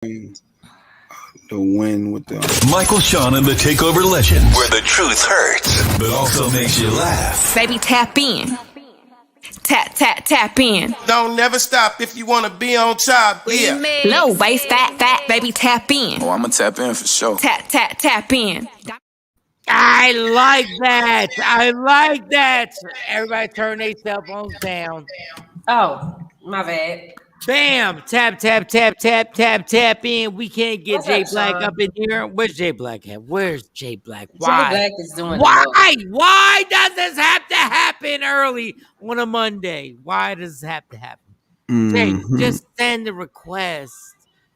The win with the Michael, Shawn, and the Takeover legend, where the truth hurts, but also makes you laugh. Baby, tap in. Tap in. Don't never stop if you want to be on top. Yeah. Low waist, fat, baby, tap in. Oh, I'm going to tap in for sure. Tap in. I like that. Everybody turn their cell phones down. Oh, my bad. Bam! Tap in. We can't get Jay Black up in here. Where's Jay Black at? Where's Jay Black? Why? Jay Black is doing Why does this have to happen early on a Monday? Why does this have to happen? Jay, just send the request.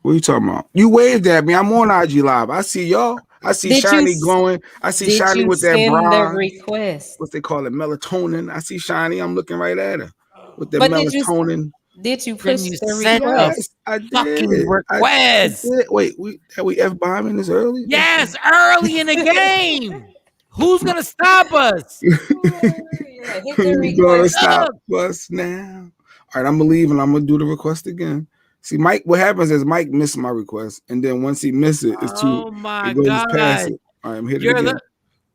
What are you talking about? You waved at me. I'm on IG Live. I see y'all. I see Shiny glowing. I see Shiny with that brown. Request. What they call it, melatonin. I see Shiny. I'm looking right at her with the melatonin. Did you push the request? I did. Fucking request. I did. Wait, we F bombing this early? Yes, early in the game. Who's gonna stop us? Who's gonna stop us now? All right, I'm gonna leave and I'm gonna do the request again. See, Mike, what happens is Mike missed my request, and then once he missed it, it's too. Oh my it goes God! past it. All right, I'm hitting it again.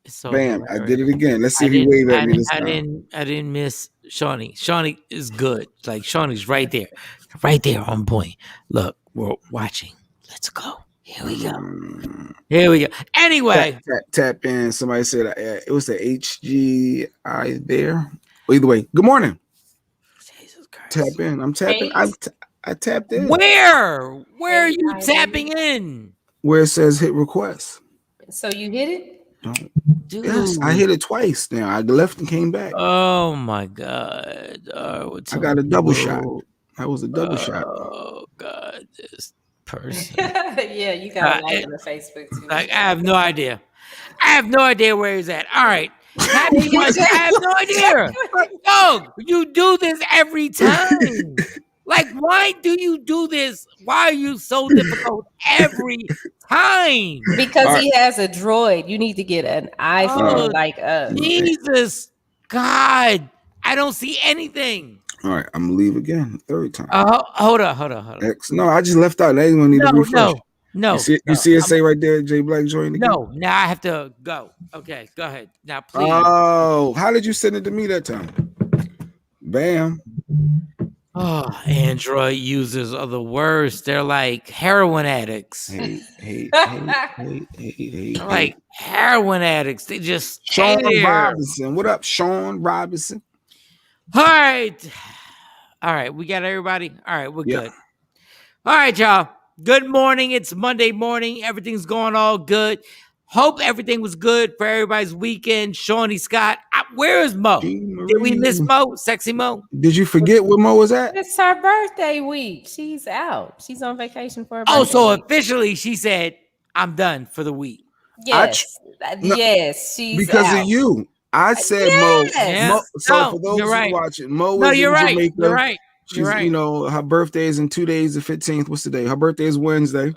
So bam! I did it again. Let's see if he waved at me this time. I didn't miss Shawnee. Shawnee is good. Like Shawnee's right there on point. Look, we're watching. Let's go. Here we go. Anyway, tap in. Somebody said it was the HGI there. Well, either way, good morning. Jesus Christ. Tap in. I'm tapping. I tapped in. Where are you tapping in? Where it says hit request. So you hit it? Dude. Yes, I hit it twice now. I left and came back. Oh my God. I got a double shot. That was a double shot. Oh God, this person. Yeah, you got a like on the Facebook too. Like, I have no idea. Where he's at. All right. I have no idea. No, you do this every time. Like, why do you do this? Why are you so difficult every time? Because he has a droid. You need to get an iPhone like us. Jesus God. I don't see anything. All right, I'm gonna leave again. Third time. Hold on. X. No, I just left out. They don't need to refresh. No. You see it say right there, Jay Black joined again? No, now I have to go. Okay, go ahead. Now, please. Oh, how did you send it to me that time? Bam. Oh, Android users are the worst. They're like heroin addicts. Hey. Like heroin addicts. They just Shawn Robinson. What up, Shawn Robinson? All right. We got everybody. All right, we're good. All right, y'all. Good morning. It's Monday morning. Everything's going all good. Hope everything was good for everybody's weekend. Shawnee Scott, where is Mo? Did we miss Mo? Sexy Mo? Did you forget where Mo was at? It's her birthday week. She's out. She's on vacation for her birthday. Oh, so officially she said, I'm done for the week. Yes. Yes, she's because out. of you. I said Mo. So for those who are watching, Mo was in Jamaica. You're right. She's, her birthday is in 2 days, the 15th. What's the day? Her birthday is Wednesday.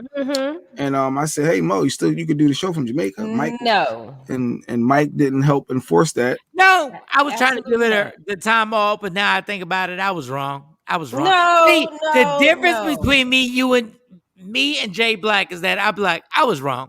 And I said, hey, Mo, you could do the show from Jamaica. Mike, no. And Mike didn't help enforce that. No, I was trying to give her the time off, but now I think about it, I was wrong. No, See, the difference between me and Jay Black is that I'd be like, I was wrong.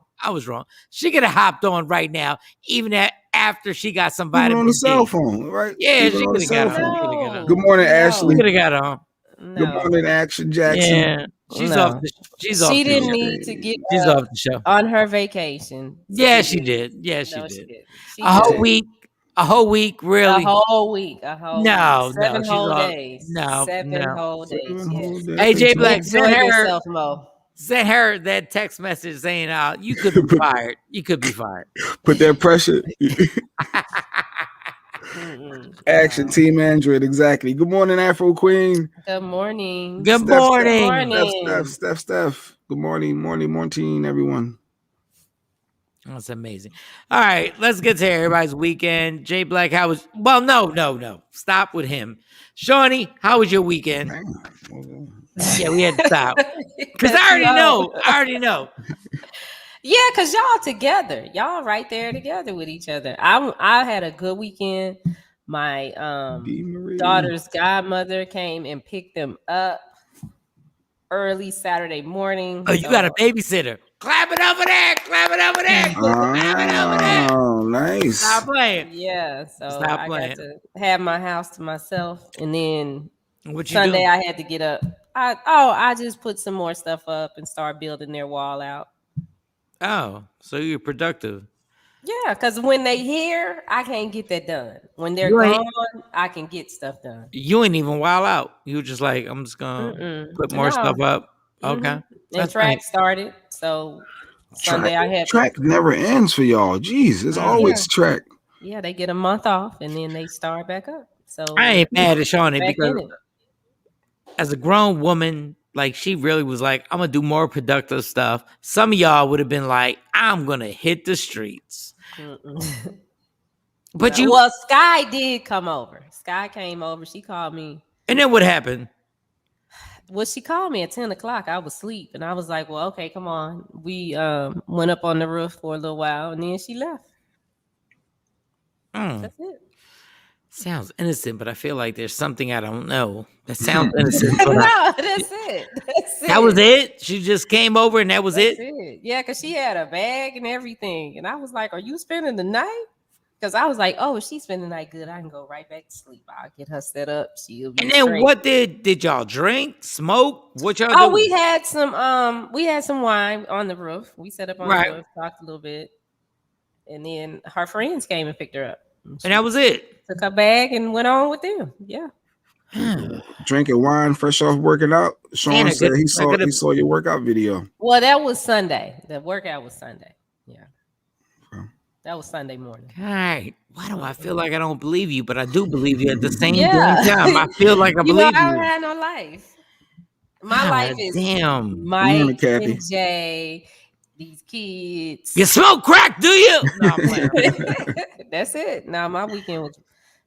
She could have hopped on right now, even after she got somebody on the cell phone, right? Yeah, she could have got on. Good morning, Ashley. She could have got on. No. Good morning, Action Jackson. Yeah, she's off. She didn't need to get. She's off the show on her vacation. Yeah, she did. Yeah, she did. She a whole week, really. A whole week. No, 7 whole days. No, 7 whole days. Yes. Hey, Jay Black, send her that text message saying, "You could be fired. You could be fired." Put that pressure. Action Team Android, exactly. Good morning, Afro Queen. Good morning. Good morning. Steph. Good morning, everyone. That's amazing. All right, let's get to everybody's weekend. Jay Black, how was? Well, no. Stop with him. Shawnee, how was your weekend? Yeah, we had to stop because I already know. Yeah, because y'all together. Y'all right there together with each other. I had a good weekend. My daughter's godmother came and picked them up early Saturday morning. Oh, you got a babysitter. Clap it over there. Clap it over there. Clap it over there. Oh, nice. Stop playing. Yeah, so Stop I playing. got to have my house to myself, and then What you Sunday do? I had to get up. I just put some more stuff up and start building their wall out. Oh, so you're productive. Yeah, because when they here, I can't get that done. When they're You ain't- gone, I can get stuff done. You ain't even wild out. You were just like, I'm just gonna put more stuff up. Okay. And That's track nice. started, so Sunday I had Track never ends for y'all. Jeez, it's always track. Yeah, they get a month off and then they start back up. So I ain't mad at Shawn back because in it. as a grown woman, like she really was like, I'm gonna do more productive stuff. Some of y'all would have been like, I'm gonna hit the streets. But Well, Sky did come over. Sky came over. She called me. And then what happened? Well, she called me at 10 o'clock. I was asleep. And I was like, well, okay, come on. We went up on the roof for a little while and then she left. That's it. Sounds innocent, but I feel like there's something I don't know. That sounds innocent. But No, that's it. That's it. that was it? She just came over and that was That's it? it. Yeah, because she had a bag and everything. And I was like, are you spending the night? Because I was like, oh, if she's spending the night good, I can go right back to sleep. I'll get her set up. She'll be And then straight. what did y'all drink? Smoke? What y'all Oh, do? we had some wine on the roof. We set up on the roof, talked a little bit. And then her friends came and picked her up. And that was it. Took her bag and went on with them. Yeah. Drinking wine fresh off working out. Shawn said he saw your workout video. Well, that was Sunday. The workout was Sunday. Yeah. That was Sunday morning. All right. Why do I feel like I don't believe you, but I do believe you at the same damn time? I feel like I believe you. I don't have no life. My life is Mike and Jay, these kids. You smoke crack, do you? No, I'm playing. That's it. Now my weekend was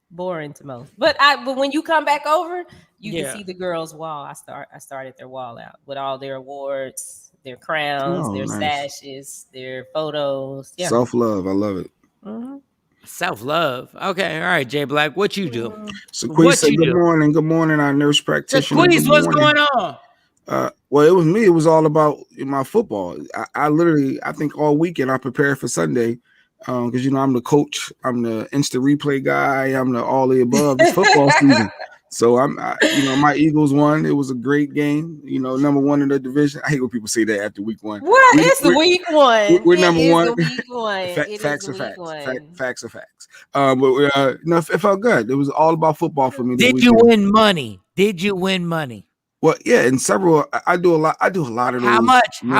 boring to most. But when you come back over, you can see the girls' wall. I started their wall out with all their awards, their crowns, their sashes, their photos. Yeah. Self-love. I love it. Mm-hmm. Self-love. Okay. All right, Jay Black. What you do? So Queez said, good morning. Good morning, our nurse practitioner. Queez, what's going on? Well, it was me. It was all about my football. I literally, I think all weekend I prepared for Sunday because, I'm the coach. I'm the instant replay guy. I'm the all the above. It's football season. So my Eagles won. It was a great game. Number one in the division. I hate when people say that after week one. What? It's week one. We're number one. Week one. Facts are facts. Facts are facts. But it felt good. It was all about football for me. Did you win money? Did you win money? Well, yeah, in several. I do a lot of those. How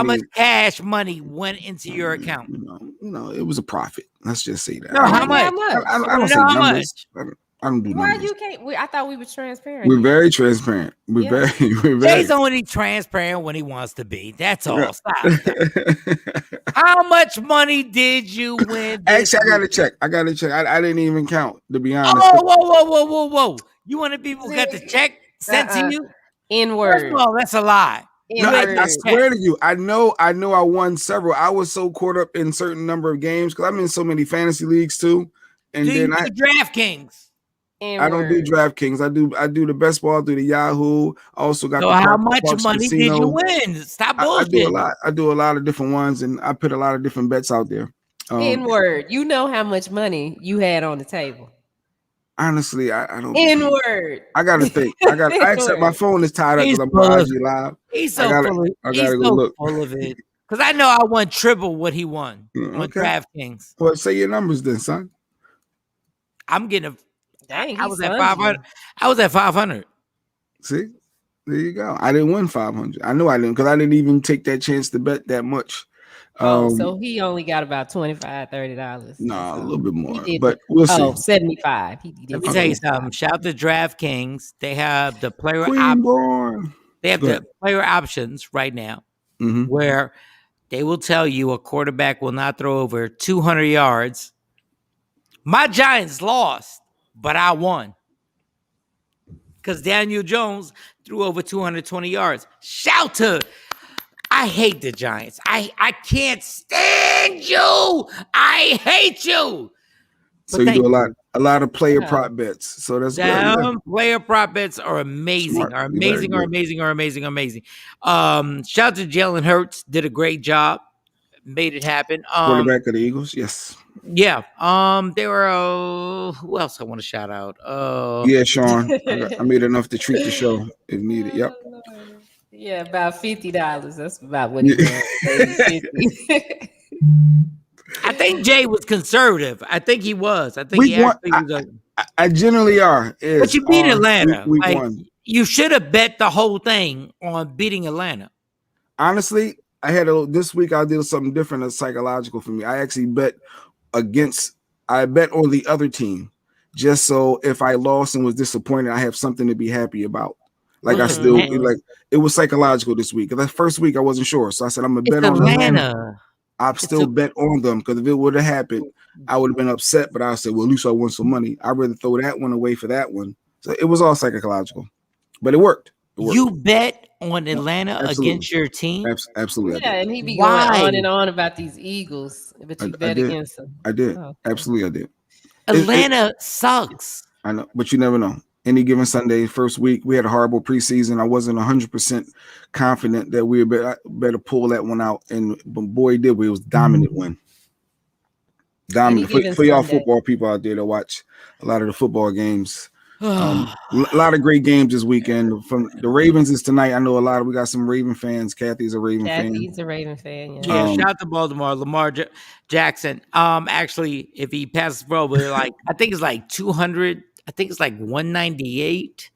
much cash money went into your account? It was a profit. Let's just say that. No, how much? I don't say numbers. I don't do numbers. Why you can't? I thought we were transparent. We're very transparent. We're very. Jay's only transparent when he wants to be. That's all. Stop. How much money did you win? Actually, I gotta check. I didn't even count, to be honest. Oh, whoa! You want people got the check sent to you? N-word. First of all, that's a lie. No, I swear to you, I know I won several. I was so caught up in certain number of games because I'm in so many fantasy leagues too. And do then you do DraftKings? I don't do DraftKings. I do the best ball through the Yahoo. I also got. So how much money did you win? Stop bullshit. I do a lot of different ones, and I put a lot of different bets out there. N-word. You know how much money you had on the table. Honestly, I don't. N-word. I gotta think. I accept my phone is tied up because I'm on IG Live. He's so full of it. Because I know I won triple what he won on DraftKings. Well, say your numbers then, son. I'm getting Dang, I was at 500. I was at 500. See, there you go. I didn't win 500. I know I didn't because I didn't even take that chance to bet that much. So he only got about $25, $30. No, a little bit more, but we'll see. Oh, 75. Let me tell you something. Shout out to DraftKings. They have the player the player options right now, where they will tell you a quarterback will not throw over 200 yards. My Giants lost, but I won because Daniel Jones threw over 220 yards. Shout to. I hate the Giants. I can't stand you. I hate you. So you do a a lot of player prop bets. So that's good. Yeah. Player prop bets are amazing. Amazing. Shout out to Jalen Hurts, did a great job, made it happen. Quarterback of the Eagles, yes. Yeah. There were who else I want to shout out? Yeah, Shawn. I made enough to treat the show if needed. Yep. Yeah, about $50. That's about what he won. I think Jay was conservative. I think he was. I think week he one, was. I generally are. But you beat Atlanta. Week one. You should have bet the whole thing on beating Atlanta. Honestly, this week I did something different that's psychological for me. I actually bet on the other team, just so if I lost and was disappointed, I have something to be happy about. Like I still it was psychological this week. The first week I wasn't sure, so I said I'm gonna bet on Atlanta. I've still bet on them because if it would have happened, I would have been upset. But I said, well, at least I won some money. I'd rather throw that one away for that one. So it was all psychological, but it worked. You bet on Atlanta against your team? Absolutely. Yeah, and he be going on and on about these Eagles, but you bet against them. I did. Absolutely, I did. Atlanta sucks. I know, but you never know. Any given Sunday, first week, we had a horrible preseason. I wasn't 100% confident that we better pull that one out. And boy, did we. It was a dominant win. Dominant. For y'all football people out there that watch a lot of the football games. A lot of great games this weekend. From the Ravens is tonight. I know we got some Raven fans. Kathy's a Raven fan. Kathy's a Raven fan. Yeah, shout out to Baltimore. Lamar Jackson. Actually, if he passes pro, but I think it's like 200. I think it's like 198.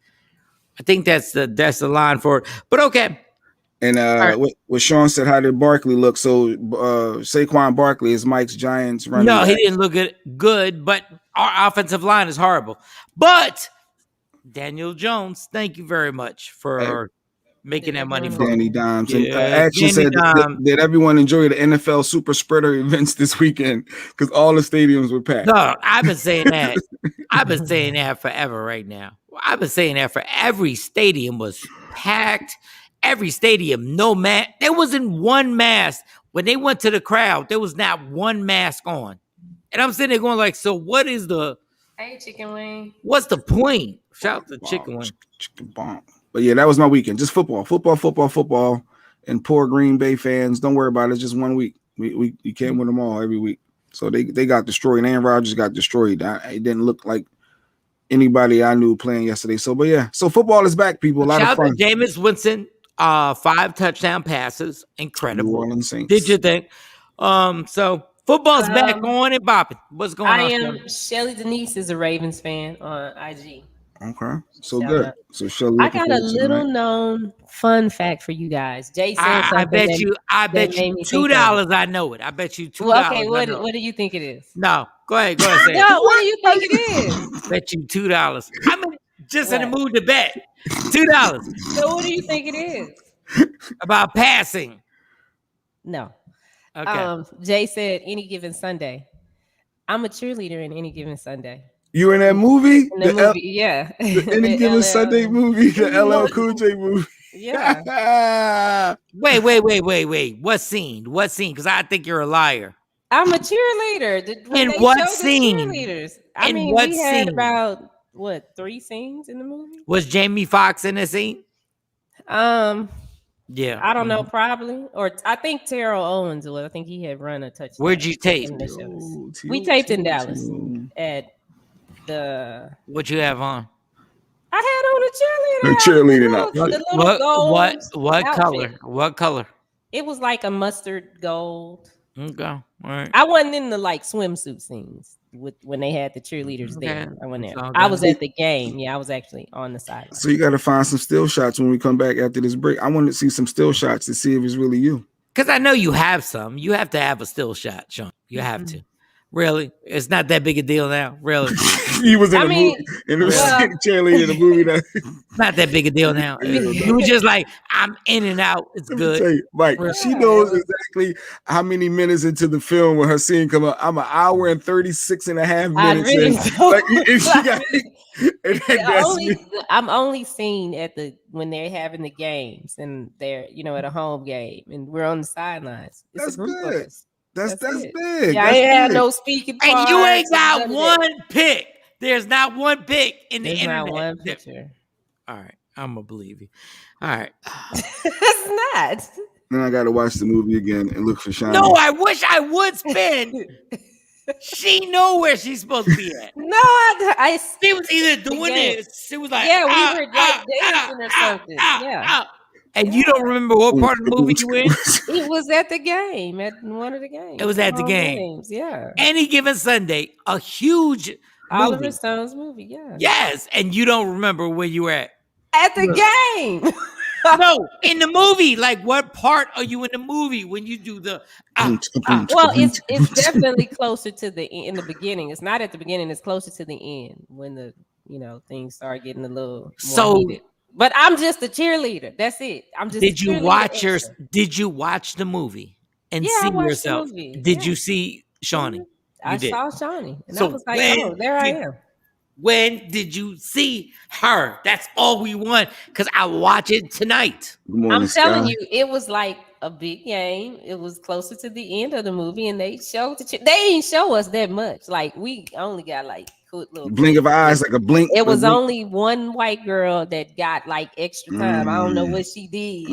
I think that's the line for it. But okay. And what Shawn said, how did Barkley look? So Saquon Barkley is Mike's Giants running back. He didn't look good, but our offensive line is horrible. But Daniel Jones, thank you very much for making that money for Danny Dimes. And Action said that everyone enjoyed the NFL super spreader events this weekend because all the stadiums were packed. No, I've been saying that. I've been saying that forever right now. I've been saying that for every stadium was packed. Every stadium, no mask. There wasn't one mask. When they went to the crowd, there was not one mask on. And I'm sitting there going so what is the... Hey, Chicken Wing. What's the point? Shout out to Chicken Wing. Chicken bomb. But yeah, that was my weekend. Just football. And poor Green Bay fans, don't worry about it. It's just 1 week. We can't win them all every week. So they got destroyed. Aaron Rodgers got destroyed. It didn't look like anybody I knew playing yesterday. So, but yeah. So football is back, people. A lot of fun. Shout out to Jameis Winston, 5 touchdown passes. Incredible. New Orleans Saints. Did you think? So football's back on and bopping. What's going on? Shelly Denise is a Ravens fan on IG. Okay, so good. So Shelly, I got a little known fun fact for you guys. Jay said something. I bet you $2. I know it. I bet you $2. Well, okay, what do you think it is? No, go ahead. Say no, what do you think it is? Bet you $2. I'm just in the mood to bet $2. So what do you think it is? About passing? No. Okay. Jay said any given Sunday. I'm a cheerleader in any given Sunday. You in that movie? Yeah. The Any Given Sunday movie, the LL Cool J movie. Yeah. Wait. What scene? Because I think you're a liar. I'm a cheerleader. In what scene? Cheerleaders. We had about 3 scenes in the movie. Was Jamie Foxx in the scene? Yeah. I don't know, probably. Or I think Terrell Owens was. I think he had run a touchdown. Where'd you tape? We taped in Dallas at the. What you have on? I had on a cheerleading outfit. What color? What color? It was like a mustard gold. Okay, all right. I wasn't in the swimsuit scenes when they had the cheerleaders there. I went there. I was at the game. Yeah, I was actually on the sideline. So you got to find some still shots when we come back after this break. I want to see some still shots to see if it's really you. Because I know you have some. You have to have a still shot, Shawn. You have to. Really? It's not that big a deal now. Really? He was in cheerleader in the movie. Not that big a deal now. You were just I'm in and out. It's good. Tell you, Mike, she knows exactly how many minutes into the film when her scene come up. I'm an hour and 36 and a half minutes. I'm only seen at when they're having the games and they're at a home game and we're on the sidelines. It's a group of us. That's big. Yeah, I ain't had no speaking part. And you ain't got one pick. There's not one pic in the There's internet. not one picture. All right, I'm gonna believe you. All right. It's not. Then I got to watch the movie again and look for Shawn. No, I wish I would spin. She know where she's supposed to be at. No, I She was either doing this. She was like, yeah, we were like dancing or something. Yeah. And you don't remember what part of the movie you in? It was at the game, at one of the games. It was at the All game. Games, yeah. Any Given Sunday, a huge Oliver movie. Stone's movie, yeah. Yes, and you don't remember where you were at. At the game. No, in the movie. Like, what part are you in the movie when you do the? Well, it's definitely closer to the in the beginning. It's not at the beginning. It's closer to the end when the things start getting a little more heated. But I'm just a cheerleader. That's it. I'm just. Did you watch the movie and see yourself? Did you see Shawnee? I saw Shawnee, and So I was like, "Oh, there I am." When did you see her? That's all we want, because I watch it tonight. I'm telling you, it was like a big game. It was closer to the end of the movie, and they showed they didn't show us that much. Like, we only got like cool little blink of eyes, like a blink. It was only one white girl that got like extra time. I don't know what she did.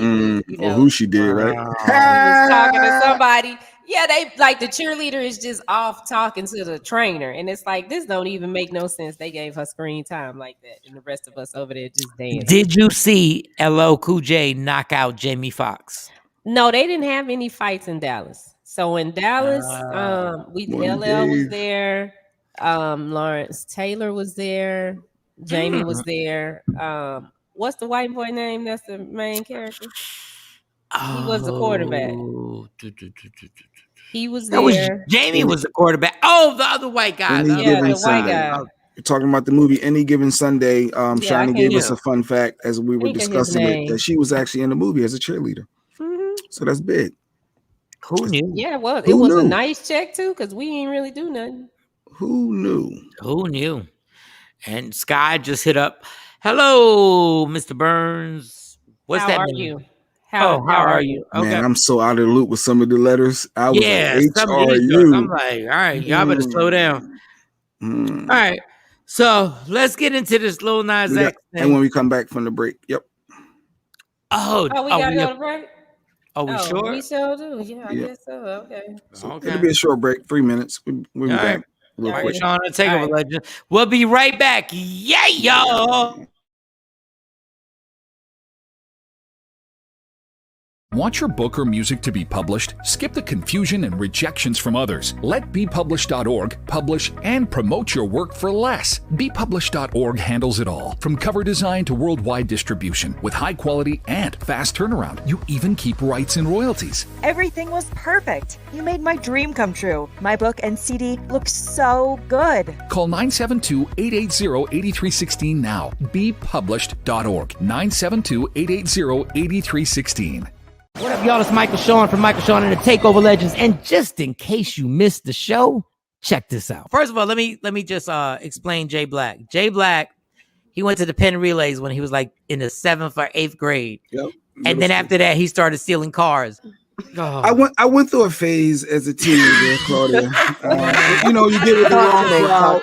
Or who she did, right? She was talking to somebody. Yeah, they like the cheerleader is just off talking to the trainer, and it's like, this don't even make no sense. They gave her screen time like that, and the rest of us over there just dancing. Did you see LL Cool J knock out Jamie Foxx? No, they didn't have any fights in Dallas. So in Dallas, LL was there, Lawrence Taylor was there, Jamie was there. What's the white boy name? That's the main character. He was the quarterback. He was there. Jamie was the quarterback. Oh, the other white guy. The white guy. You're talking about the movie Any Given Sunday. Shawnee gave us a fun fact as we were discussing it, that she was actually in the movie as a cheerleader. Mm-hmm. So that's big. Who knew? Yeah, well, it was a nice check too, because we ain't really do nothing. Who knew? And Sky just hit up. Hello, Mr. Burns. What's that mean? How are you? Okay. Man, I'm so out of the loop with some of the letters. I was like, HRU. I'm like, all right, y'all better slow down. All right. So let's get into this Lil Nas X thing. And when we come back from the break. Yep. We gotta go to break? Are we sure? We sure do. Yeah, I guess so. Okay. It'll be a short break, 3 minutes. We'll be back real quick. Shawn, Takeover Legend. We'll be right back. Yeah, y'all. Want your book or music to be published? Skip the confusion and rejections from others. Let BePublished.org publish and promote your work for less. BePublished.org handles it all, from cover design to worldwide distribution, with high quality and fast turnaround. You even keep rights and royalties. Everything was perfect. You made my dream come true. My book and CD look so good. Call 972-880-8316 now. BePublished.org. 972-880-8316. What up, y'all? It's Michael Shawn from Michael Shawn and the Takeover Legends. And just in case you missed the show, check this out. First of all, let me just explain Jay Black. Jay Black, he went to the Penn Relays when he was like in the 7th or 8th grade. Yep. And then after that, he started stealing cars. Oh. I went through a phase as a teenager, Claudia. You get with the wrong crowd.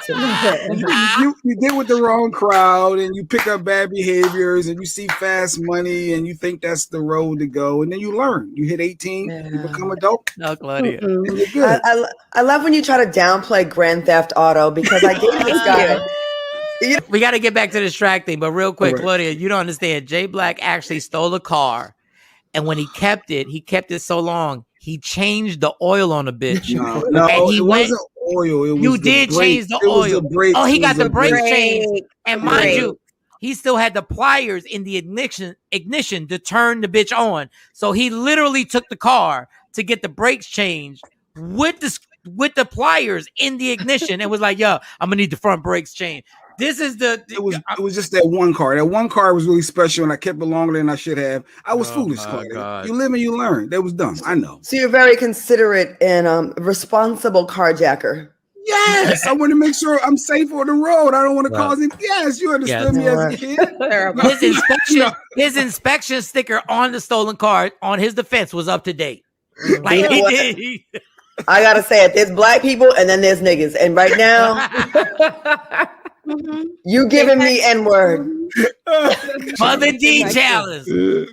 You get with the wrong crowd, and you pick up bad behaviors, and you see fast money, and you think that's the road to go, and then you learn. You hit 18, you become adult. No, Claudia. And you're good. I love when you try to downplay Grand Theft Auto, because I gave this guy. We got to get back to this track thing, but real quick, Claudia, you don't understand. Jay Black actually stole a car. And when he kept it so long, he changed the oil on the bitch. No, it wasn't oil. It was change the oil. He got the brakes changed. And mind you, he still had the pliers in the ignition to turn the bitch on. So he literally took the car to get the brakes changed with the pliers in the ignition and was like, yo, I'm gonna need the front brakes changed. It was just that one car. That one car was really special, and I kept it longer than I should have. I was foolish, Claudia. You live and you learn. That was dumb. I know. So you're very considerate and responsible carjacker. Yes, I want to make sure I'm safe on the road. I don't want to cause him. Yes, you understood me as a kid. His inspection sticker on the stolen car, on his defense, was up to date. Like I gotta say it. There's black people and then there's niggas, and right now, You giving me N-word. For the D challenge. Go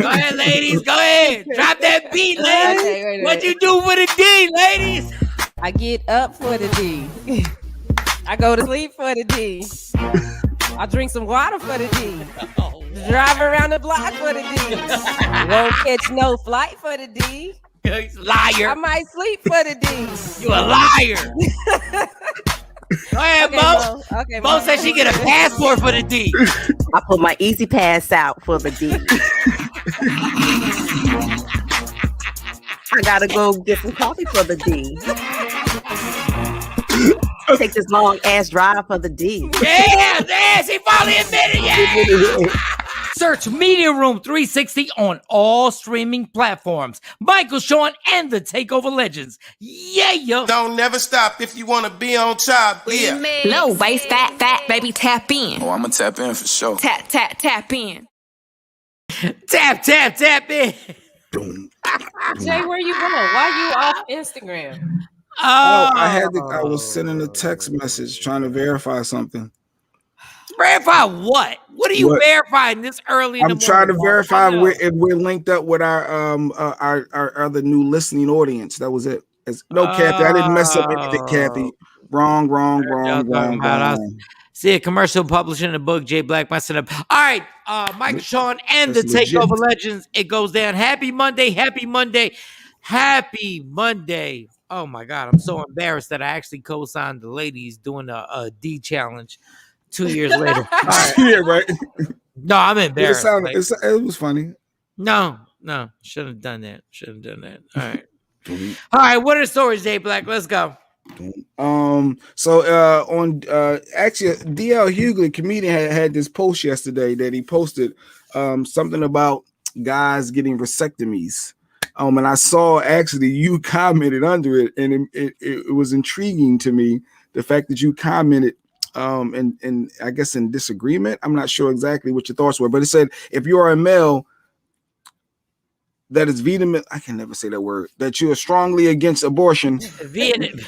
ahead, ladies. Go ahead. Drop that beat, ladies. Okay, wait. What you do for the D, ladies? I get up for the D. I go to sleep for the D. I drink some water for the D. Drive around the block for the D. Won't catch no flight for the D. Liar. I might sleep for the D. You a liar. Go ahead, Mo. Okay, Mo said she get a passport for the D. I put my easy pass out for the D. I gotta go get some coffee for the D. Take this long ass drive for the D. Yeah, she finally admitted it. Search Media Room 360 on all streaming platforms. Michael, Shawn, and the Takeover Legends. Yeah. Don't never stop if you want to be on top. Yeah. Low waist, fat, baby, tap in. Oh, I'm gonna tap in for sure. Tap in. Tap in. Jay, where you going? Why you off Instagram? I was sending a text message trying to verify something. Verify what? What are you verifying this early in the morning? I'm trying to verify if we're linked up with our other new listening audience. That was it. Kathy, I didn't mess up anything, Kathy. Wrong. See a commercial publishing the book, Jay Black messing up. All right, Mike, Shawn, and the Takeover Legends. It goes down. Happy Monday. Oh my God, I'm so embarrassed that I actually co-signed the ladies doing a D challenge 2 years later. Right. Yeah, right. No, I'm embarrassed. It was funny. No, shouldn't have done that. All right. All right, what are the stories, Jay Black? Let's go. Actually DL Hughley, comedian, had this post yesterday that he posted something about guys getting vasectomies. And I saw actually you commented under it, and it was intriguing to me, the fact that you commented and I guess in disagreement. I'm not sure exactly what your thoughts were, but it said if you are a male that is vehement, I can never say that word, that you are strongly against abortion. Vehemently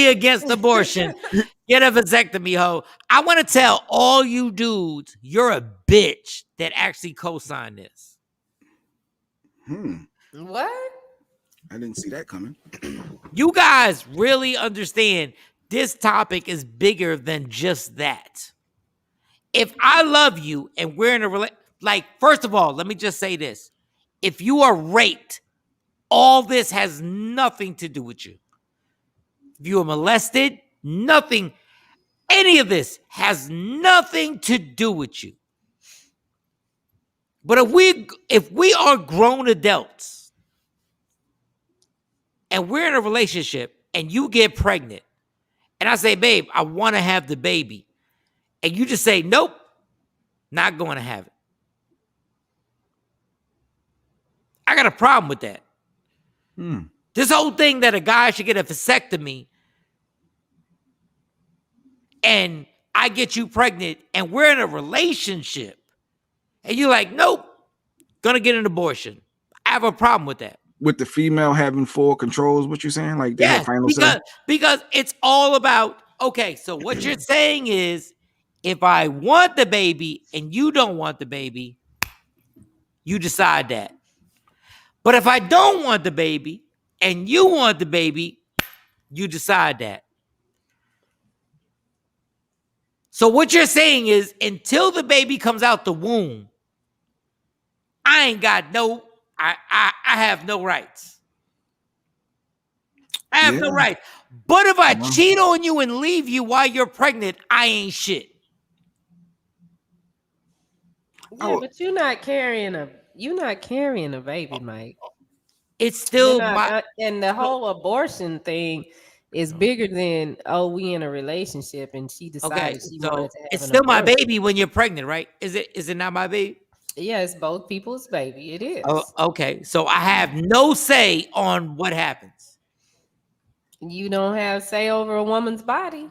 against abortion. Get a vasectomy, ho. I want to tell all you dudes, you're a bitch that actually co-signed this. What? I didn't see that coming. You guys really understand this topic is bigger than just that. If I love you and we're in a relationship, first of all, let me just say this. If you are raped, all this has nothing to do with you. If you are molested, nothing, any of this has nothing to do with you. But if we are grown adults and we're in a relationship and you get pregnant and I say, babe, I want to have the baby, and you just say, nope, not going to have it. I got a problem with that. This whole thing that a guy should get a vasectomy and I get you pregnant and we're in a relationship and you're like, nope, gonna get an abortion. I have a problem with that. With the female having full control is what you're saying? Like, yeah, because it's all about, okay, so what you're saying is, if I want the baby and you don't want the baby, you decide that. But if I don't want the baby and you want the baby, you decide that. So what you're saying is, until the baby comes out the womb, I ain't got no, I have no rights. I have no rights. But if I cheat on you and leave you while you're pregnant, I ain't shit. Yeah, but you're not carrying a baby, Mike. It's still and the whole abortion thing is bigger than, we in a relationship and she decided she wanted to have it's still my baby when you're pregnant, right? Is it not my baby? Yeah, it's both people's baby. It is. Oh, okay. So I have no say on what happens. You don't have say over a woman's body.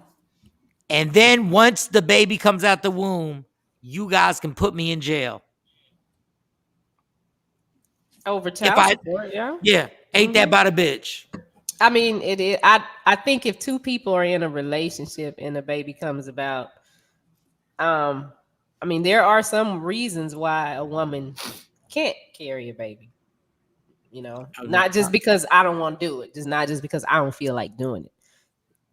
And then once the baby comes out the womb, you guys can put me in jail. Over child support, yeah? Yeah. Ain't that about a bitch? I mean, it is. I think if two people are in a relationship and a baby comes about, I mean, there are some reasons why a woman can't carry a baby. You know, not just because I don't want to do it, just not just because I don't feel like doing it.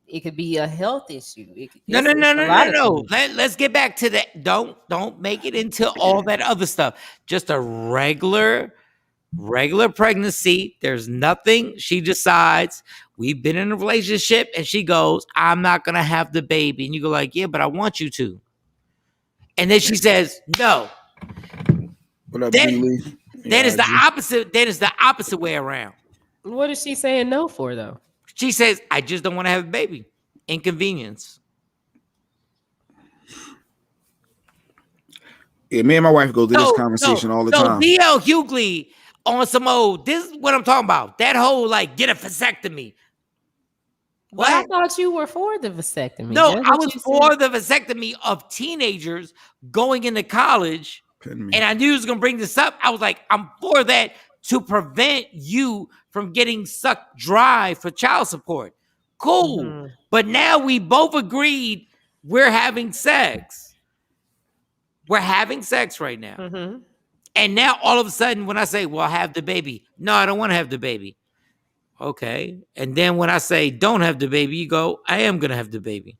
It could be a health issue. No. A lot of things. Let's get back to that. Don't make it into all that other stuff. Just a regular pregnancy. There's nothing. She decides we've been in a relationship, and she goes, "I'm not gonna have the baby," and you go like, "Yeah, but I want you to." And then she says, "No." What up, Then D-Lee? it's the opposite. Then it's the opposite way around. What is she saying no for though? She says, "I just don't want to have a baby. Inconvenience." Yeah, me and my wife go through this conversation all the time. DL Hughley on some old. This is what I'm talking about. That whole like get a vasectomy. Well, I thought you were for the vasectomy. No, I was for the vasectomy of teenagers going into college, and I knew he was going to bring this up. I was like, I'm for that to prevent you from getting sucked dry for child support. Cool. Mm-hmm. But now we both agreed we're having sex. We're having sex right now. Mm-hmm. And now all of a sudden when I say, well, have the baby. No, I don't want to have the baby. Okay. And then when I say don't have the baby, you go, I am going to have the baby.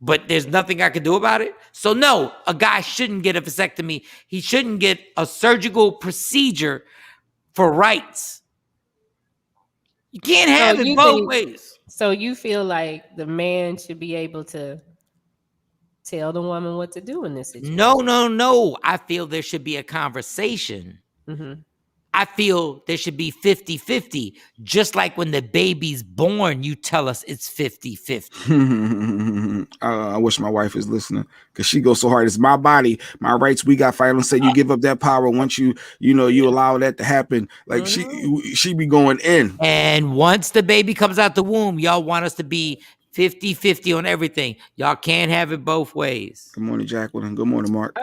But there's nothing I can do about it. So no, a guy shouldn't get a vasectomy. He shouldn't get a surgical procedure for rights. You can't have it both ways. So you feel like the man should be able to tell the woman what to do in this situation? No. I feel there should be a conversation. Mm-hmm. I feel there should be 50-50. Just like when the baby's born, you tell us it's 50-50. I wish my wife is listening because she goes so hard. It's my body, my rights. We got final say. You give up that power once you allow that to happen. Like she be going in. And once the baby comes out the womb, y'all want us to be 50-50 on everything. Y'all can't have it both ways. Good morning, Jacqueline. Good morning, Mark.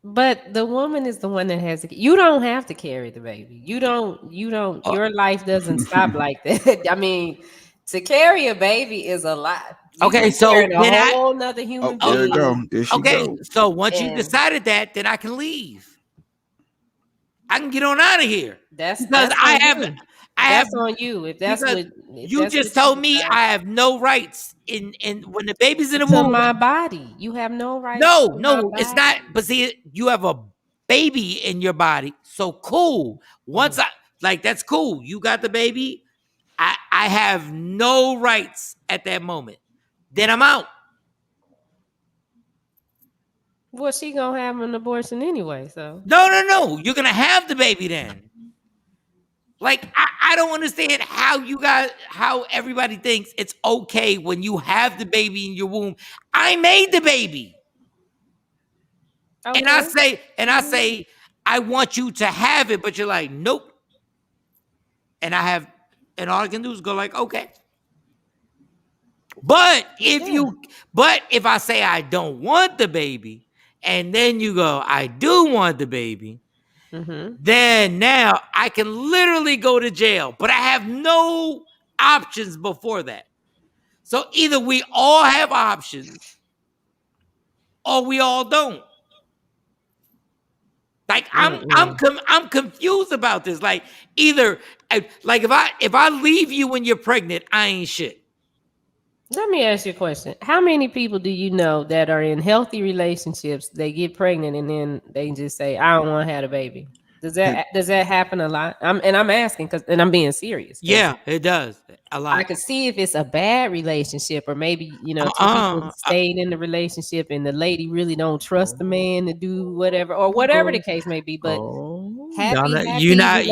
But the woman is the one that has to. You don't have to carry the baby. You don't. Your life doesn't stop like that. I mean, to carry a baby is a lot. Okay, so a whole nother human being. There you go. There she go. So once you decided that, then I can leave. I can get on out of here. That's on you. If that's what you just told me, I have no rights in when the baby's in the womb. My body, you have no rights. No, it's not. But see, you have a baby in your body, so cool. Once that's cool. You got the baby. I have no rights at that moment. Then I'm out. Well, she gonna have an abortion anyway. So no. You're gonna have the baby then. Like, I don't understand how everybody thinks it's okay when you have the baby in your womb. I made the baby. Okay. And I say, I want you to have it, but you're like, nope. And all I can do is go like, okay. But if I say I don't want the baby, and then you go, I do want the baby, then now I can literally go to jail, but I have no options before that. So either we all have options or we all don't. Like I'm confused about this. Like either like if I leave you when you're pregnant, I ain't shit. Let me ask you a question. How many people do you know that are in healthy relationships, they get pregnant and then they just say, I don't want to have a baby? Does that happen a lot? I'm asking and I'm being serious. Yeah, it does a lot. I could see if it's a bad relationship or maybe, two people stayed in the relationship and the lady really don't trust the man to do whatever or whatever the case may be. But you're not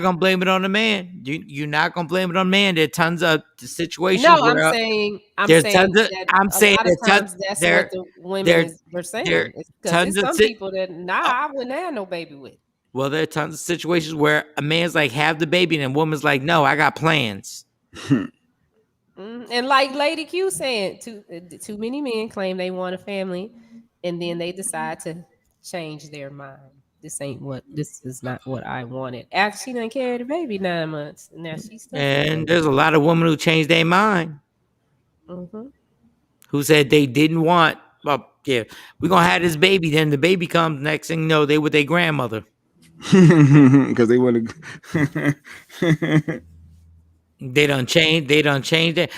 gonna blame it on the man. You're not gonna blame it on the man. There are tons of situations. No, I'm saying that's what the women were saying. There's some people that I wouldn't have no baby with. Well, there are tons of situations where a man's like, have the baby, and a woman's like, no, I got plans. And like Lady Q saying, too many men claim they want a family, and then they decide to change their mind. this is not what I wanted. After she done carried the baby 9 months, and now she's stuck. And there's a lot of women who changed their mind. Mm-hmm. Who said they didn't want, well, yeah, we're going to have this baby. Then the baby comes, next thing you know, they with their grandmother. Because they want to. They done changed it.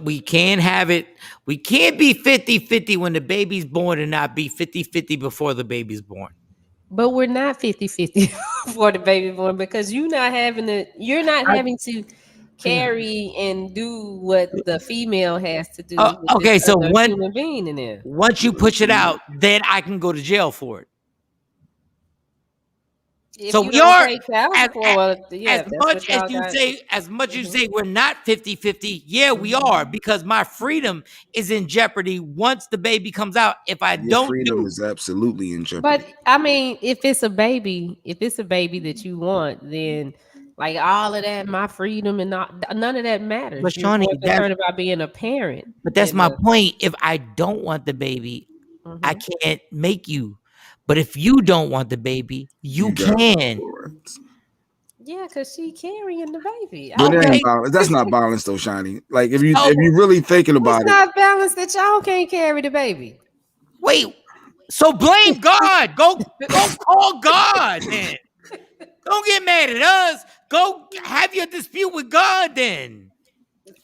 We can't have it. We can't be 50-50 when the baby's born and not be 50-50 before the baby's born. But we're not 50-50 for the baby born because you're not having to carry and do what the female has to do. Okay, so human being in there. Once you push it out, then I can go to jail for it. If so you we are as much as you say we're not 50-50, yeah, we are, because my freedom is in jeopardy once the baby comes out. If I don't freedom is absolutely in jeopardy. But I mean, if it's a baby that you want, then like all of that, my freedom and none of that matters. But You're Shawnee, more concerned about being a parent. But that's my point. If I don't want the baby, I can't make you. But if you don't want the baby, you can. Yeah, because she carrying the baby. That's not balanced though, Shiny. Like if you really thinking about it's not balanced that y'all can't carry the baby. Wait, so blame God. Go call God then. Don't get mad at us. Go have your dispute with God then.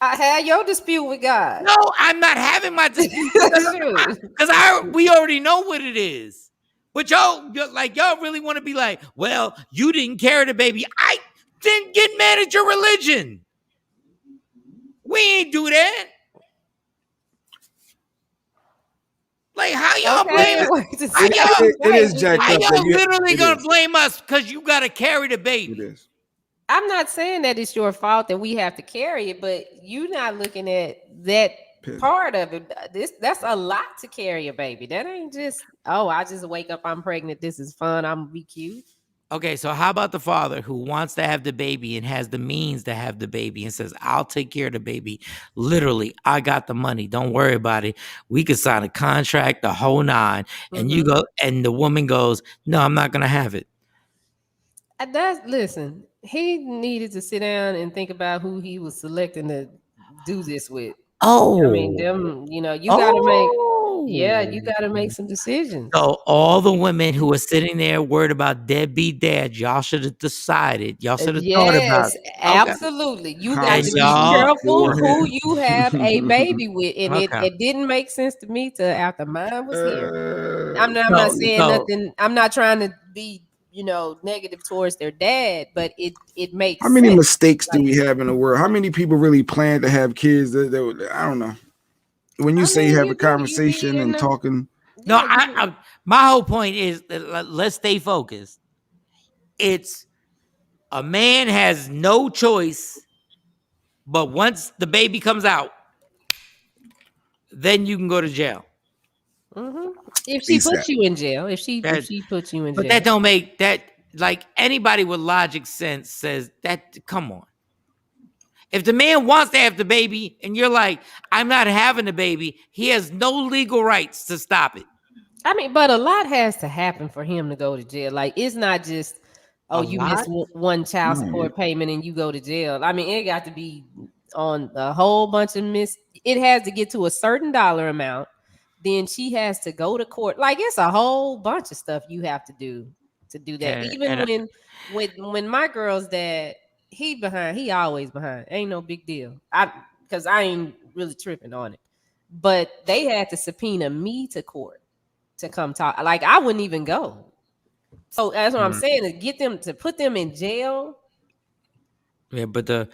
I had your dispute with God. No, I'm not having my dispute because we already know what it is. But y'all really want to be like, well, you didn't carry the baby. I didn't get mad at your religion. We ain't do that. Like, how y'all blame us? It is jacked up. How y'all literally gonna blame us because you gotta carry the baby? It is. I'm not saying that it's your fault that we have to carry it, but you're not looking at that part of it. That's a lot to carry a baby. That ain't just, I just wake up, I'm pregnant, this is fun, I'm gonna be cute. Okay, so how about the father who wants to have the baby and has the means to have the baby and says, I'll take care of the baby. Literally, I got the money. Don't worry about it. We could sign a contract, the whole nine. And you go, and the woman goes, no, I'm not gonna have it. Listen, he needed to sit down and think about who he was selecting to do this with. Oh, I mean, you gotta make some decisions. So all the women who are sitting there worried about deadbeat dad, y'all should have decided. Y'all should have thought about it. Absolutely. You got to be careful who you have a baby with. And it didn't make sense to me till after mine was here. I'm not saying nothing. I'm not trying to be negative towards their dad, but it makes How many sense. mistakes do we have in the world? How many people really plan to have kids? I don't know. When you say have a conversation and talking. No, my whole point is let's stay focused. It's a man has no choice, but once the baby comes out, then you can go to jail. If she puts you in jail, if she puts you in jail. But that don't make that, like, anybody with logic sense says that, come on. If the man wants to have the baby and you're like, I'm not having the baby, he has no legal rights to stop it. I mean, but a lot has to happen for him to go to jail. Like, it's not just, miss one child support payment and you go to jail. I mean, it got to be on a whole bunch of it has to get to a certain dollar amount. Then she has to go to court. Like, it's a whole bunch of stuff you have to do that. Even when my girl's dad, he always behind. Ain't no big deal. Because I ain't really tripping on it. But they had to subpoena me to court to come talk. Like, I wouldn't even go. So that's what I'm saying, to put them in jail. Yeah, but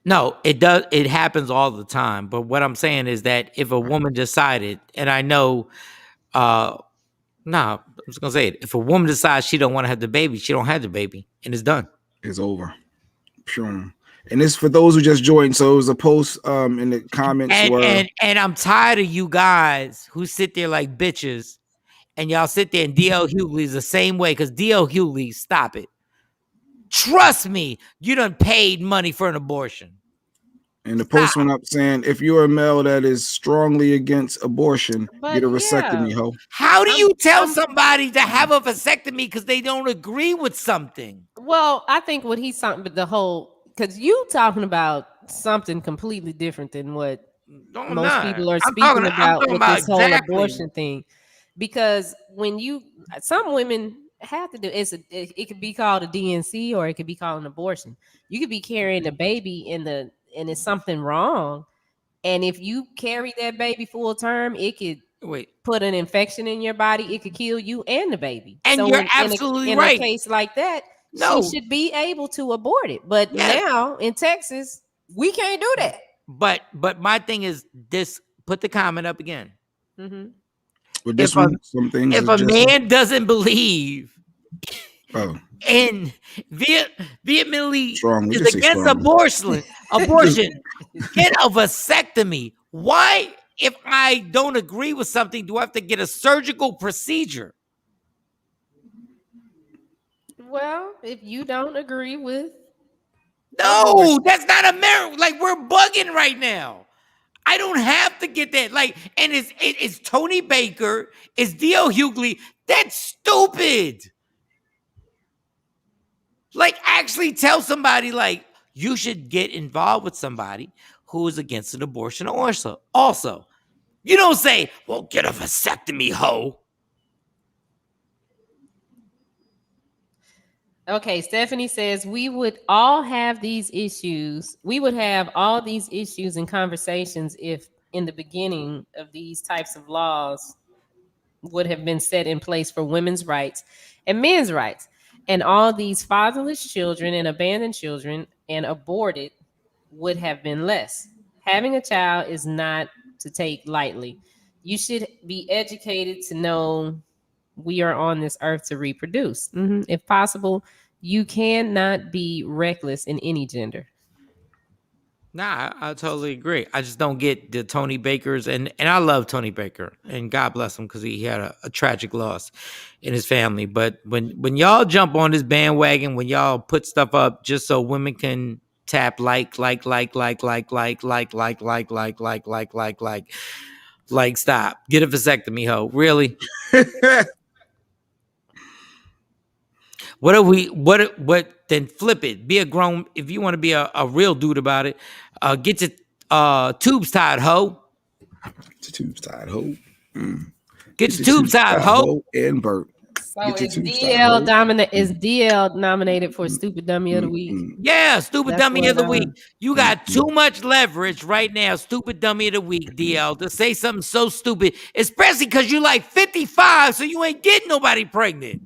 no, it does. It happens all the time. But what I'm saying is that if a woman decided, and I know, I'm just gonna say it. If a woman decides she don't want to have the baby, she don't have the baby, and it's done. It's over. Sure. And it's for those who just joined. So it was a post in the comments. And I'm tired of you guys who sit there like bitches, and y'all sit there and DL Hughley's the same way, because DL Hughley, stop it. Trust me, you done paid money for an abortion. And the post went up saying, if you're a male that is strongly against abortion, get a vasectomy, ho. How do you tell somebody to have a vasectomy because they don't agree with something? Well, I think what he's talking about, the whole, because you talking about something completely different than what most people are speaking about with this whole abortion thing. Because when some women have to do it could be called a DNC or it could be called an abortion. You could be carrying a baby and it's something wrong, and if you carry that baby full term, it could put an infection in your body. It could kill you and the baby. And so you're absolutely right. In a case like that, she should be able to abort it. But now in Texas, we can't do that. But my thing is this. Put the comment up again. Mm-hmm. With this one, some things. If a man doesn't believe and vehemently is against abortion, get a vasectomy. Why, if I don't agree with something, do I have to get a surgical procedure? Well, if you don't agree with, no, that's not a merit. Like, we're bugging right now. I don't have to get that. Like, and it's Tony Baker, it's D.L. Hughley. That's stupid. Like, actually tell somebody, like, you should get involved with somebody who is against an abortion also. You don't say, well, get a vasectomy, ho. Okay, Stephanie says we would all have these issues. We would have all these issues and conversations if in the beginning of these types of laws would have been set in place for women's rights and men's rights. And all these fatherless children and abandoned children and aborted would have been less. Having a child is not to take lightly. You should be educated to know we are on this earth to reproduce. Mm-hmm. If possible, you cannot be reckless in any gender. Nah, I totally agree. I just don't get the Tony Bakers, and I love Tony Baker, and God bless him because he had a tragic loss in his family. But when y'all jump on this bandwagon, when y'all put stuff up just so women can tap like, stop. Get a vasectomy, ho. Really? What then flip it. Be a grown, if you want to be a real dude about it, get your tubes tied, ho. Tubes tied, ho. Get your tubes tied, ho. And Bert. So is DL nominated for Stupid Dummy of the Week? Yeah, Stupid Dummy of the Week. You got too much leverage right now, Stupid Dummy of the Week, DL, to say something so stupid, especially because you're like 55, so you ain't getting nobody pregnant.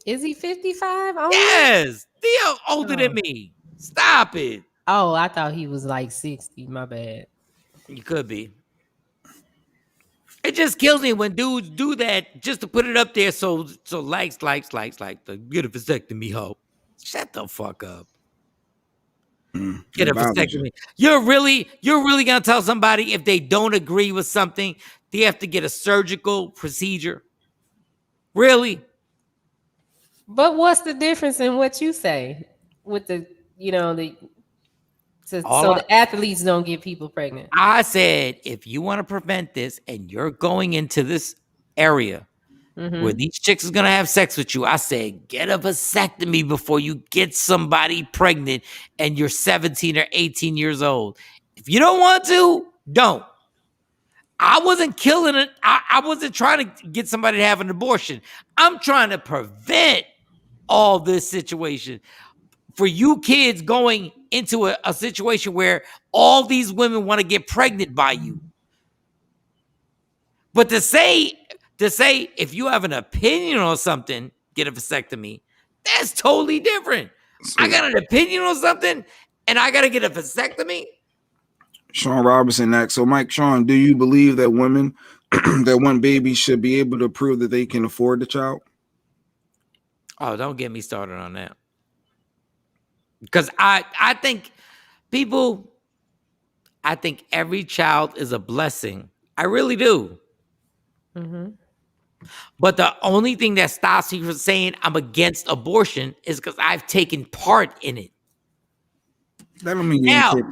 Is he 55? Yes. DL older than me. Stop it. Oh, I thought he was like 60. My bad. You could be. It just kills me when dudes do that just to put it up there so likes the get a vasectomy, ho. Shut the fuck up. Get a vasectomy. You're really gonna tell somebody if they don't agree with something, they have to get a surgical procedure? Really? But what's the difference in what you say with the the athletes don't get people pregnant? I said, if you want to prevent this and you're going into this area where these chicks is going to have sex with you, I said, get a vasectomy before you get somebody pregnant and you're 17 or 18 years old. If you don't want to, don't. I wasn't killing it. I wasn't trying to get somebody to have an abortion. I'm trying to prevent all this situation for you kids going into a situation where all these women want to get pregnant by you. But to say if you have an opinion on something, get a vasectomy, that's totally different. I got an opinion on something and I got to get a vasectomy. Shawn Robinson next. So Mike, Shawn, do you believe that women that want babies should be able to prove that they can afford the child? Oh, don't get me started on that. Because I think every child is a blessing. I really do. Mm-hmm. But the only thing that stops me from saying I'm against abortion is because I've taken part in it. That don't mean you Now, still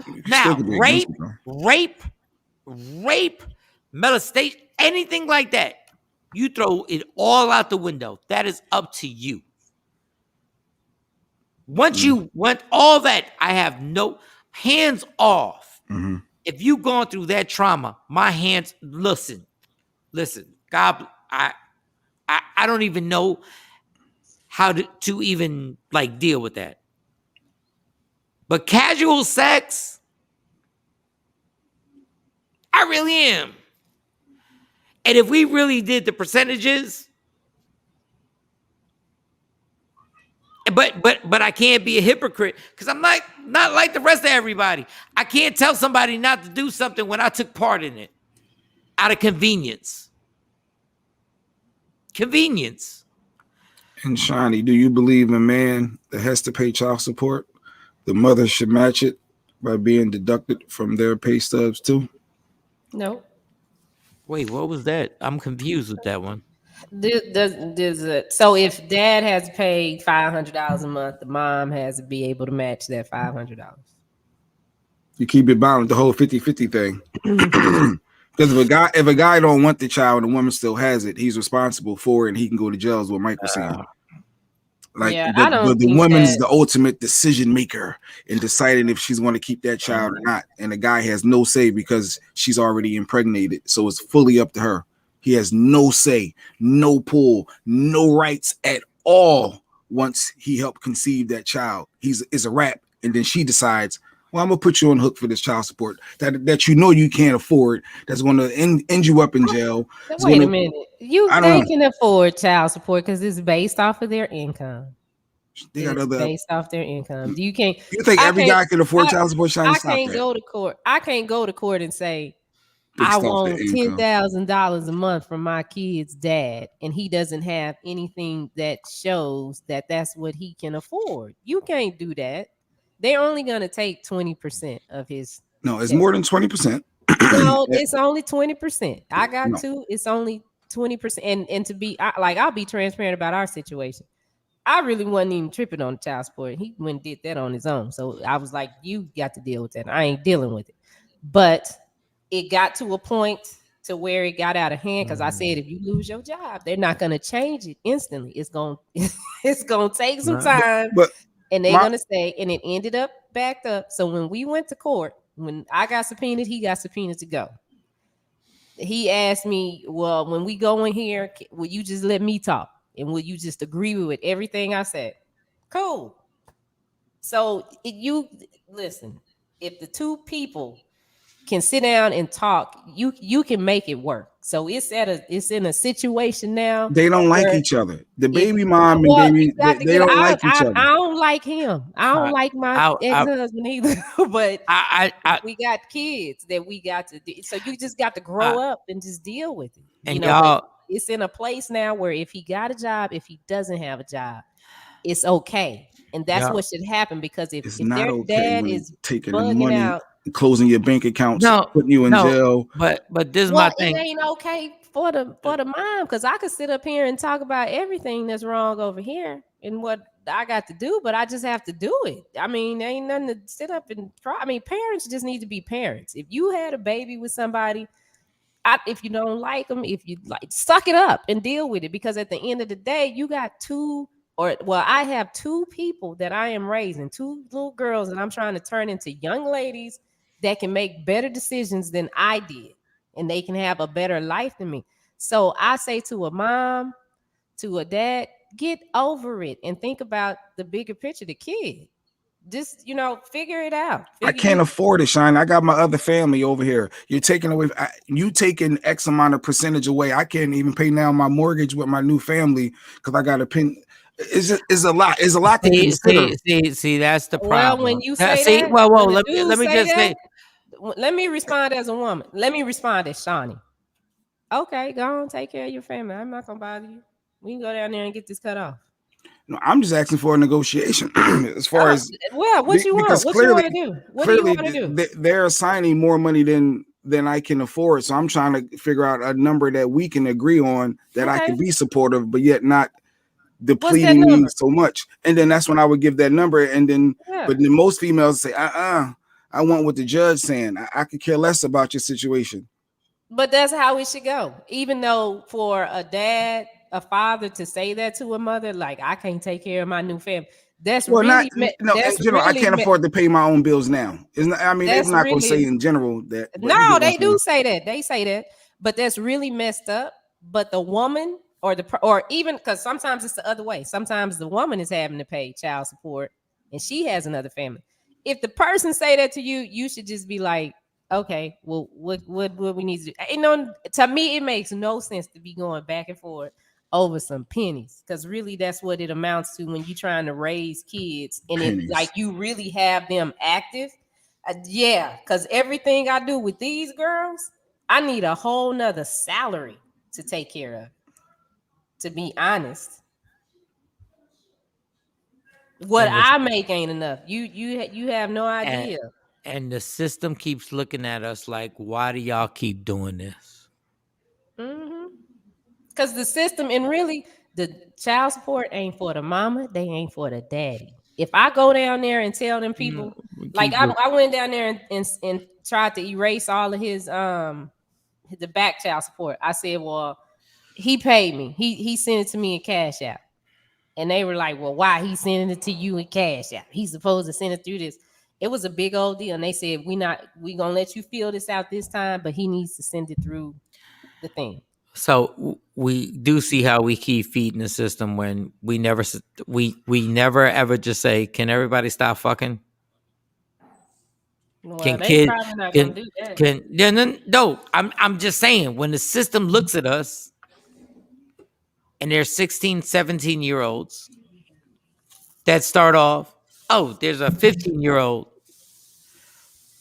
could be against it, though. rape, molestation, anything like that, you throw it all out the window. That is up to you. Once you want all that, I have no hands off. Mm-hmm. If you've gone through that trauma, my hands, listen, God, I don't even know how to even like deal with that. But casual sex, I really am. And if we really did the percentages, but I can't be a hypocrite because I'm not like the rest of everybody. I can't tell somebody not to do something when I took part in it out of convenience. Convenience. And Shani, do you believe a man that has to pay child support, the mother should match it by being deducted from their pay stubs too? No. Wait, what was that? I'm confused with that one. So if dad has paid $500 a month, the mom has to be able to match that $500. You keep it balanced, the whole 50-50 thing. Because if a guy don't want the child and the woman still has it, he's responsible for it and he can go to jail, is what Mike was saying. Like the woman's the ultimate decision maker in deciding if she's going to keep that child or not. And the guy has no say because she's already impregnated. So it's fully up to her. He has no say, no pull, no rights at all once he helped conceive that child. It's a wrap. And then she decides, well, I'm going to put you on hook for this child support that you know you can't afford. That's going to end you up in jail. Wait a minute. They can afford child support because it's based off of their income. Based off their income. You think every guy can afford child support? I can't go to court. I can't go to court and say, I want $10,000 a month from my kid's dad, and he doesn't have anything that shows that that's what he can afford. You can't do that. They're only going to take 20% of his. No, it's more than 20%. No, it's only 20%. I got two. It's only 20%. And to be I'll be transparent about our situation. I really wasn't even tripping on the child support. He went and did that on his own. So I was like, you got to deal with that. I ain't dealing with it. But it got to a point to where it got out of hand because I said, if you lose your job, they're not going to change it instantly. It's going to take some time. And they're going to say, and it ended up backed up. So when we went to court, when I got subpoenaed, he got subpoenaed to go. He asked me, well, when we go in here, will you just let me talk? And will you just agree with everything I said? Cool. So you listen, if the two people can sit down and talk, you can make it work. So it's in a situation now. They don't like each other. The baby mom and baby, they don't like each other. I don't like him. I don't like my ex-husband either. But we got kids that we got to do. So you just got to grow up and just deal with it. And y'all, it's in a place now where if he got a job, if he doesn't have a job, it's okay. And that's what should happen because if their dad is taking the money out, closing your bank accounts, putting you in jail. But this is my thing. It ain't okay for the mom because I could sit up here and talk about everything that's wrong over here and what I got to do, but I just have to do it. I mean, there ain't nothing to sit up and try. I mean, parents just need to be parents. If you had a baby with somebody, if you don't like them, if you like, suck it up and deal with it because at the end of the day, you got I have two people that I am raising, two little girls that I'm trying to turn into young ladies that can make better decisions than I did, and they can have a better life than me. So I say to a mom, to a dad, get over it and think about the bigger picture, the kid. Just, figure it out. I can't afford it, Shine. I got my other family over here. You're taking away, you taking X amount of percentage away. I can't even pay now my mortgage with my new family because I got to pay. It's a lot. It's a lot to consider. See, that's the problem. Well, when you say that, let me just say. Let me respond as a woman. Let me respond as Shawnee. Okay, go on, take care of your family. I'm not gonna bother you. We can go down there and get this cut off. No, I'm just asking for a negotiation. As far as what you want? What you want to do? What do you want to do? They're assigning more money than I can afford. So I'm trying to figure out a number that we can agree on that I can be supportive, but yet not depleting me so much. And then that's when I would give that number. And then, but then most females say, I want what the judge saying. I could care less about your situation. But that's how it should go. Even though for a father to say that to a mother, like, I can't take care of my new family. That's well, really no. In general, I can't afford to pay my own bills now. It's not, I mean, they're not going to say in general that. No, they do say that. They say that, but that's really messed up. But the woman or even because sometimes it's the other way. Sometimes the woman is having to pay child support, and she has another family. If the person say that to you, you should just be like, okay, well, what we need to do? You know, to me, it makes no sense to be going back and forth over some pennies, because really that's what it amounts to when you're trying to raise kids, and it's like you really have them active. Yeah, because everything I do with these girls, I need a whole nother salary to take care of. To be honest, what I make ain't enough. You have no idea. And the system keeps looking at us like, why do y'all keep doing this? Because the system, and really the child support ain't for the mama, they ain't for the daddy. If I go down there and tell them people, like I went down there and tried to erase all of his the back child support. I said, well, he paid me. He sent it to me in Cash App. And they were like, well, why he sending it to you in Cash App? He's supposed to send it through this. It was a big old deal. And they said, we gonna let you fill this out this time, but he needs to send it through the thing. So we do see how we keep feeding the system when we never ever just say, can everybody stop fucking? Well, they probably not gonna do that. No, I'm just saying, when the system looks at us and there's 16, 17-year-olds that start off, oh, there's a 15-year-old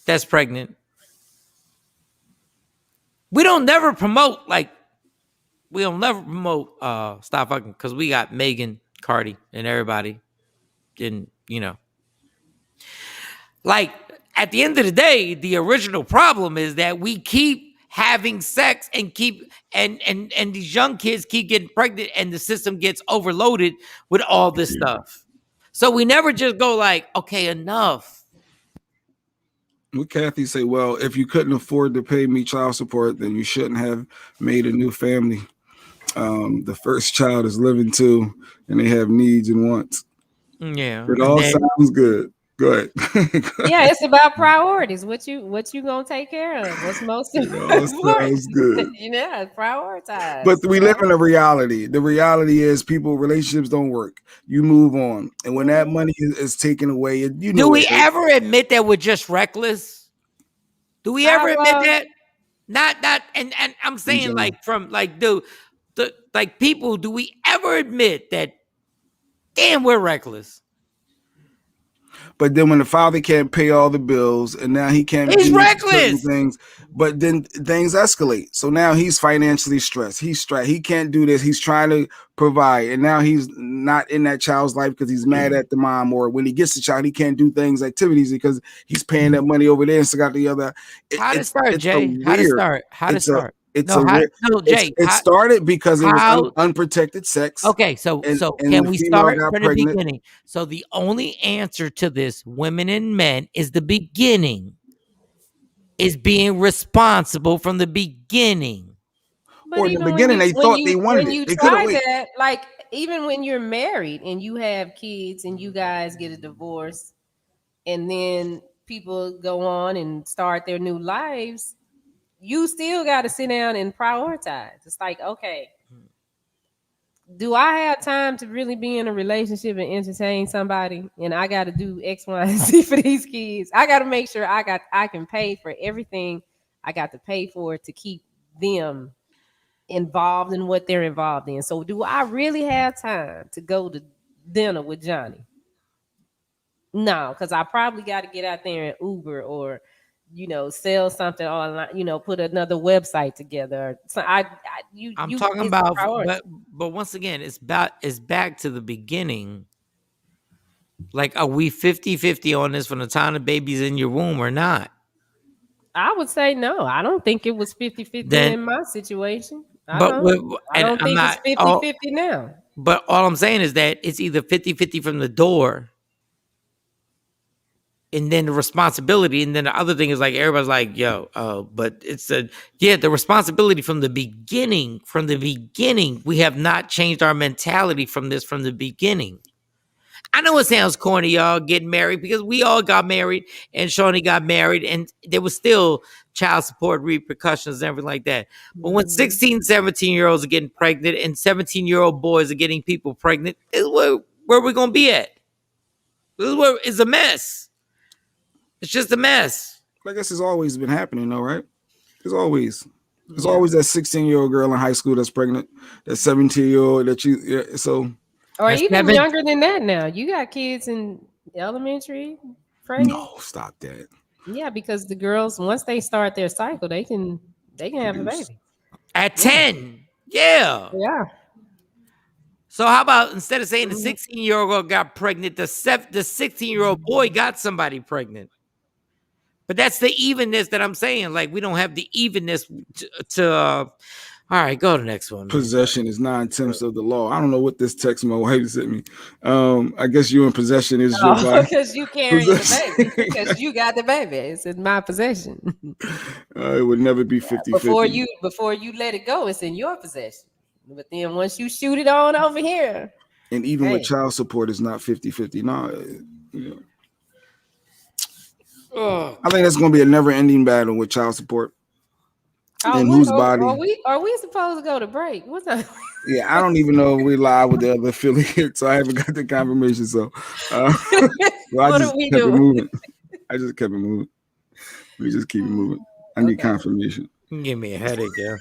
that's pregnant. We don't never promote stop fucking, because we got Megan, Cardi, and everybody. And, like, at the end of the day, the original problem is that we keep having sex and and these young kids keep getting pregnant, and the system gets overloaded with all this stuff. So we never just go like, okay, enough. Would Kathy say, well, if you couldn't afford to pay me child support, then you shouldn't have made a new family. The first child is living too, and they have needs and wants. Yeah. It all sounds good. Go ahead. Yeah, it's about priorities. What you gonna take care of? What's most important? Sounds good. Yeah, prioritize. But we live in a reality. The reality is relationships don't work. You move on. And when that money is taken away, do we ever admit that we're just reckless? Do we ever admit that? Not and I'm saying, like, from like the like people, do we ever admit that, damn, we're reckless? But then when the father can't pay all the bills, and now he can't do certain things, but then things escalate. So now he's financially stressed. He's stressed. He can't do this. He's trying to provide, and now he's not in that child's life because he's mad at the mom, or when he gets the child, he can't do activities because he's paying that money over there and still got the other. How to start, Jay? How to start? It started because it was unprotected sex. Okay, so can we start from the beginning? So the only answer to this, women and men, is the beginning. Is being responsible from the beginning. But in the beginning, they thought they wanted it. They couldn't wait. Like, even when you're married and you have kids and you guys get a divorce, and then people go on and start their new lives, you still got to sit down and prioritize. It's like, okay, do I have time to really be in a relationship and entertain somebody? And I got to do X, Y, and Z for these kids. I got to make sure I can pay for everything I got to pay for to keep them involved in what they're involved in. So do I really have time to go to dinner with Johnny? No, because I probably got to get out there and Uber, or sell something online, put another website together. So I'm talking about, but once again, it's back to the beginning. Like, are we 50-50 on this from the time the baby's in your womb or not? I would say no. I don't think it was 50-50 in my situation. I don't think it's 50-50 now. But all I'm saying is that it's either 50-50 from the door, and then the responsibility, and then the other thing is like everybody's like, but it's the responsibility from the beginning. From the beginning, we have not changed our mentality from this from the beginning. I know it sounds corny, y'all, getting married, because we all got married, and Shawnee got married, and there was still child support repercussions and everything like that. But when 16, 17-year-olds are getting pregnant and 17-year-old boys are getting people pregnant, is where we're going to be at. This is where it's a mess. It's just a mess. I guess it's always been happening, though, right? There's always that 16-year-old girl in high school that's pregnant, that 17-year-old that so. Or even younger than that now. You got kids in elementary pregnant. No, stop that. Yeah, because the girls, once they start their cycle, they can have a baby. At 10. Yeah. Yeah. So how about instead of saying the 16-year-old girl got pregnant, the 16-year-old boy got somebody pregnant? But that's the evenness that I'm saying. Like, we don't have the evenness to all right, go to the next one. Man. Possession is 9/10 of the law. I don't know what this text my wife sent me. I guess you in possession is your body. Because you carrying the baby. Because you got the baby. It's in my possession. It would never be 50-50. Before you let it go, it's in your possession. But then once you shoot it on over here. And even with child support, it's not 50-50. No, I think that's going to be a never-ending battle with child support. And whose body? Are we supposed to go to break? What's up? Yeah, I don't even know if we live with the other affiliate, so I haven't got the confirmation. So, what are we doing? I just kept it moving. We just keep it moving. I need confirmation. You give me a headache, yeah.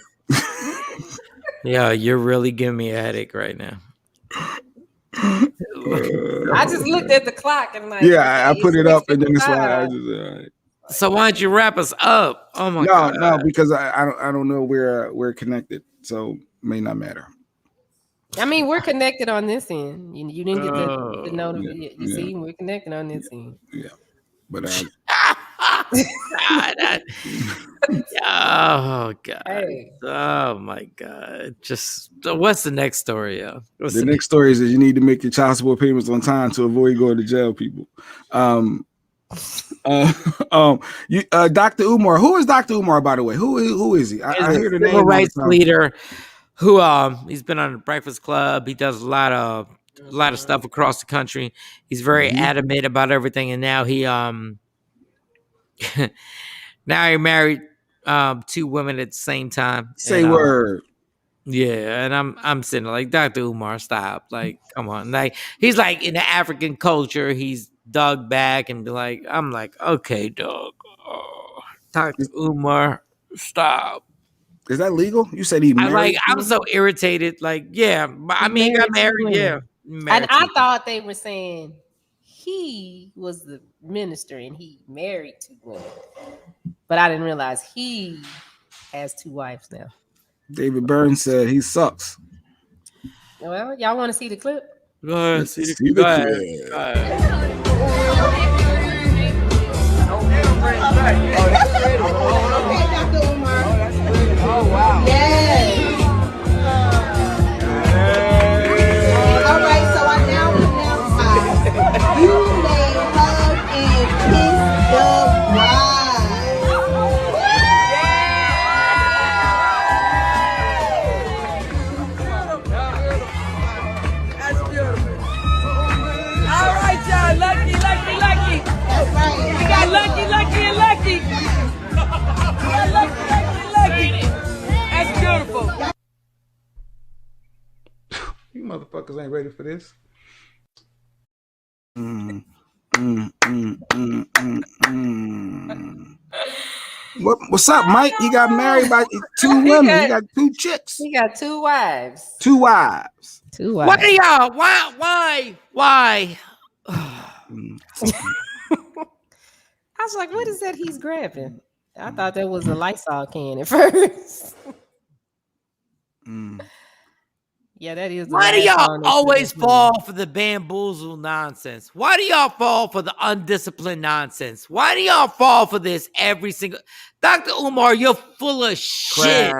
Yeah, you're really giving me a headache right now. I just looked at the clock and like, I put it up, and then it's why I just. So why don't you wrap us up? Oh my God! No, because I don't know where we're connected, so it may not matter. I mean, we're connected on this end. You didn't get the notification. You see, we're connected on this end. Yeah, but oh God! Hey. Oh my God! Just what's the next story, yo? The next story is that you need to make your child support payments on time to avoid going to jail, people. Dr. Umar. Who is Dr. Umar, by the way? Who is he? I hear the name. Civil rights leader who he's been on the Breakfast Club. He does a lot of stuff across the country. He's very adamant about everything, and now he now he married 2 women at the same time. Say word. Yeah, and I'm sitting there like, Dr. Umar, stop. Like, come on. Like, he's like, in the African culture, he's dug back and be like, I'm like, okay, dog. Dr. Umar, stop. Is that legal? You said he married? I'm so irritated. Like, yeah. I mean, he got married, yeah. And I thought they were saying he was the minister and he married 2 women. But I didn't realize he has 2 wives now. David Burns said he sucks. Well, y'all want to see the clip? Go ahead, see the clip. Go ahead. Oh, wow. Yes. All right, so I now pronounce you may hug and kiss the bride. That's beautiful. All right, y'all. Lucky. That's right. We got lucky. Lucky. That's beautiful. You motherfuckers ain't ready for this. What's up, Mike? He got married by 2 women. He got 2 chicks. He got 2 wives. 2 wives. 2 wives. What are y'all? Why? I was like, what is that he's grabbing? I thought that was a Lysol can at first. Yeah, that is. Why do y'all always fall for the bamboozle nonsense? Why do y'all fall for the undisciplined nonsense? Why do y'all fall for this every single... Dr. Umar, you're full of shit.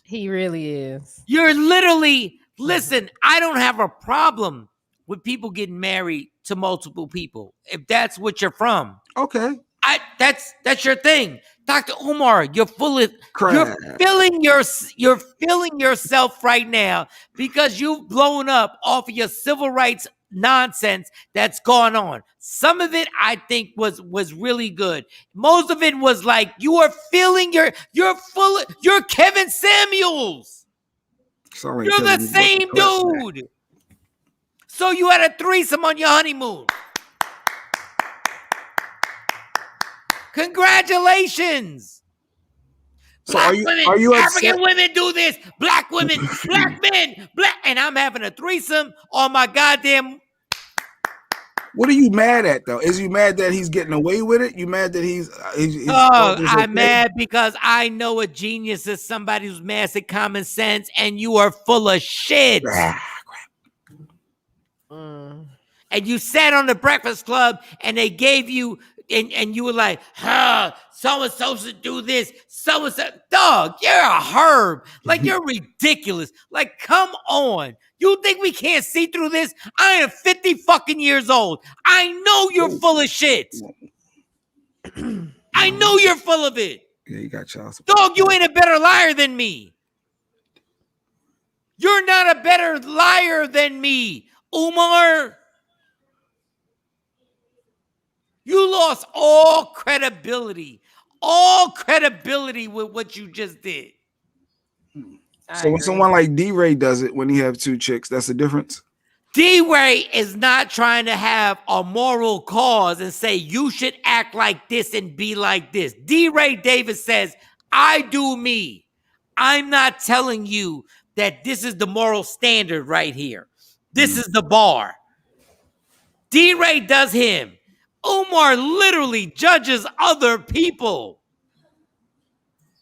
He really is. You're literally Listen, I don't have a problem with people getting married to multiple people if that's what you're from. Okay. That's your thing. Dr. Umar, you're full of Crap. you're feeling yourself right now because you've blown up off of your civil rights nonsense that's gone on. Some of it I think was really good. Most of it was like you are feeling you're Kevin Samuels. Sorry, You're the same dude. So you had a threesome on your honeymoon. Congratulations. So Black are you African upset? women do this. Black women, black men, and I'm having a threesome on my goddamn. What are you mad at though? Is you mad that he's getting away with it? You mad that he's I'm mad because I know a genius is somebody who's mastered common sense, and you are full of shit. And you sat on the Breakfast Club, and they gave you. And you were like, so-and-so should do this. So-and-so. Dog, you're a herb. Like, you're ridiculous. Like, come on. You think we can't see through this? I am 50 fucking years old. I know you're full of shit. I know you're full of it. Yeah, you got child support. Dog, you ain't a better liar than me. You're not a better liar than me, Umar. You lost all credibility with what you just did. So when someone like D-Ray does it, when he have two chicks, that's the difference? D-Ray is not trying to have a moral cause and say you should act like this and be like this. D-Ray Davis says, I do me. I'm not telling you that this is the moral standard right here. This is the bar. D-Ray does him. Umar literally judges other people.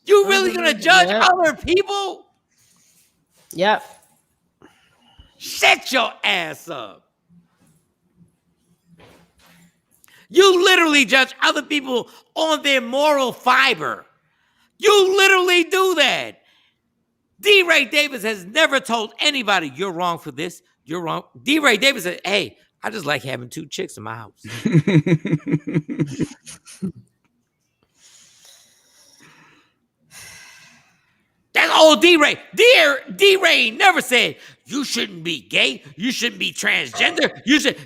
You really gonna judge other people? Yep. Shut your ass up. You literally judge other people on their moral fiber. You literally do that. D-Ray Davis has never told anybody you're wrong for this. You're wrong. D-Ray Davis said, hey, I just like having two chicks in my house. That's all D-Ray. D-Ray never said, you shouldn't be gay. You shouldn't be transgender.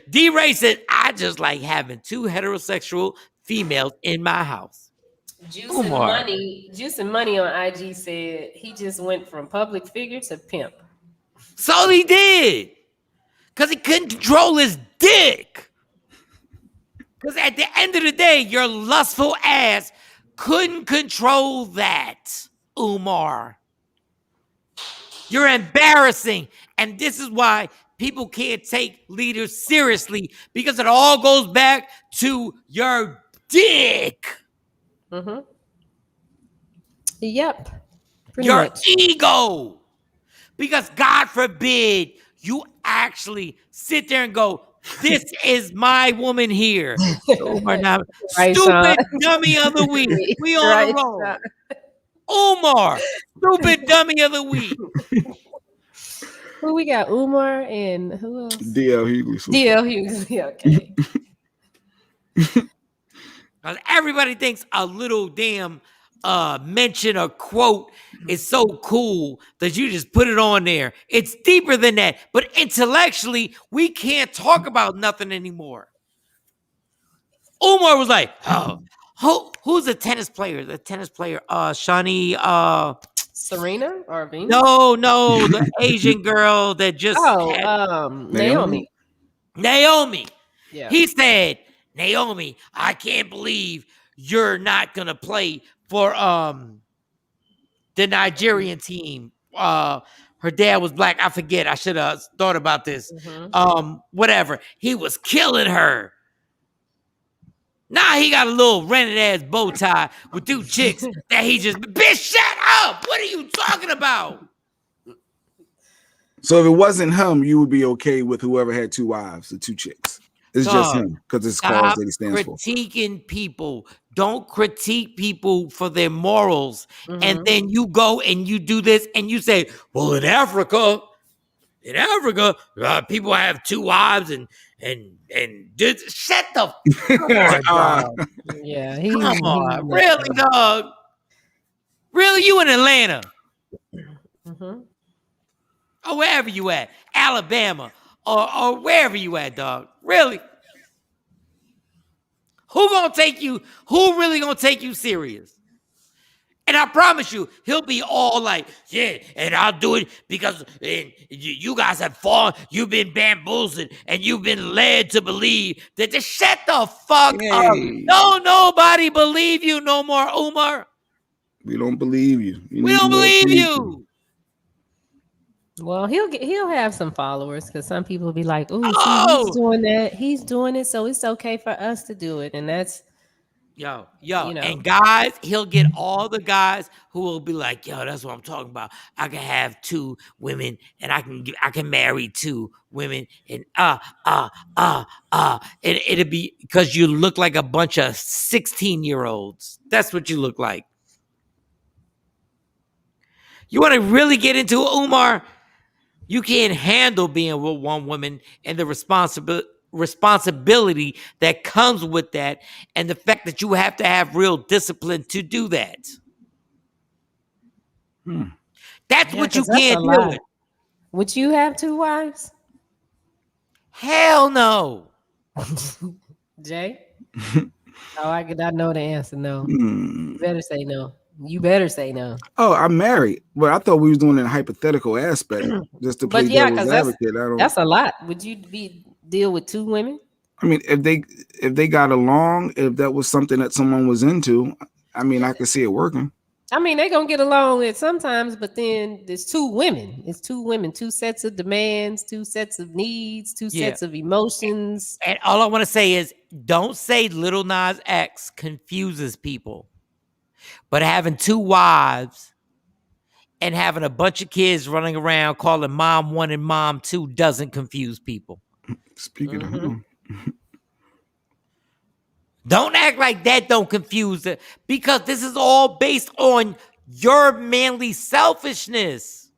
D-Ray said, I just like having two heterosexual females in my house. Juice and Money on IG said he just went from public figure to pimp. So he did. Because he couldn't control his dick. Because at the end of the day, your lustful ass couldn't control that, Umar. You're embarrassing. And this is why people can't take leaders seriously, because it all goes back to your dick. Mm-hmm. Yep. Your ego. Because God forbid you actually sit there and go, this is my woman here. Umar, Right, stupid dummy of the week. We on a roll. Umar, stupid dummy of the week. Who we got? Umar and who else? DL Hughley. DL Hughley. Okay. Because everybody thinks a little damn mention or quote is so cool that you just put it on there. It's deeper than that. But intellectually, we can't talk about nothing anymore. Umar was like, who's the tennis player? The tennis player, Shawnee. Serena or Venus? No, the Asian girl that just Naomi. Yeah. He said, Naomi, I can't believe you're not gonna play for the Nigerian team. Her dad was black. I forget. I should have thought about this. Mm-hmm. Whatever. He was killing her. Now he got a little rented ass bow tie with two chicks that he just, bitch, shut up. What are you talking about? So if it wasn't him, you would be okay with whoever had two wives, the two chicks. It's just him because it's cause that he stands for. Critiquing people. Don't critique people for their morals. Mm-hmm. And then you go and you do this and you say, well, in Africa, in Africa, people have 2 wives and shut the fuck up, dog. Yeah, Come on, really, dog? Really, you in Atlanta? Mm-hmm. Or wherever you at, Alabama, or wherever you at, dog. Really? Who really gonna take you serious? And I promise you, he'll be all like, yeah, and I'll do it because you guys have fallen, you've been bamboozled, and you've been led to believe that just shut the fuck up. Don't nobody believe you no more, Umar. We don't believe you. We don't believe you. Well, he'll have some followers because some people will be like, "Oh, see, he's doing that. He's doing it, so it's okay for us to do it." And that's and guys, he'll get all the guys who will be like, "Yo, that's what I'm talking about. I can have 2 women, and I can marry 2 women, and it'll be because you look like a bunch of 16-year-olds. That's what you look like. You want to really get into Umar? You can't handle being with one woman and the responsibility that comes with that, and the fact that you have to have real discipline to do that. That's what you can't deal with. Would you have 2 wives? Hell no. Jay? I know the answer. No. You better say no. You better say no. Oh, I'm married. Well, I thought we was doing it in a hypothetical aspect, just to play devil's advocate. That's a lot. Would you deal with 2 women? I mean, if they got along, if that was something that someone was into, I mean, I could see it working. I mean, they're gonna get along at sometimes, but then there's 2 women. It's 2 women, 2 sets of demands, 2 sets of needs, 2 sets of emotions. And all I want to say is, don't say Lil Nas X confuses people. But having 2 wives and having a bunch of kids running around calling mom 1 and mom 2 doesn't confuse people. Speaking of whom. Don't act like that don't confuse it, because this is all based on your manly selfishness.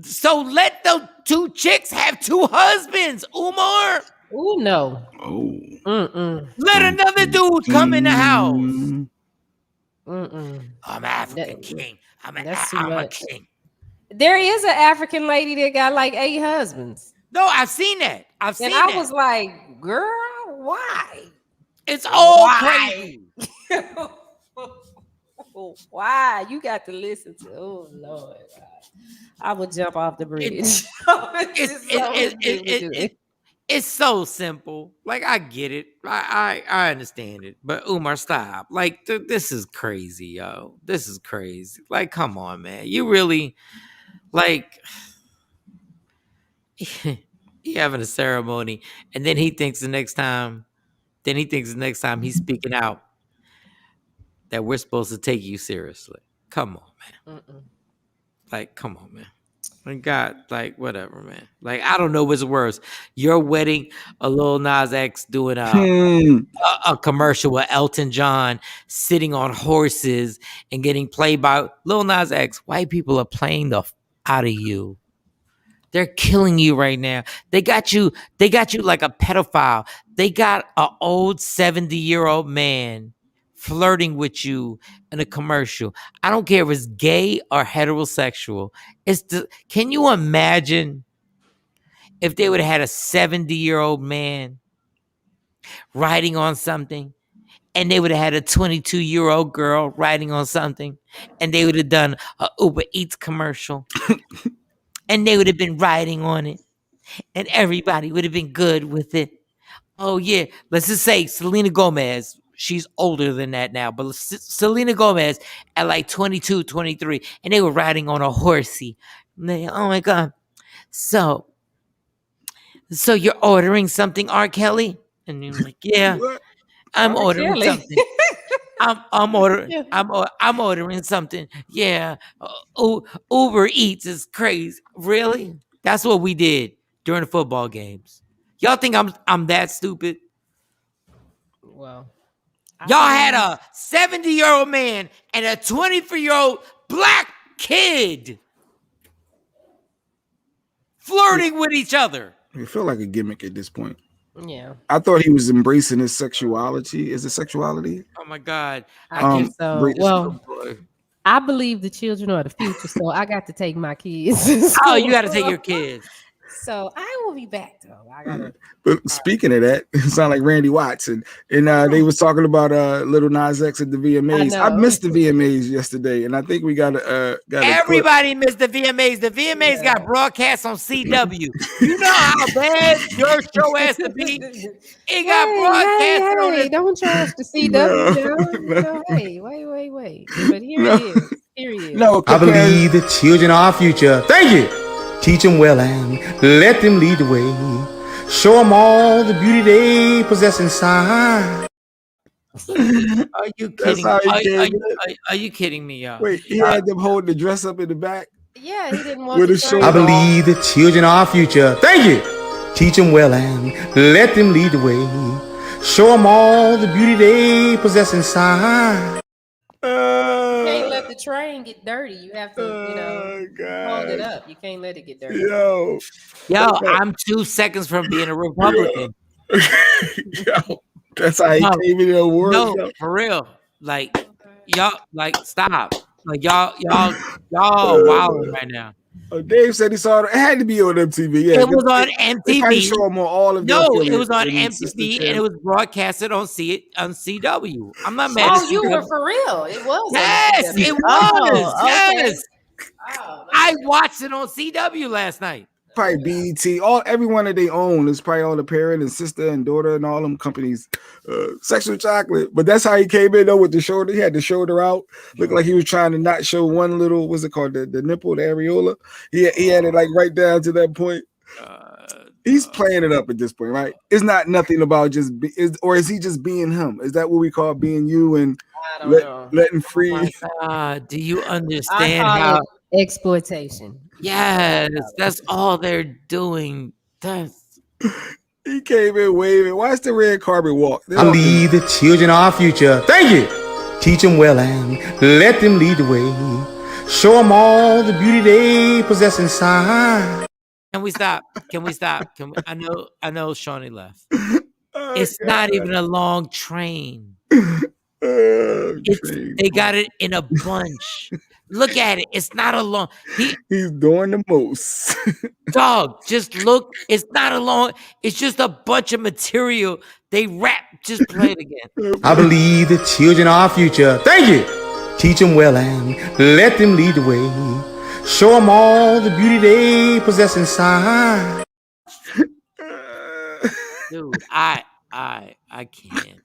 So let the 2 chicks have 2 husbands, Umar. Oh no. Let another dude come in the house. I'm African king. I'm a king. There is an African lady that got like 8 husbands. No, I've seen that. I was like, girl, why? It's all crazy. Why? You got to listen to. Oh Lord, I would jump off the bridge. It's so simple. Like, I get it. I understand it. But Umar, stop. Like, this is crazy, yo. This is crazy. Like, come on, man. You really, like, he having a ceremony, and then he thinks the next time he's speaking out that we're supposed to take you seriously. Come on, man. Like, come on, man. Like, God, like, whatever, man. Like, I don't know what's worse. Your wedding, a Lil Nas X doing a commercial with Elton John sitting on horses and getting played by Lil Nas X. White people are playing the out of you. They're killing you right now. They got you like a pedophile. They got an old 70-year-old man flirting with you in a commercial. I don't care if it's gay or heterosexual. Can you imagine if they would have had a 70-year-old man riding on something, and they would have had a 22-year-old girl riding on something, and they would have done an Uber Eats commercial, and they would have been riding on it, and everybody would have been good with it. Oh, yeah. Let's just say Selena Gomez. She's older than that now, but Selena Gomez at like 22, 23, and they were riding on a horsey. Oh my God. So you're ordering something, R. Kelly? And you're like, yeah, I'm ordering something. I'm ordering something. Yeah. Uber Eats is crazy. Really? That's what we did during the football games. Y'all think I'm that stupid? Well, y'all had a 70-year-old man and a 24-year-old black kid flirting with each other. It felt like a gimmick at this point. Yeah. I thought he was embracing his sexuality. Is it sexuality? Oh my God. I guess so. Well, Oh, I believe the children are the future, so I got to take my kids. Oh, you got to take your kids. So I will be back though. I gotta. But speaking of that, it sounded like Randy Watts, and they was talking about Little Nas X at the VMAs. I missed the VMAs yesterday, and I think we got Everybody missed the VMAs. The VMAs got broadcast on CW. You know how bad your show has to be. It got broadcast on Hey, don't trash the CW. No. Hey, wait. But here it is. Here he is. No, I believe the children are our future. Thank you. Teach them well and let them lead the way. Show them all the beauty they possess inside. Are you kidding? Are you kidding me, y'all? Wait, he had them holding the dress up in the back. Yeah, he didn't want with to. show. I believe the children are our future. Thank you. Teach them well and let them lead the way. Show them all the beauty they possess inside. You can't let the train get dirty. You have to, hold it up. You can't let it get dirty. Yo, I'm 2 seconds from being a Republican. Yo, that's how he came in the world. No, for real. Like y'all, stop. Like y'all wilding right now. Dave said he saw it. It had to be on MTV. Yeah, it was on MTV. They show them on all of no, it was on MTV and it was broadcasted on CW. I'm not mad. Oh, you were for real? It was. Yes, it was. Yes. Oh, I watched it on CW last night. Probably BET, everyone that they own is probably all the parent and sister and daughter and all them companies. Sexual Chocolate, but that's how he came in though with the shoulder. He had the shoulder out, looked like he was trying to not show one little, what's it called, the nipple, the areola. He had it like right down to that point. He's playing it up at this point, right? It's not nothing about just or is he just being him? Is that what we call being you and letting free? Oh my God, do you understand how exploitation? Yes, that's all they're doing. He came in waving. Why's the red carpet walk? I believe the children are our future. Thank you. Teach them well and let them lead the way. Show them all the beauty they possess inside. Can we stop? I know Shawnee left. It's not even a long train. They got it in a bunch. Look at it. It's not a long. He's doing the most. Dog, just look. It's not a long. It's just a bunch of material. They rap. Just play it again. I believe the children are our future. Thank you. Teach them well and let them lead the way. Show them all the beauty they possess inside. Dude, I can't.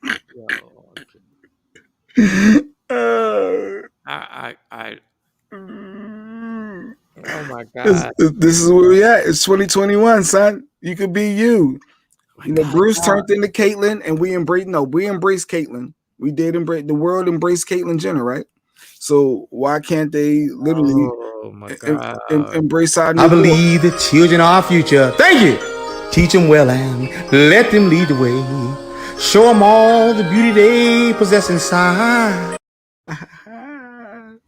Oh my God. This is where we at. It's 2021, son. You could be you. Bruce turned into Caitlyn, and we embraced Caitlyn. We did embrace the world, embraced Caitlyn Jenner, right? So why can't they literally embrace our new I believe the children are our future. Thank you. Teach them well and let them lead the way. Show them all the beauty they possess inside.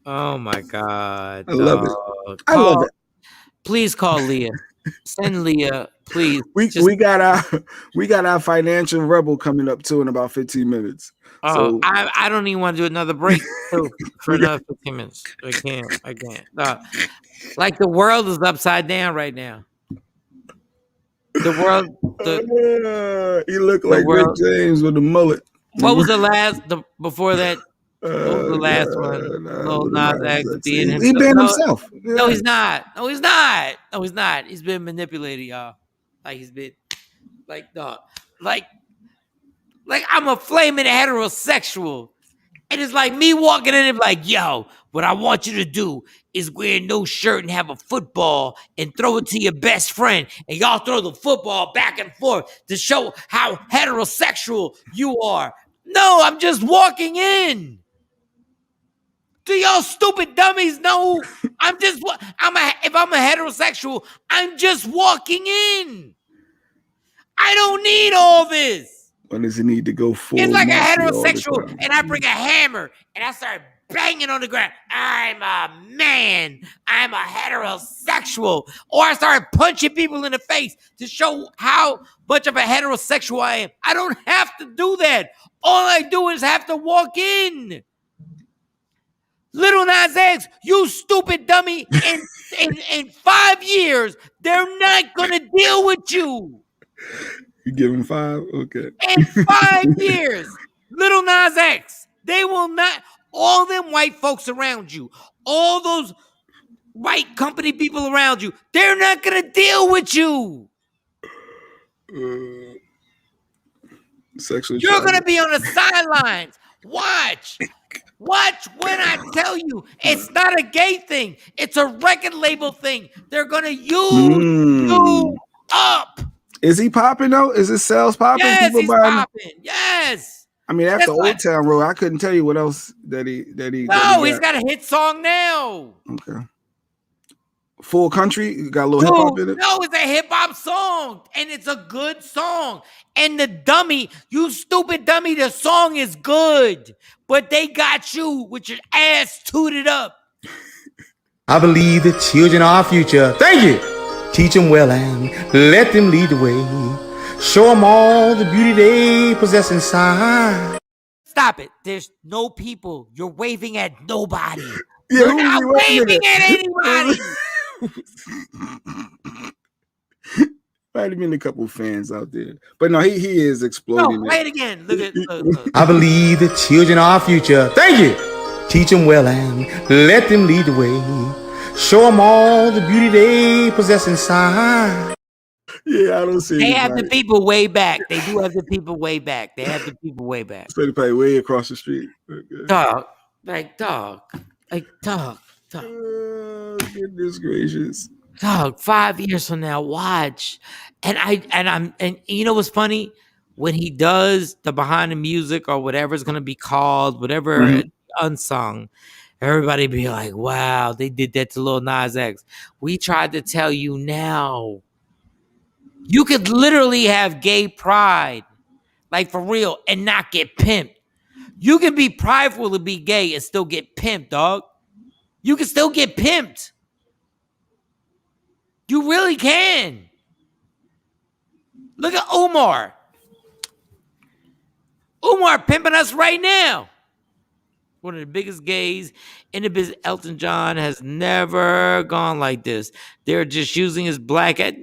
Oh my God. I love it. I love it. Please call Leah. Send Leah, please. We got our financial rebel coming up too in about 15 minutes. Oh, so, I don't even want to do another break for another 15 minutes. I can't. Like the world is upside down right now. The world. He looked like Rick James with a mullet. What was before that? What was the last one? Lil Nas X being himself. He been himself. No, he's not. No, he's not. He's been manipulated, y'all. Like he's been like dog. Like I'm a flaming heterosexual. And it's like me walking in and like, yo, what I want you to do is wear no shirt and have a football and throw it to your best friend. And y'all throw the football back and forth to show how heterosexual you are. No, I'm just walking in. Do y'all stupid dummies know? If I'm a heterosexual, I'm just walking in. I don't need all this. When does he need to go full? It's like a heterosexual, and I bring a hammer and I start banging on the ground. I'm a man. I'm a heterosexual. Or I started punching people in the face to show how much of a heterosexual I am. I don't have to do that. All I do is have to walk in. Little Nas X, you stupid dummy. In 5 years, they're not going to deal with you. You give him 5? Okay. In 5 years, Little Nas X, they will not, all them white folks around you, all those white company people around you, they're not going to deal with you. Sexual You're going to be on the sidelines. Watch when I tell you it's not a gay thing. It's a record label thing. They're going to use you up. Is he popping though? Is his sales popping? Yes, People he's buying? popping. Yes. I mean, after Old Town Road, I couldn't tell you what else that he. No, he's got a hit song now. Okay. Full Country got a little hip hop in it. No, it's a hip hop song, and it's a good song. And the dummy, you stupid dummy, the song is good, but they got you with your ass tooted up. I believe the children are our future. Thank you. Teach them well and let them lead the way. Show them all the beauty they possess inside. Stop it. There's no people. You're waving at nobody. Yeah, You're not waving at anybody. Might have been a couple fans out there, but no, he is exploding. No, play it again. Look at. I believe the children are our future. Thank you. Teach them well and let them lead the way. Show them all the beauty they possess inside. Yeah, I don't see. They have the people way back. They do have the people way back. They have the people way back. Especially probably way across the street. Okay. Dog. Goodness gracious. Dog, 5 years from now, watch. And you know what's funny? When he does the behind the music or whatever it's gonna be called, whatever unsung, everybody be like, wow, they did that to Lil Nas X. We tried to tell you now. You could literally have gay pride, like for real, and not get pimped. You can be prideful to be gay and still get pimped, dog. You can still get pimped. You really can. Look at Umar. Umar pimping us right now. One of the biggest gays in the business. Elton John has never gone like this. They're just using his black ass.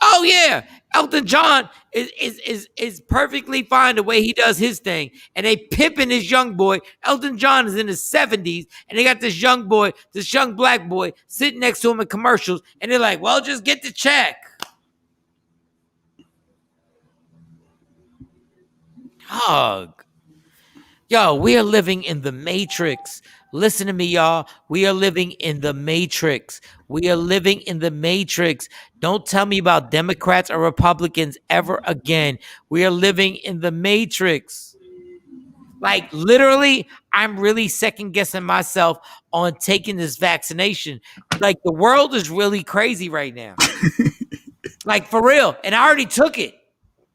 Oh yeah. Elton John is perfectly fine the way he does his thing. And they pimping this young boy. Elton John is in his 70s. And they got this young boy, this young black boy sitting next to him in commercials. And they're like, well, just get the check. Dog. Yo, we are living in the Matrix. Listen to me, y'all. We are living in the Matrix. We are living in the Matrix. Don't tell me about Democrats or Republicans ever again. We are living in the Matrix. Like, literally, I'm really second guessing myself on taking this vaccination. Like, the world is really crazy right now. Like, for real. And I already took it.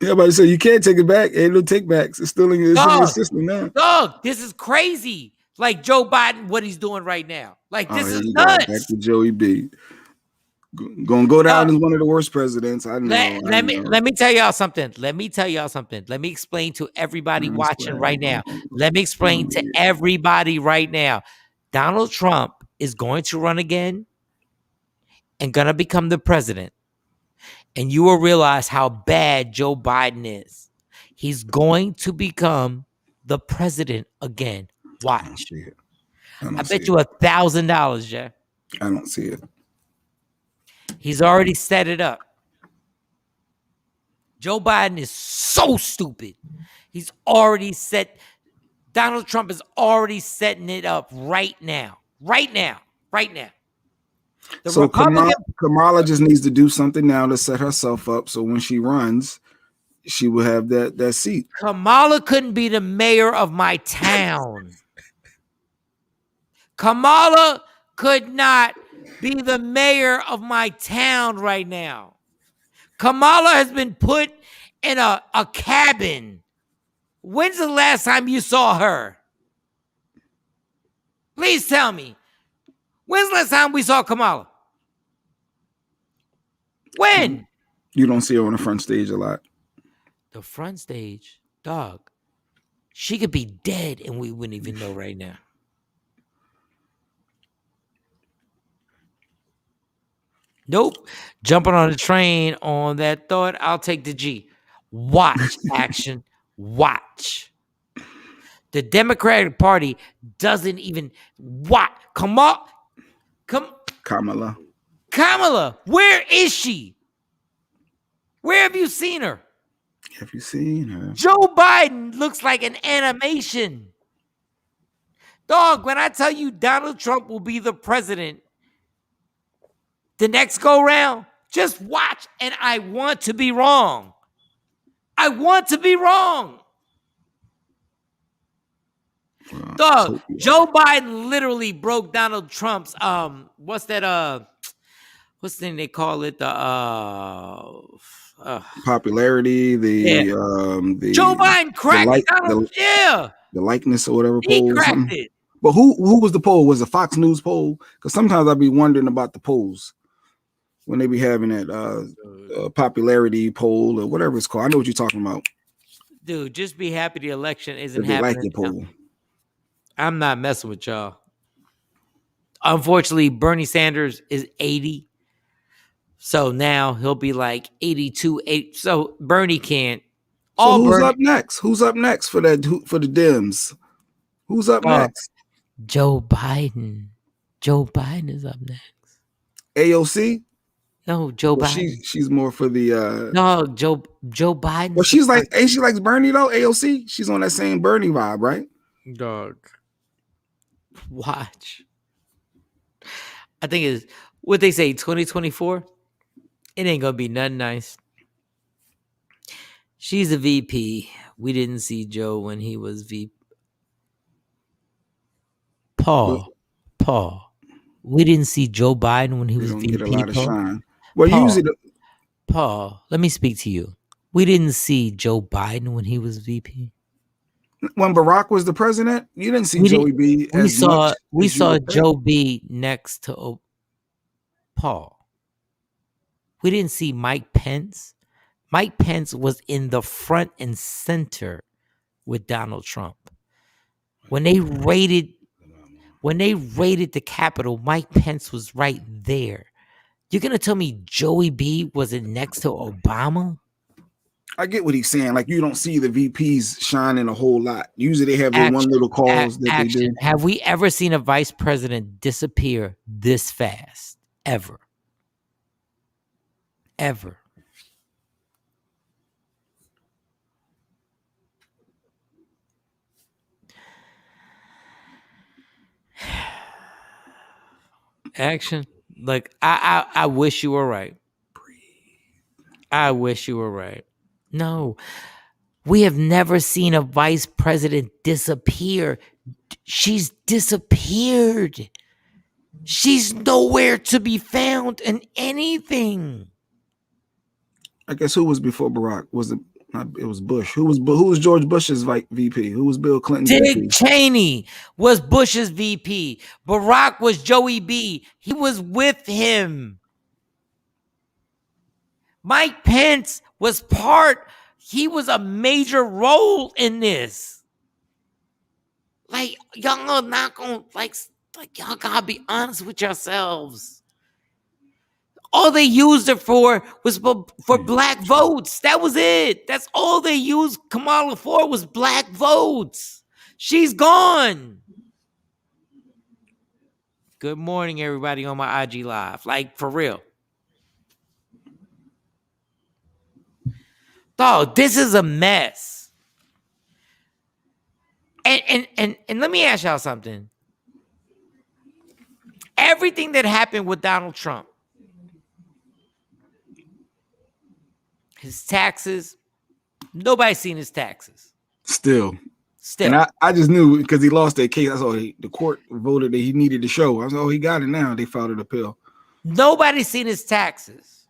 Yeah, but so you can't take it back. Ain't no take backs. It's still in the system now. Dog, this is crazy. Like Joe Biden, what he's doing right now. Like, this is nuts. Back to Joey B. Gonna go down as one of the worst presidents. I know. Let me tell y'all something. Let me explain to everybody watching right now. Let me explain to everybody right now. Donald Trump is going to run again and gonna become the president. And you will realize how bad Joe Biden is. He's going to become the president again. Watch. I bet you $1,000, Jeff. I don't see it. He's already set it up. Joe Biden is so stupid. He's already set. Donald Trump is already setting it up right now. Right now. So Kamala just needs to do something now to set herself up so when she runs, she will have that seat. Kamala couldn't be the mayor of my town. Kamala could not be the mayor of my town right now. Kamala has been put in a cabin. When's the last time you saw her? Please tell me. When's the last time we saw Kamala? When? You don't see her on the front stage a lot. The front stage, dog. She could be dead and we wouldn't even know right now. Nope. Jumping on the train on that thought, I'll take the G. Watch action. Watch. The Democratic Party doesn't even watch. Kamala. Where is she? Where have you seen her? Have you seen her? Joe Biden looks like an animation. Dog, when I tell you Donald Trump will be the president the next go round, just watch, and I want to be wrong. I want to be wrong. Dog, Joe Biden literally broke Donald Trump's what's the thing they call it? Popularity, the Joe Biden cracked Donald. The likeness or whatever He poll. cracked it. But who was the poll? Was it Fox News poll? Because sometimes I'd be wondering about the polls when they be having that popularity poll or whatever it's called. I know what you're talking about. Dude, just be happy the election isn't They like happening. your poll. I'm not messing with y'all. Unfortunately, Bernie Sanders is 80. So now he'll be like 82, 8. So Bernie can't. So who's up next? Who's up next for the Dems? Who's up next? Joe Biden. Joe Biden is up next. AOC? No, Joe Biden. She's more for the no, Joe Biden. Well, she's like, ain't she like Bernie though? AOC? She's on that same Bernie vibe, right? Dog. Watch. I think it's what they say, 2024. It ain't gonna be nothing nice. She's a VP. We didn't see Joe when he was VP. Paul. We didn't see Joe Biden when he was VP. Get a lot of shine. Well, Paul, let me speak to you. We didn't see Joe Biden when he was VP. When Barack was the president, you didn't see Joey B. We saw Joe B. next to Paul. We didn't see Mike Pence. Mike Pence was in the front and center with Donald Trump. When they raided the Capitol, Mike Pence was right there. You're gonna tell me Joey B. wasn't next to Obama? I get what he's saying. Like, you don't see the VPs shining a whole lot. Usually they have their one little calls that they do. Have we ever seen a vice president disappear this fast? Ever. Action. Like, I wish you were right. I wish you were right. No, we have never seen a vice president disappear. She's disappeared. She's nowhere to be found in anything. I guess who was before Barack? It was Bush. Who was George Bush's VP? Who was Bill Clinton's VP? Dick Cheney was Bush's VP. Barack was Joey B. He was with him. Mike Pence was he was a major role in this. Like, y'all are not gonna, like y'all gotta be honest with yourselves. All they used it for was for black votes. That was it. That's all they used Kamala for was black votes. She's gone. Good morning, everybody on my IG Live. Like, for real. Dog, this is a mess. And let me ask y'all something. Everything that happened with Donald Trump, his taxes, nobody's seen his taxes. Still. And I just knew because he lost that case. I saw the court voted that he needed to show. I was like, oh, he got it now. They filed an appeal. Nobody's seen his taxes.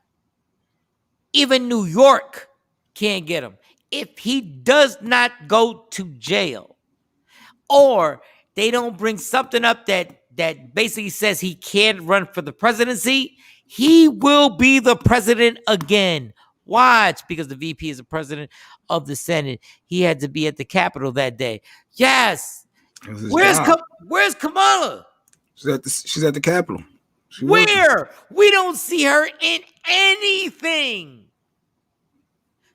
Even New York can't get him. If he does not go to jail, or they don't bring something up that basically says he can't run for the presidency, he will be the president again. Watch, because the VP is the president of the Senate. He had to be at the Capitol that day. Yes. Where's Kamala? She's at the Capitol. Where? We don't see her in anything.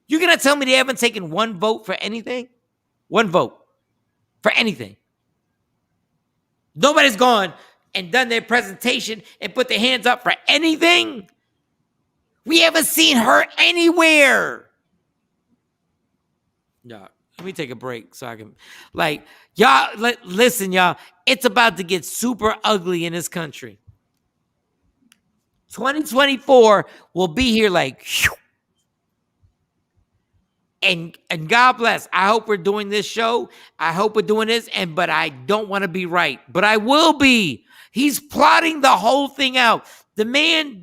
You're going to tell me they haven't taken one vote for anything? One vote for anything. Nobody's gone and done their presentation and put their hands up for anything. We haven't seen her anywhere. Yeah, let me take a break so I can, listen, y'all. It's about to get super ugly in this country. 2024 will be here and God bless. I hope we're doing this show. I hope we're doing this, but I don't want to be right. But I will be. He's plotting the whole thing out. The man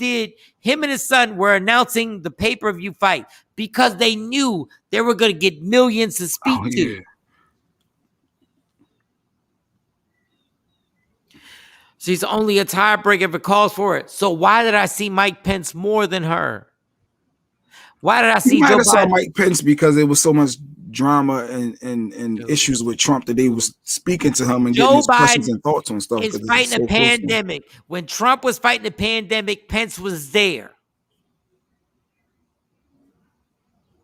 him and his son were announcing the pay-per-view fight because they knew they were going to get millions to speak to. She's only a tiebreaker if it calls for it. So why did I see Mike Pence more than her? Why did I see Joe Biden? Saw Mike Pence because there was so much drama and issues with Trump that they was speaking to him and getting his questions and thoughts on stuff. He's fighting a pandemic. When Trump was fighting the pandemic, Pence was there.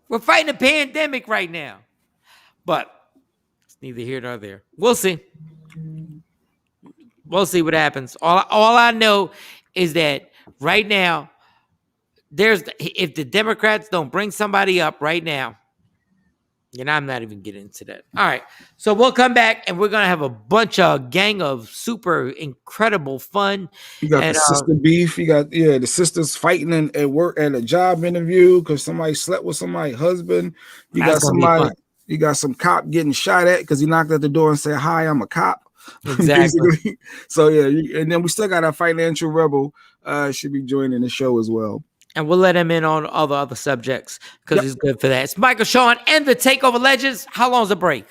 We're fighting a pandemic right now. But it's neither here nor there. We'll see. We'll see what happens. All I know is that right now, if the Democrats don't bring somebody up right now, and I'm not even getting into that. All right. So we'll come back and we're going to have a gang of super incredible fun. You got the sister beef. You got, the sisters fighting at work at a job interview because somebody slept with somebody's husband. You got some cop getting shot at because he knocked at the door and said, "Hi, I'm a cop." Exactly. So, and then we still got our financial rebel should be joining the show as well. And we'll let him in on all the other subjects because he's good for that. It's Michael Shawn and the Takeover Legends. How long's the break?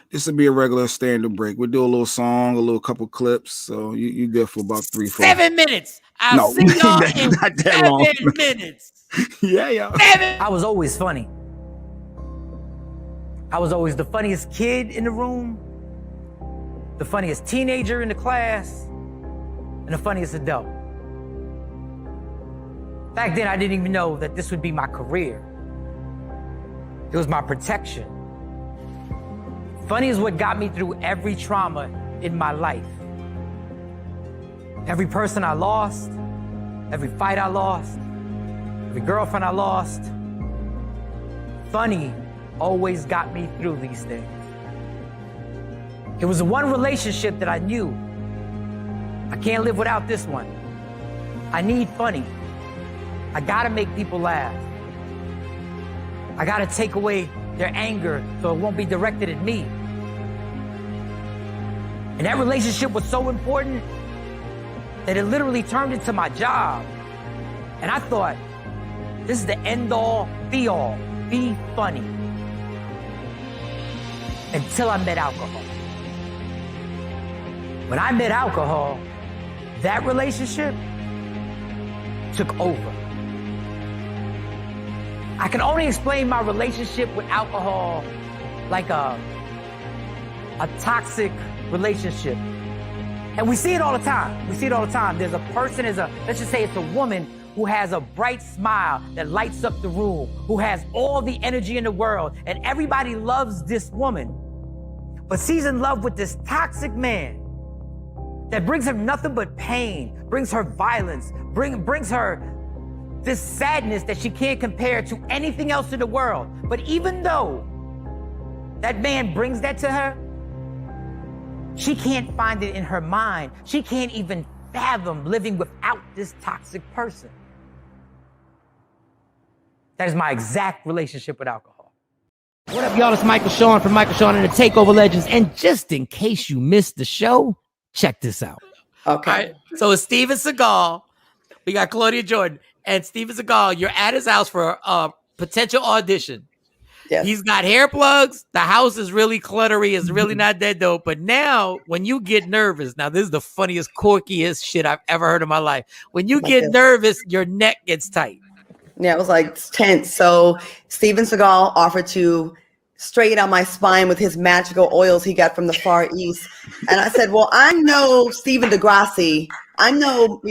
This will be a regular standard break. We'll do a little song, a little couple clips. So you good for about 3-4. 7 minutes. I'll see y'all in not that 7 long. minutes. Yeah. 7. I was always funny. I was always the funniest kid in the room, the funniest teenager in the class, and the funniest adult. Back then, I didn't even know that this would be my career. It was my protection. Funny is what got me through every trauma in my life. Every person I lost, every fight I lost, every girlfriend I lost. Funny always got me through these things. It was the one relationship that I knew. I can't live without this one. I need funny. I gotta make people laugh. I gotta take away their anger so it won't be directed at me. And that relationship was so important that it literally turned into my job. And I thought, this is the end all, be all, be funny. Until I met alcohol. When I met alcohol, that relationship took over. I can only explain my relationship with alcohol like a toxic relationship. And we see it all the time. There's a person, let's just say it's a woman who has a bright smile that lights up the room, who has all the energy in the world, and everybody loves this woman. But she's in love with this toxic man that brings her nothing but pain, brings her violence, brings her this sadness that she can't compare to anything else in the world. But even though that man brings that to her, she can't find it in her mind. She can't even fathom living without this toxic person. That is my exact relationship with alcohol. What up, y'all? It's Michael Shawn from Michael Shawn and the Takeover Legends. And just in case you missed the show, check this out. Okay. All right, so it's Steven Seagal. We got Claudia Jordan and Steven Seagal. You're at his house for a potential audition. Yes. He's got hair plugs. The house is really cluttery. It's really not that dope. But now, when you get nervous, now this is the funniest, quirkiest shit I've ever heard in my life. When you get nervous, your neck gets tight. Yeah, it was like tense. So Steven Seagal offered to straighten out my spine with his magical oils he got from the Far East. And I said, well, I know Stephen DeGrassi. I know,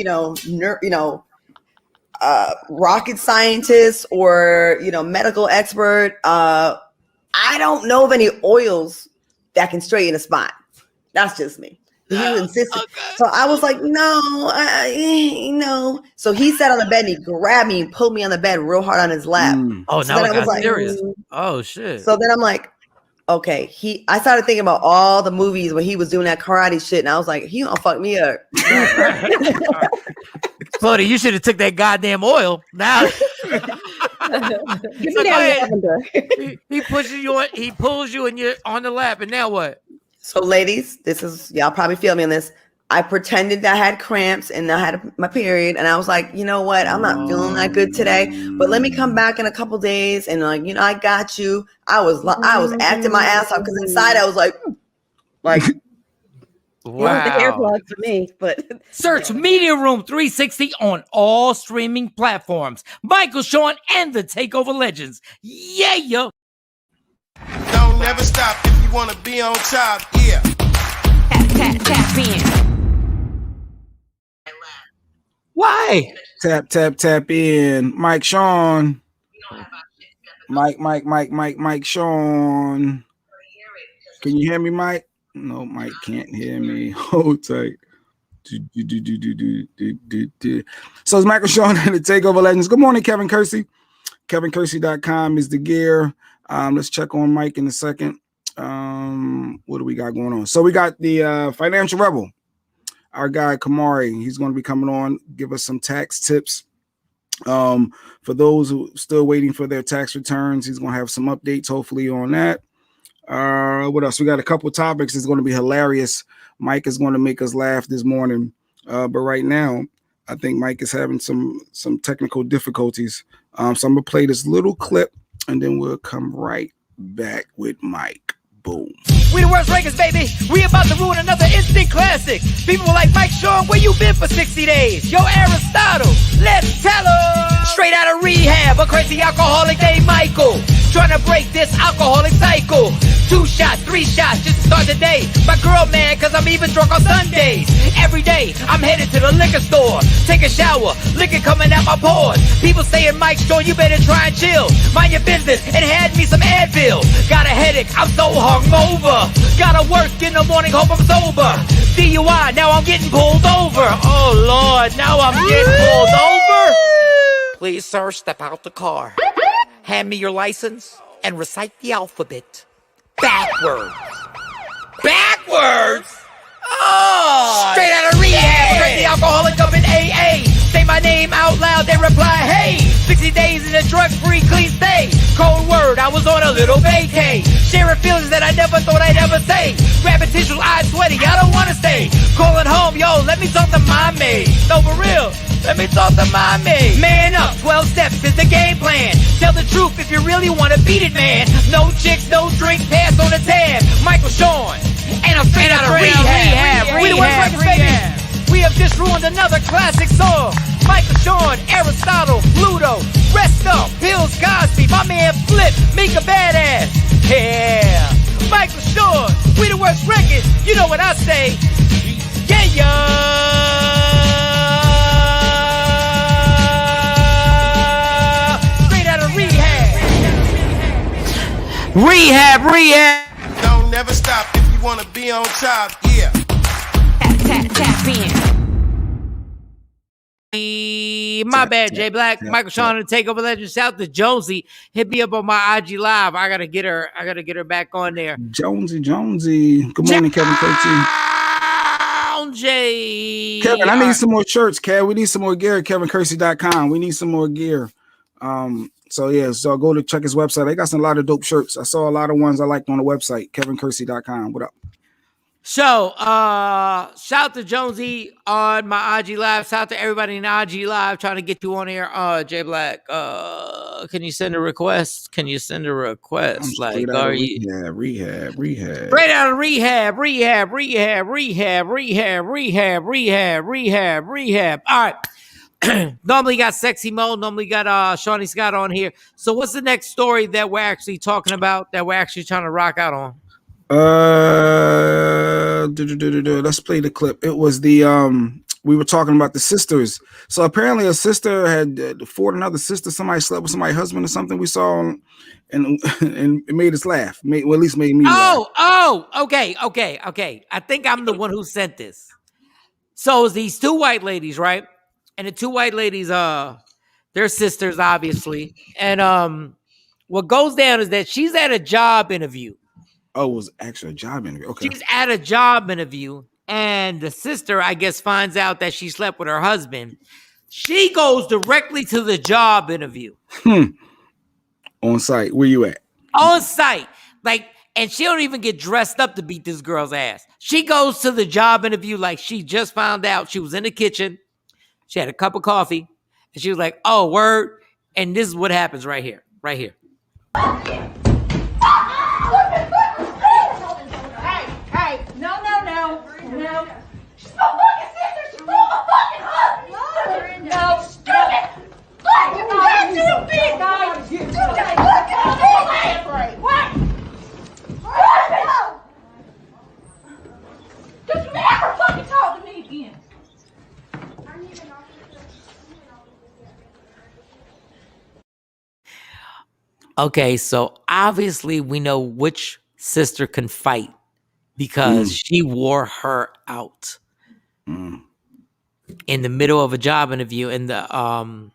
rocket scientist or, medical expert. I don't know of any oils that can straighten a spine. That's just me. He insisted. Okay. So I was like, no. So he sat on the bed and he grabbed me and pulled me on the bed real hard on his lap. Oh, so now it got serious. Oh, shit. So then I'm like, okay. I started thinking about all the movies where he was doing that karate shit. And I was like, he gonna fuck me up. Floaty, you should have took that goddamn oil. Now give me that lavender. He pushes you on, he pulls you and you're on the lap, and now what? So ladies, y'all probably feel me on this. I pretended that I had cramps and I had my period, and I was like, you know what? I'm not feeling that good today, but let me come back in a couple days and I got you. I was acting my ass off because inside I was like. Wow. The AirPods for me, but search Media Room 360 on all streaming platforms. Michael, Shawn, and the Takeover Legends. Yeah. Don't never stop if you want to be on top. Yeah. Tap in. Why? Tap in. Mike, Shawn. Mike, Shawn. Can you hear me, Mike? No, Mike can't hear me. Hold tight. So it's Michael, Shawn, and the Takeover Legends. Good morning, Kevin Kersey. KevinKersey.com is the gear. Let's check on Mike in a second. What do we got going on? So we got the Financial Rebel, our guy Kamari. He's going to be coming on, give us some tax tips. For those who are still waiting for their tax returns, he's going to have some updates, hopefully, on that. What else? We got a couple of topics. It's going to be hilarious. Mike is going to make us laugh this morning. But right now, I think Mike is having some technical difficulties. So I'm going to play this little clip, and then we'll come right back with Mike. Boom. We the worst rankers, baby. We about to ruin another instant classic. People were like, Mike, Shawn, where you been for 60 days? Yo, Aristotle, let's tell her. Straight out of rehab, a crazy alcoholic named Michael. Trying to break this alcoholic cycle. 2 shots, 3 shots, just to start the day. My girl, man, cause I'm even drunk on Sundays. Every day, I'm headed to the liquor store. Take a shower, liquor coming out my pores. People saying, Mike, Shawn, you better try and chill. Mind your business and hand me some Advil. Got a headache, I'm so hungover. Gotta work in the morning, hope I'm sober. DUI, now I'm getting pulled over. Oh, Lord, now I'm getting pulled over. Please, sir, step out the car. Hand me your license and recite the alphabet. Backwards. Backwards? Oh! Straight out of rehab, crazy alcoholic up in AA. Say my name out loud, they reply, hey. 60 days in a drug-free clean stay. Cold word, I was on a little vacay. Sharing feelings that I never thought I'd ever say. Grabbing tissue, eyes sweaty, I don't wanna stay. Calling home, yo, let me talk to my maid. No, for real, let me talk to my maid. Man up, 12 steps is the game plan. Tell the truth if you really wanna beat it, man. No chicks, no drink, pass on the tab. Michael, Shawn, and I'm straight out of rehab. We the worst records, baby. We have just ruined another classic song. Michael, Shawn, Aristotle, Pluto, Rest Up, Pills, Cosby, my man Flip, Mika Badass. Yeah, Michael, Shawn, we the worst records. You know what I say? Yeah. Straight out of rehab. Rehab. Don't never stop if you want to be on top. Yeah. Tap in. My bad, Jay Black, Michael, Shawn, and Takeover Legends. Shout out to Jonesy. Hit me up on my IG Live. I gotta get her back on there. Jonesy. Good morning, Kevin Kersey. Kevin, I need some more shirts, Kev. We need some more gear at KevinKersey.com. We need some more gear. So go to check his website. They got a lot of dope shirts. I saw a lot of ones I liked on the website, KevinKersey.com. What up? So, shout out to Jonesy on my IG Live. Shout out to everybody in IG Live trying to get you on here. J Black, can you send a request? Can you send a request? I'm straight Like, out are of you rehab. straight out of rehab? All right. Normally got Sexy Mo. Normally got Shawnee Scott on here. So, what's the next story that we're actually talking about? That we're actually trying to rock out on? Let's play the clip. It was the we were talking about the sisters. So apparently a sister had fought another sister. Somebody slept with somebody's husband or something. We saw and it made us laugh. Well, at least made me laugh. Okay. I think I'm the one who sent this. So it's these two white ladies, right? And the two white ladies, they're sisters, obviously. And what goes down is that she's at a job interview. Oh, it was actually a job interview. Okay. She's at a job interview, and the sister, I guess, finds out that she slept with her husband. She goes directly to the job interview. On site. Where you at? On site. Like, and she don't even get dressed up to beat this girl's ass. She goes to the job interview like she just found out. She was in the kitchen. She had a cup of coffee, and she was like, oh, word. And this is what happens right here. Right here. No. She's my fucking sister. She's my fucking husband. No, stop it. What? You big guys. What? Don't you ever fucking talk to me again. Okay, so obviously we know which sister can fight because she wore her out in the middle of a job interview, and the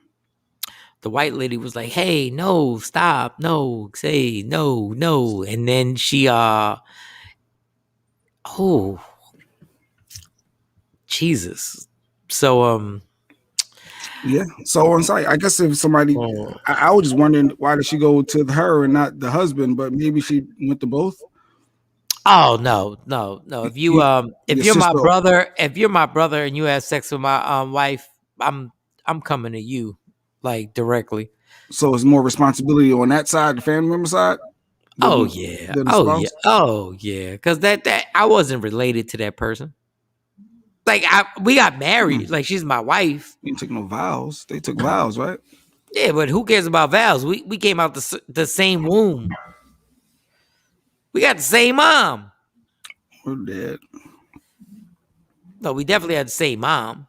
white lady was like, "Hey, no, stop, no, say no," and then she Jesus, so yeah. So on site, I guess if somebody, I was just wondering why did she go to her and not the husband, but maybe she went to both. Oh no! If you're my brother, and you have sex with my wife, I'm coming to you, like directly. So it's more responsibility on that side, the family member side. Oh yeah. Because that I wasn't related to that person. Like we got married. Like she's my wife. You didn't take no vows. They took vows, right? Yeah, but who cares about vows? We came out the same womb. We got the same mom. We're dead. No, we definitely had the same mom.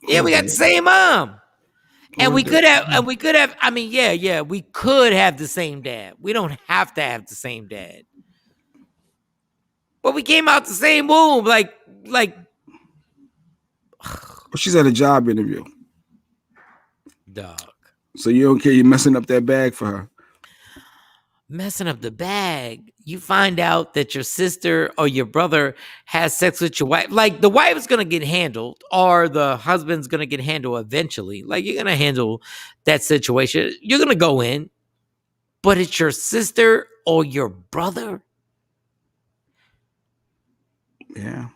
Yeah, we got the same mom. And we could have, I mean, yeah, we could have the same dad. We don't have to have the same dad. But we came out the same womb, like. But she's at a job interview. Dog. So you don't care you're messing up that bag for her. Messing up the bag. You find out that your sister or your brother has sex with your wife. Like the wife is going to get handled or the husband's going to get handled eventually. Like you're going to handle that situation. You're going to go in, but it's your sister or your brother. Yeah.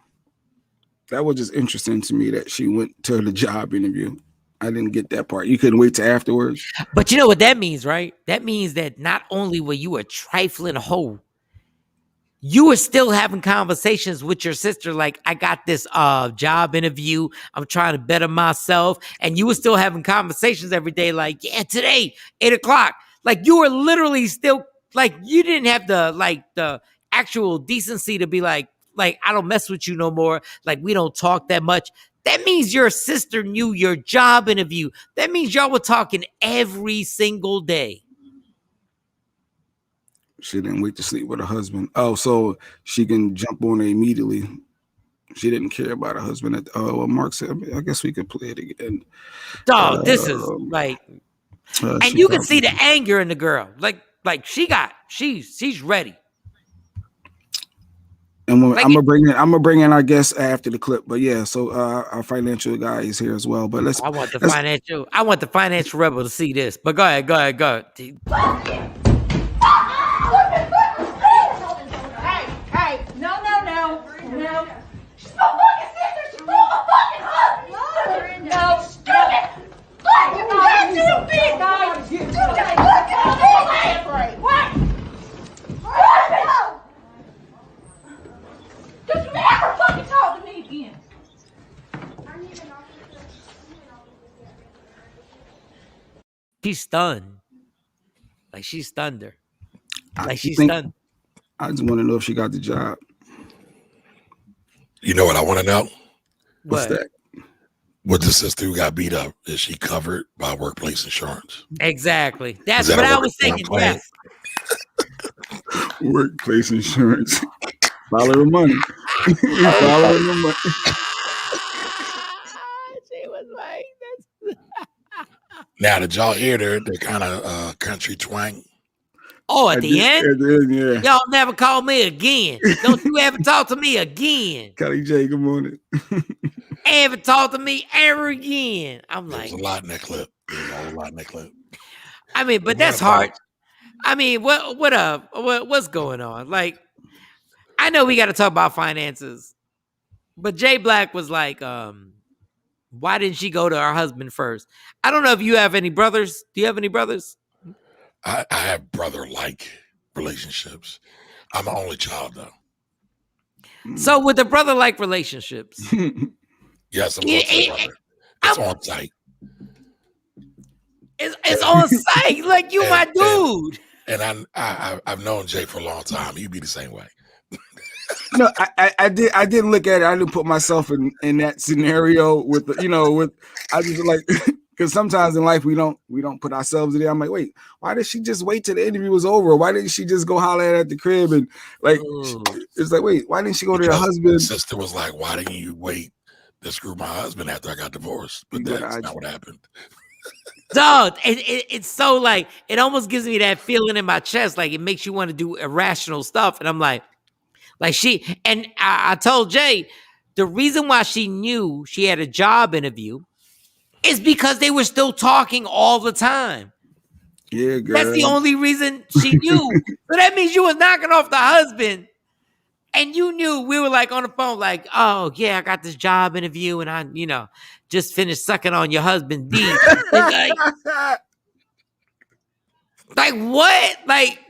That was just interesting to me that she went to the job interview. I didn't get that part. You couldn't wait till afterwards. But you know what that means, right? That means that not only were you a trifling hoe, you were still having conversations with your sister. Like, I got this job interview. I'm trying to better myself. And you were still having conversations every day. Like, yeah, today, 8:00. Like, you were literally still, like, you didn't have the actual decency to be like, I don't mess with you no more. Like, we don't talk that much. That means your sister knew your job interview. That means y'all were talking every single day. She didn't wait to sleep with her husband. Oh, so she can jump on it immediately. She didn't care about her husband. Well, Mark said, I guess we could play it again. Dog, this is like, and you can see the anger in the girl. Like she's ready. And I'm gonna bring in our guest after the clip. But yeah, so our financial guy is here as well. But I want the financial rebel to see this. But go ahead. Hey, too big, dog. You got what? Don't you ever fucking talk to me again. She's stunned. Like she stunned her. Like she's think- stunned. I just want to know if she got the job. You know what I want to know? What's that? With the sister who got beat up, is she covered by workplace insurance? Exactly. That's Is that what a I was thinking. claim? Yes. Workplace insurance. Follow the money. Follow the money. She was like, Now, did y'all hear the kind of country twang? oh, at the end? Yeah. Y'all never call me again. Don't you ever talk to me again. Kelly J, good morning. Ever talk to me ever again. I'm like, There's a lot in that clip. There's a whole lot in that clip. I mean, but that's hard. I mean, what's going on? Like, I know we got to talk about finances, but Jay Black was like, why didn't she go to her husband first? I don't know if you have any brothers. Do you have any brothers? I have brother-like relationships. I'm an only child, though. So with the brother-like relationships, Yes, I'm going to say brother. It's on site. it's on site. Like you, my dude. And I've known Jay for a long time. He'd be the same way. No, I did look at it. I didn't put myself in that scenario with I just like because sometimes in life we don't put ourselves in there. I'm like, wait, why did she just wait till the interview was over? Why didn't she just go holler at the crib and like it's like, wait, why didn't she go to her husband? His sister was like, why didn't you wait to screw my husband after I got divorced? But that's not what happened. Dog, it's so like it almost gives me that feeling in my chest, like it makes you want to do irrational stuff. And I'm like she and I told Jay the reason why she knew she had a job interview is because they were still talking all the time. Yeah, girl. That's the only reason she knew. So that means you was knocking off the husband. And you knew we were like on the phone, like, oh yeah, I got this job interview, and I, just finished sucking on your husband's D. like what? Like,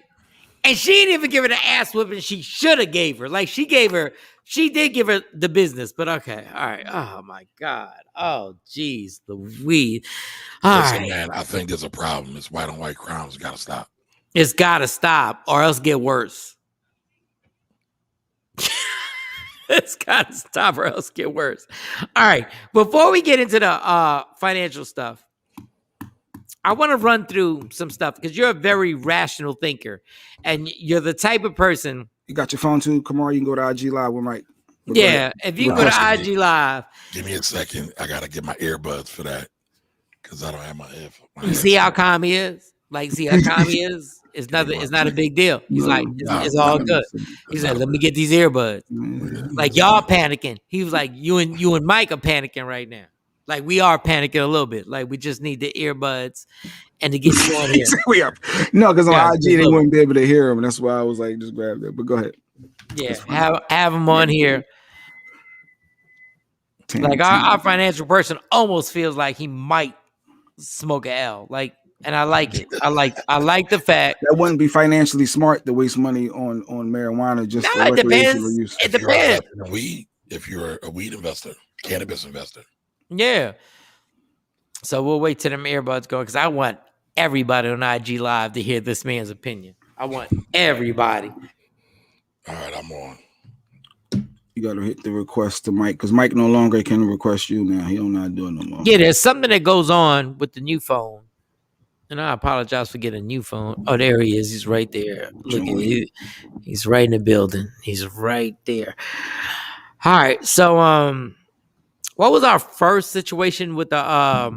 and she didn't even give her the ass whipping she should have gave her. Like she did give her the business, but okay, all right. Oh my God. Oh geez, the weed. Listen, man, I think there's a problem. This white on white crime has got to stop. It's got to stop, or else get worse. It's got to stop or else get worse. All right. Before we get into the financial stuff, I want to run through some stuff because you're a very rational thinker and you're the type of person. You got your phone too, Kamar. You can go to IG Live with Mike. Yeah. If you go to IG Live. Give me a second. I got to get my earbuds for that because I don't have my earphones. You see how calm he is? Like, see how calm he is? It's not a big deal. He's like, it's all good. He said, let me get these earbuds. Like, y'all panicking. He was like, you and Mike are panicking right now. Like, we are panicking a little bit. Like, we just need the earbuds and to get you on here. We are. No, because on IG, they wouldn't be able to hear him. That's why I was like, just grab that. But go ahead. Yeah, have him on here. Like, our financial person almost feels like he might smoke a L. Like, and I like it. I like the fact that wouldn't be financially smart to waste money on marijuana just for recreational use. It depends. If you're a weed investor, cannabis investor. Yeah. So we'll wait till them earbuds go because I want everybody on IG Live to hear this man's opinion. I want everybody. All right, I'm on. You got to hit the request to Mike because Mike no longer can request you now. He don't not do it no more. Yeah, there's something that goes on with the new phone. And I apologize for getting a new phone. Oh, there he is. He's right there. Look at he's right in the building. He's right there. All right. So, what was our first situation with the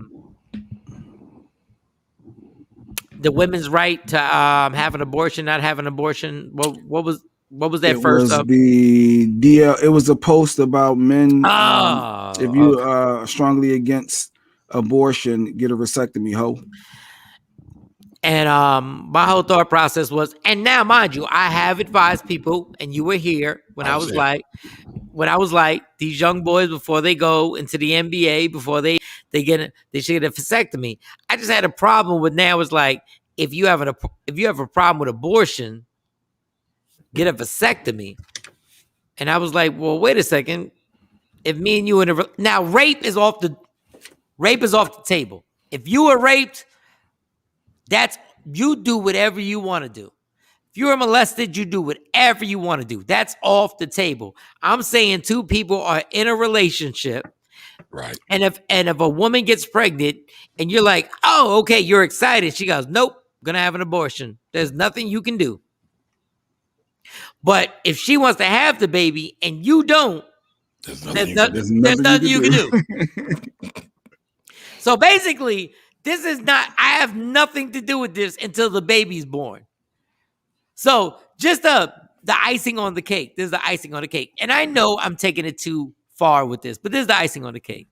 women's right to have an abortion, not have an abortion? What was that first? It was a post about men. If you are strongly against abortion, get a vasectomy, ho. And my whole thought process was, and now mind you, I have advised people, and you were here when I was like, when I was like, these young boys before they go into the NBA, before they should get a vasectomy. I just had a problem with now. It's like if you have a problem with abortion, get a vasectomy. And I was like, well, wait a second. If me and you now rape is off the table. If you were raped, you do whatever you want to do. If you were molested, you do whatever you want to do. That's off the table. I'm saying two people are in a relationship. Right. And if a woman gets pregnant and you're like, oh, okay, you're excited. She goes, nope, gonna have an abortion. There's nothing you can do. But if she wants to have the baby and you don't, there's nothing you can do. So basically, I have nothing to do with this until the baby's born. So just the icing on the cake. This is the icing on the cake. And I know I'm taking it too far with this, but this is the icing on the cake.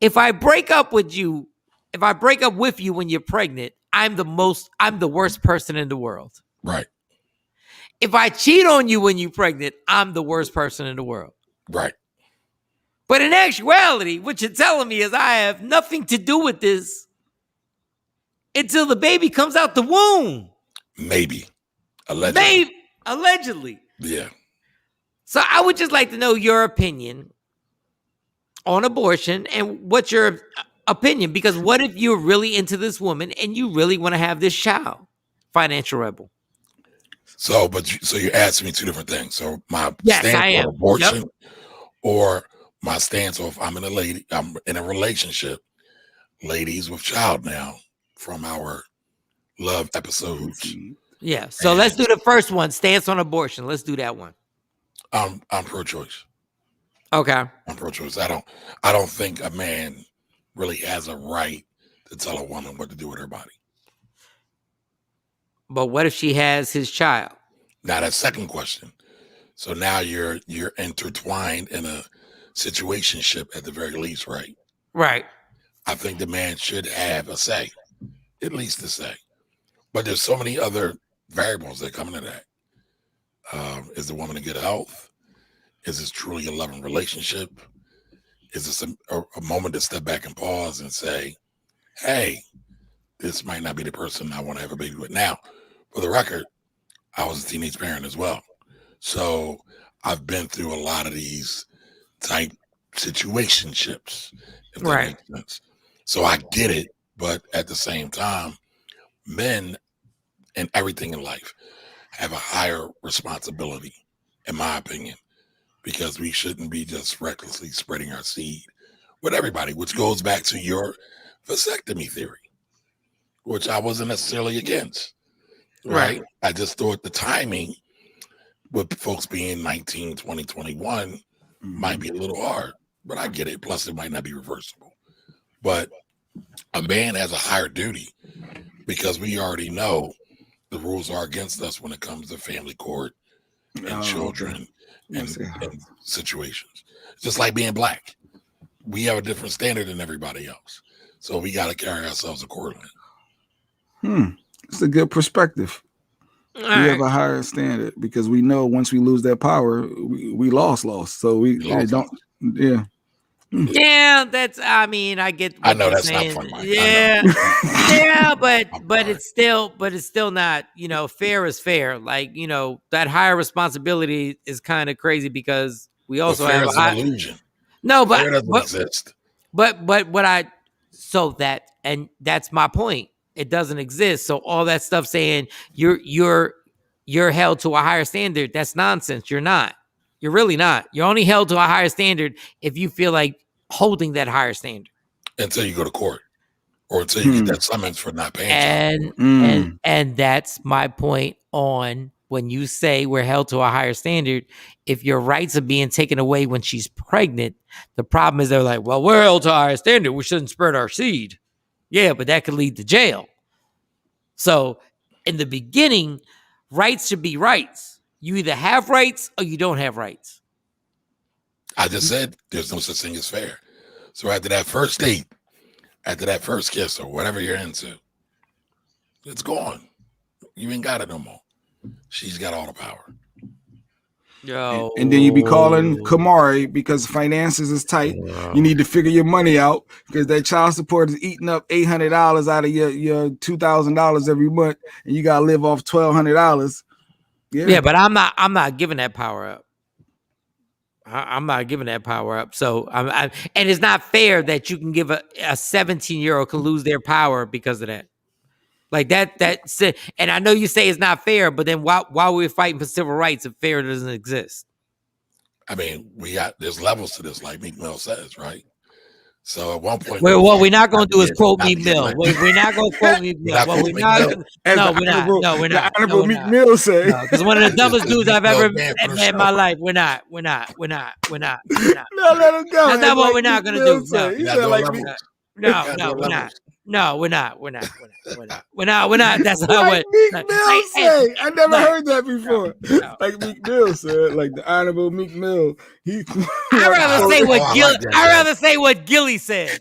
If I break up with you when you're pregnant, I'm the worst person in the world. Right. If I cheat on you when you're pregnant, I'm the worst person in the world. Right. But in actuality, what you're telling me is I have nothing to do with this until the baby comes out the womb. Maybe. Allegedly. Allegedly. Yeah. So I would just like to know your opinion on abortion and what's your opinion? Because what if you're really into this woman and you really want to have this child? Financial rebel. So you're asking me two different things. So my stance on abortion or my stance of I'm in a relationship, ladies with child now from our love episodes. Yeah. So let's do the first one, stance on abortion. Let's do that one. I'm pro-choice. Okay. I'm pro-choice. I don't think a man really has a right to tell a woman what to do with her body. But what if she has his child? Now that second question. So now you're intertwined in a situationship at the very least, right? Right. I think the man should have a say, at least a say. But there's so many other variables that come into that. Is the woman in good health? Is this truly a loving relationship? Is this a moment to step back and pause and say, hey, this might not be the person I want to have a baby with. Now, for the record, I was a teenage parent as well. So I've been through a lot of these type situationships, if that makes sense. So I get it. But at the same time, men and everything in life have a higher responsibility, in my opinion, because we shouldn't be just recklessly spreading our seed with everybody, which goes back to your vasectomy theory, which I wasn't necessarily against. Right. I just thought the timing with folks being 19, 20, 21 might be a little hard, but I get it. Plus, it might not be reversible. But a man has a higher duty because we already know the rules are against us when it comes to family court and children and situations. Just like being black. We have a different standard than everybody else. So we got to carry ourselves accordingly. It's a good perspective. We have a higher standard because we know once we lose that power, we lost. So we don't. Yeah. Yeah, that's. I mean, I get. I know that's saying. Not fun. Mike. Yeah, yeah, but it's still not. You know, fair is fair. Like, you know, that higher responsibility is kind of crazy because we also have an illusion. No, but fair doesn't exist. But that's my point. It doesn't exist. So all that stuff saying you're held to a higher standard, that's nonsense. You're not. You're really not. You're only held to a higher standard if you feel like holding that higher standard. Until you go to court or until you get that summons for not paying. And that's my point on when you say we're held to a higher standard. If your rights are being taken away when she's pregnant, the problem is they're like, well, we're held to a higher standard. We shouldn't spread our seed. Yeah, but that could lead to jail. So in the beginning, rights should be rights. You either have rights or you don't have rights. I just said there's no such thing as fair. So after that first date, after that first kiss or whatever you're into, it's gone. You ain't got it no more. She's got all the power. And then you be calling Kamari because finances is tight. You need to figure your money out because that child support is eating up $800 out of your $2,000 every month, and you gotta live off $1,200. Yeah, but I'm not giving that power up. I'm not giving that power up. So and it's not fair that you can give a 17-year-old can lose their power because of that. Like that's it. And I know you say it's not fair, but then while we're fighting for civil rights, if fair doesn't exist. I mean, there's levels to this, like Meek Mill says, right? So at one point, what we're not going to do is quote Meek Mill. We're not going to quote Meek Mill. What we're not going to no, we're not. No, we're not. Honorable Meek Mill said. Because one of the dumbest dudes I've ever met in my life. We're not. We're not. No, let him go. That's not what we're not going to do. No, we're not. No, we're not. We're not. That's not what Meek Mill say. I never heard that before. Like Meek Mill said, like the Honorable Meek Mill. I'd rather say what Gilly. I'd rather say what Gilly said.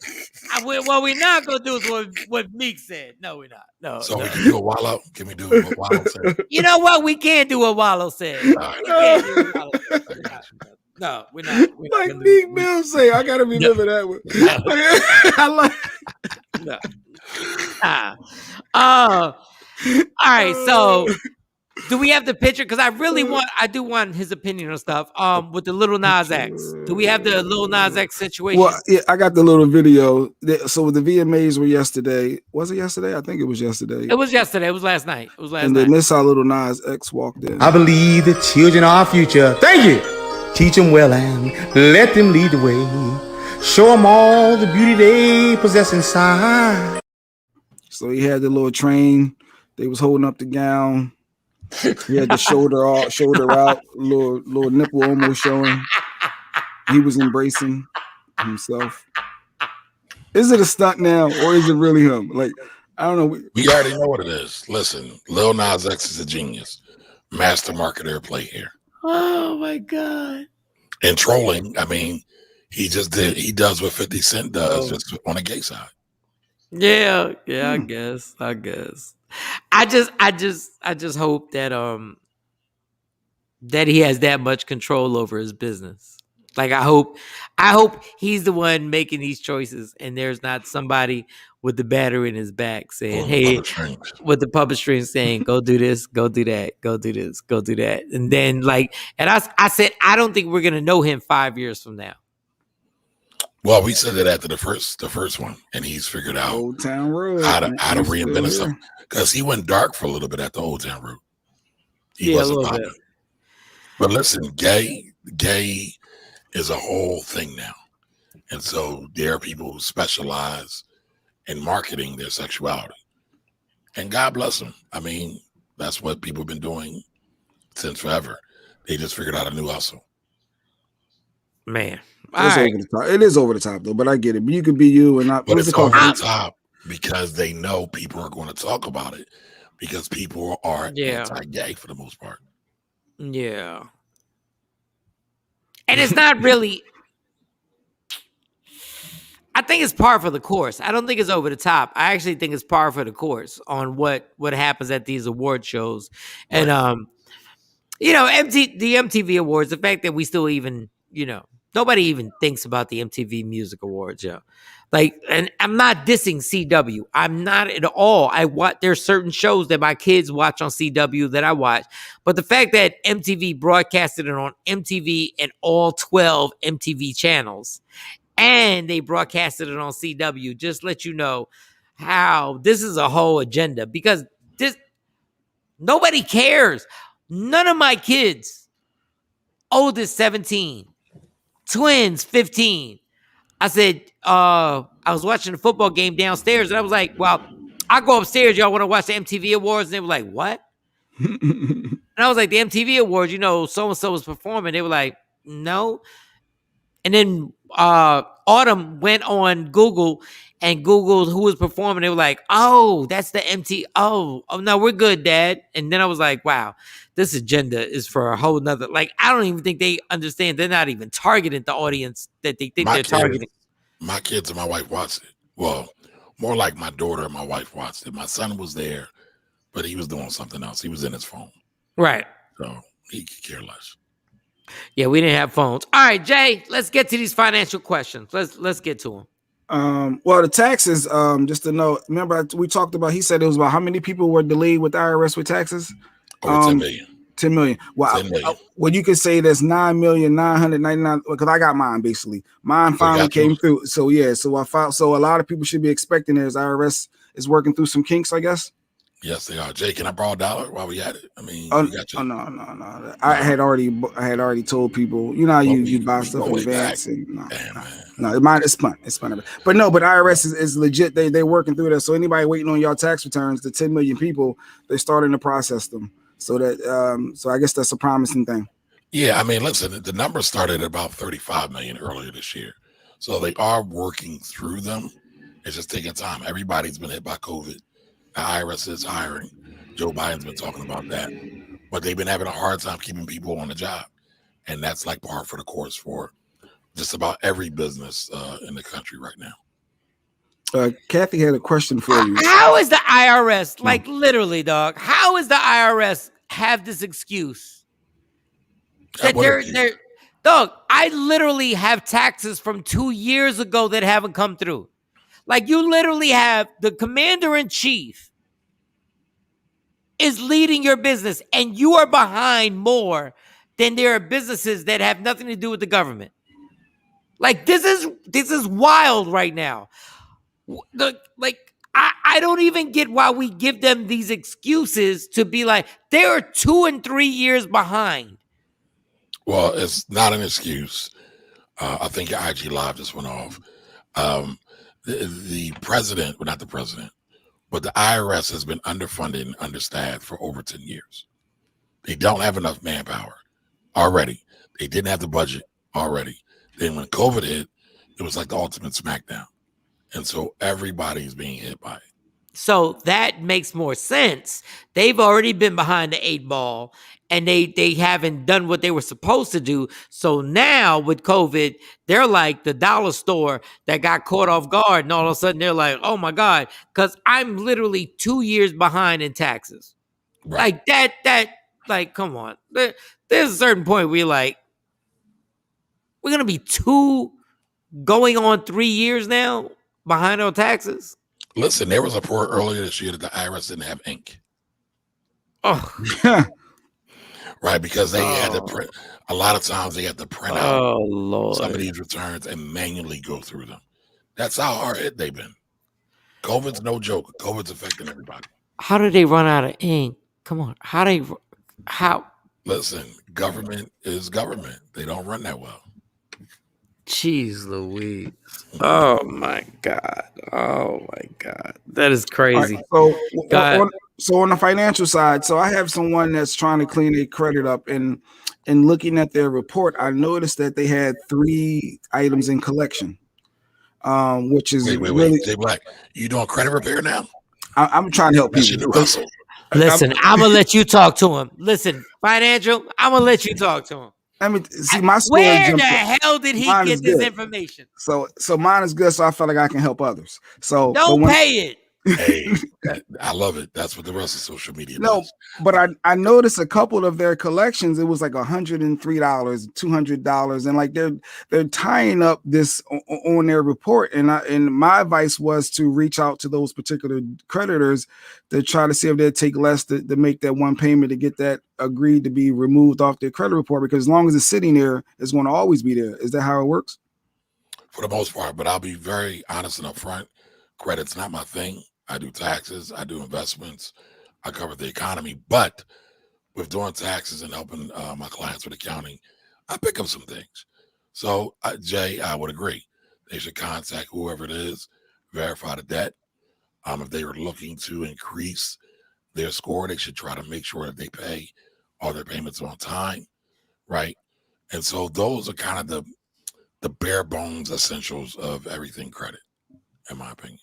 What we're not gonna do is what Meek said. No, we're not. No. So we can do a Wallow. Can we do what Wallow said? You know what? We can't do what Wallow said. No, we're not. Like Meek Mill say, I gotta remember that one. I like. No. All right. So, do we have the picture? Because I do want his opinion on stuff. With the Lil Nas X. Do we have the Lil Nas X situation? Well, yeah, I got the little video. So the VMAs were yesterday. Was it yesterday? I think it was yesterday. It was yesterday. It was last night. And then this how Lil Nas X walked in. I believe the children are our future. Thank you. Teach them well and let them lead the way. Show them all the beauty they possess inside. So he had the little train. They was holding up the gown. He had the shoulder out, little nipple almost showing. He was embracing himself. Is it a stunt now, or is it really him? Like, I don't know. We already know what it is. Listen, Lil Nas X is a genius, master marketer play here. Oh my God! And trolling. I mean, he does what 50 Cent does, just on the gay side. Yeah, I guess. I just hope that that he has that much control over his business. Like I hope he's the one making these choices, and there's not somebody with the battery in his back saying, "Hey," with the puppet strings saying, "Go do this, go do that, go do this, go do that," and then I said, I don't think we're gonna know him 5 years from now. Well, we said that after the first one, and he's figured out Old Town Road how to reinvent himself, because he went dark for a little bit at the Old Town Road. He wasn't popular. But listen, gay is a whole thing now, and so there are people who specialize in marketing their sexuality, and God bless them. I mean, that's what people have been doing since forever. They just figured out a new hustle. Man. It is over the top though, but I get it. But you could be you and not. But it's over the top because they know people are going to talk about it because people are anti-gay for the most part. Yeah, and it's not really. I think it's par for the course. I don't think it's over the top. I actually think it's par for the course on what happens at these award shows, and the MTV Awards. The fact that we still even nobody even thinks about the MTV Music Awards, and I'm not dissing CW. I'm not at all. There's certain shows that my kids watch on CW that I watch, but the fact that MTV broadcasted it on MTV and all 12 MTV channels, and they broadcasted it on CW, just let you know how this is a whole agenda, because nobody cares. None of my kids, oldest 17, twins 15. I said, I was watching a football game downstairs, and I was like, well, I'll go upstairs. Y'all want to watch the MTV Awards? And they were like, what? And I was like, the MTV Awards, so-and-so was performing. They were like, no. And then Autumn went on Google and Googled who was performing. They were like, oh, that's the MTV. Oh, no, we're good, Dad. And then I was like, wow, this agenda is for a whole nother. Like, I don't even think they understand. They're not even targeting the audience that they think they're targeting. My kids and my wife watched it. Well, more like my daughter and my wife watched it. My son was there, but he was doing something else. He was in his phone. Right. So he could care less. Yeah, we didn't have phones. All right, Jay, let's get to these financial questions. Let's get to them. Well, the taxes, just to know, remember we talked about, he said it was about how many people were delayed with the IRS with taxes? Over 10 million. 10 million. Well, 10 million. Well, you could say that's 9,999,000 because I got mine basically. Mine finally came through. So yeah, so I filed. So a lot of people should be expecting as IRS is working through some kinks, I guess. Yes, they are. Jay, can I borrow $1 while we at it? I mean, no. I had already told people. You know how you buy stuff in advance. And it's fun. It's fun. But no, but IRS is legit. They're working through that. So anybody waiting on y'all tax returns, the 10 million people, they're starting to process them. So that so I guess that's a promising thing. Yeah, I mean, listen, the number started at about 35 million earlier this year. So they are working through them. It's just taking time. Everybody's been hit by COVID. The IRS is hiring. Joe Biden's been talking about that. But they've been having a hard time keeping people on the job. And that's like par for the course for just about every business in the country right now. Kathy had a question for you. How is the IRS, like literally, dog, how is the IRS have this excuse? That they're dog, I literally have taxes from 2 years ago that haven't come through. Like you literally have the commander-in-chief is leading your business and you are behind more than there are businesses that have nothing to do with the government. Like this is wild right now. I don't even get why we give them these excuses to be like they are 2 and 3 years behind. Well, it's not an excuse. I think your IG Live just went off. The president, well, not the president, but the IRS has been underfunded and understaffed for over 10 years. They don't have enough manpower already. They didn't have the budget already. Then when COVID hit, it was like the ultimate smackdown. And so everybody's being hit by it. So that makes more sense. They've already been behind the 8 ball and they haven't done what they were supposed to do. So now with COVID, they're like the dollar store that got caught off guard. And all of a sudden they're like, oh my God, because I'm literally 2 years behind in taxes. Right. Like come on. There's a certain point where you're like, we're going to be 2 going on 3 years now behind on taxes. Listen, there was a report earlier this year that the IRS didn't have ink. Oh, right, because they had to print. A lot of times they had to print out some of these returns and manually go through them. That's how hard hit they've been. COVID's no joke. COVID's affecting everybody. How do they run out of ink? Come on, how? Listen, government is government. They don't run that well. Jeez Louise. Oh my God. That is crazy. Right, so on the financial side, so I have someone that's trying to clean their credit up, and looking at their report, I noticed that they had 3 items in collection. Which is wait. Jay Black, you doing credit repair now? I'm trying to help people. Listen, I'm gonna let you talk to him. Listen, financial, I'm gonna let you talk to him. I mean, see, my score. Where the hell did he get this information? So mine is good, so I feel like I can help others. So don't pay it. Hey, I love it. That's what the rest of social media does. But I noticed a couple of their collections. It was like $103, $200, and like they're tying up this on their report. And my advice was to reach out to those particular creditors to try to see if they'd take less to make that one payment to get that agreed to be removed off their credit report. Because as long as it's sitting there, it's going to always be there. Is that how it works? For the most part, but I'll be very honest and upfront. Credit's not my thing. I do taxes, I do investments, I cover the economy, but with doing taxes and helping my clients with accounting, I pick up some things. So, Jay, I would agree. They should contact whoever it is, verify the debt. If they are looking to increase their score, they should try to make sure that they pay all their payments on time, right? And so those are kind of the bare bones essentials of everything credit, in my opinion.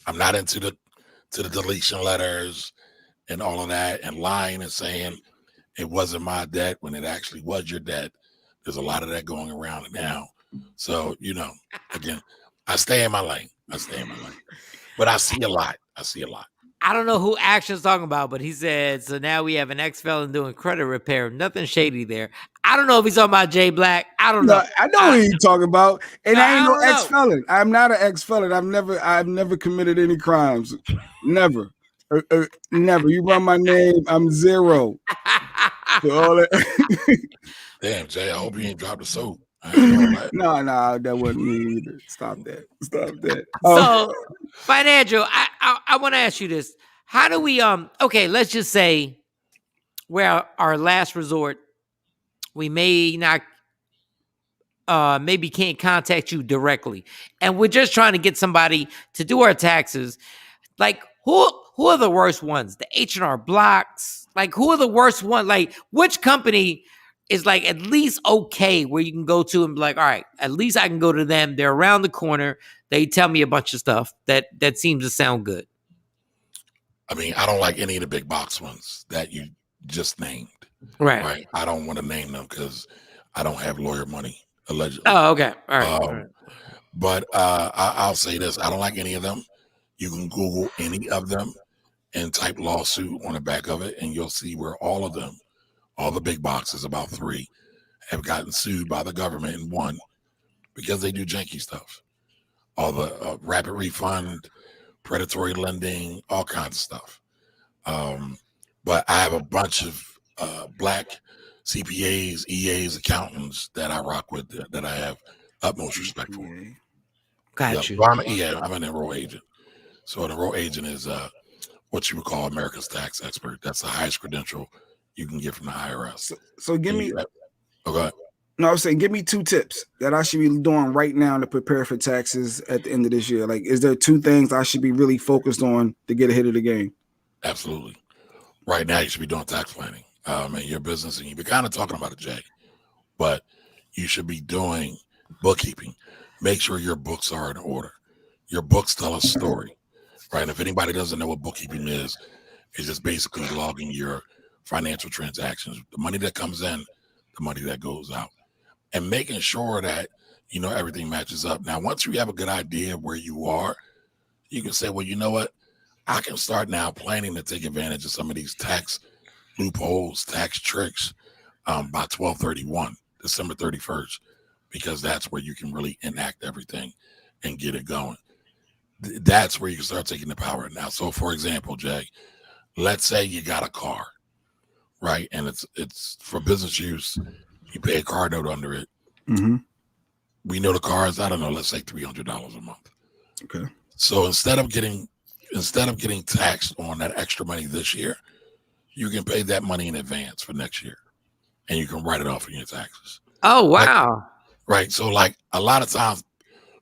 I'm not into the deletion letters and all of that and lying and saying it wasn't my debt when it actually was your debt. There's a lot of that going around now. So, again, I stay in my lane. But I see a lot. I don't know who Action's talking about, but he said, so now we have an ex-felon doing credit repair. Nothing shady there. I don't know if he's talking about Jay Black. I don't know. I know what he's talking about. And I ain't no don't know. ex-felon. I'm not an ex-felon. I've never committed any crimes. Never. Never. You run my name, I'm zero. So all that. Damn, Jay, I hope you ain't dropped the soap. No, that wasn't me either. Stop that. So, Financial, I want to ask you this. How do we okay, let's just say we're our last resort. We may not maybe can't contact you directly. And we're just trying to get somebody to do our taxes. Like who are the worst ones? The H&R Blocks? Like who are the worst one? Like which company is like at least okay where you can go to and be like, all right, at least I can go to them. They're around the corner. They tell me a bunch of stuff that seems to sound good. I mean, I don't like any of the big box ones that you just named. Right. I don't want to name them because I don't have lawyer money, allegedly. Oh, okay. All right. All right. But I'll say this. I don't like any of them. You can Google any of them and type lawsuit on the back of it, and you'll see where all of them, all the big boxes, about 3, have gotten sued by the government and won because they do janky stuff. All the rapid refund, predatory lending, all kinds of stuff. But I have a bunch of black CPAs, EAs, accountants that I rock with that I have utmost respect for. Got you. So I'm an enroll agent. So an enroll agent is what you would call America's tax expert. That's the highest credential you can get from the IRS. So give me. Okay. No, I was saying, give me 2 tips that I should be doing right now to prepare for taxes at the end of this year. Like, is there 2 things I should be really focused on to get ahead of the game? Absolutely. Right now, you should be doing tax planning in your business, and you've been kind of talking about it, Jay, but you should be doing bookkeeping. Make sure your books are in order. Your books tell a story, right? And if anybody doesn't know what bookkeeping is, it's just basically logging your financial transactions, the money that comes in, the money that goes out, and making sure that, you know, everything matches up. Now, once you have a good idea of where you are, you can say, well, you know what? I can start now planning to take advantage of some of these tax loopholes, tax tricks by 12/31, December 31st, because that's where you can really enact everything and get it going. That's where you can start taking the power now. So, for example, Jay, let's say you got a car, right? And it's for business use. You pay a car note under it. Mm-hmm. We know the car is, I don't know, let's say $300 a month. Okay. So instead of getting taxed on that extra money this year, you can pay that money in advance for next year, and you can write it off in your taxes. Oh, wow. Right. So like a lot of times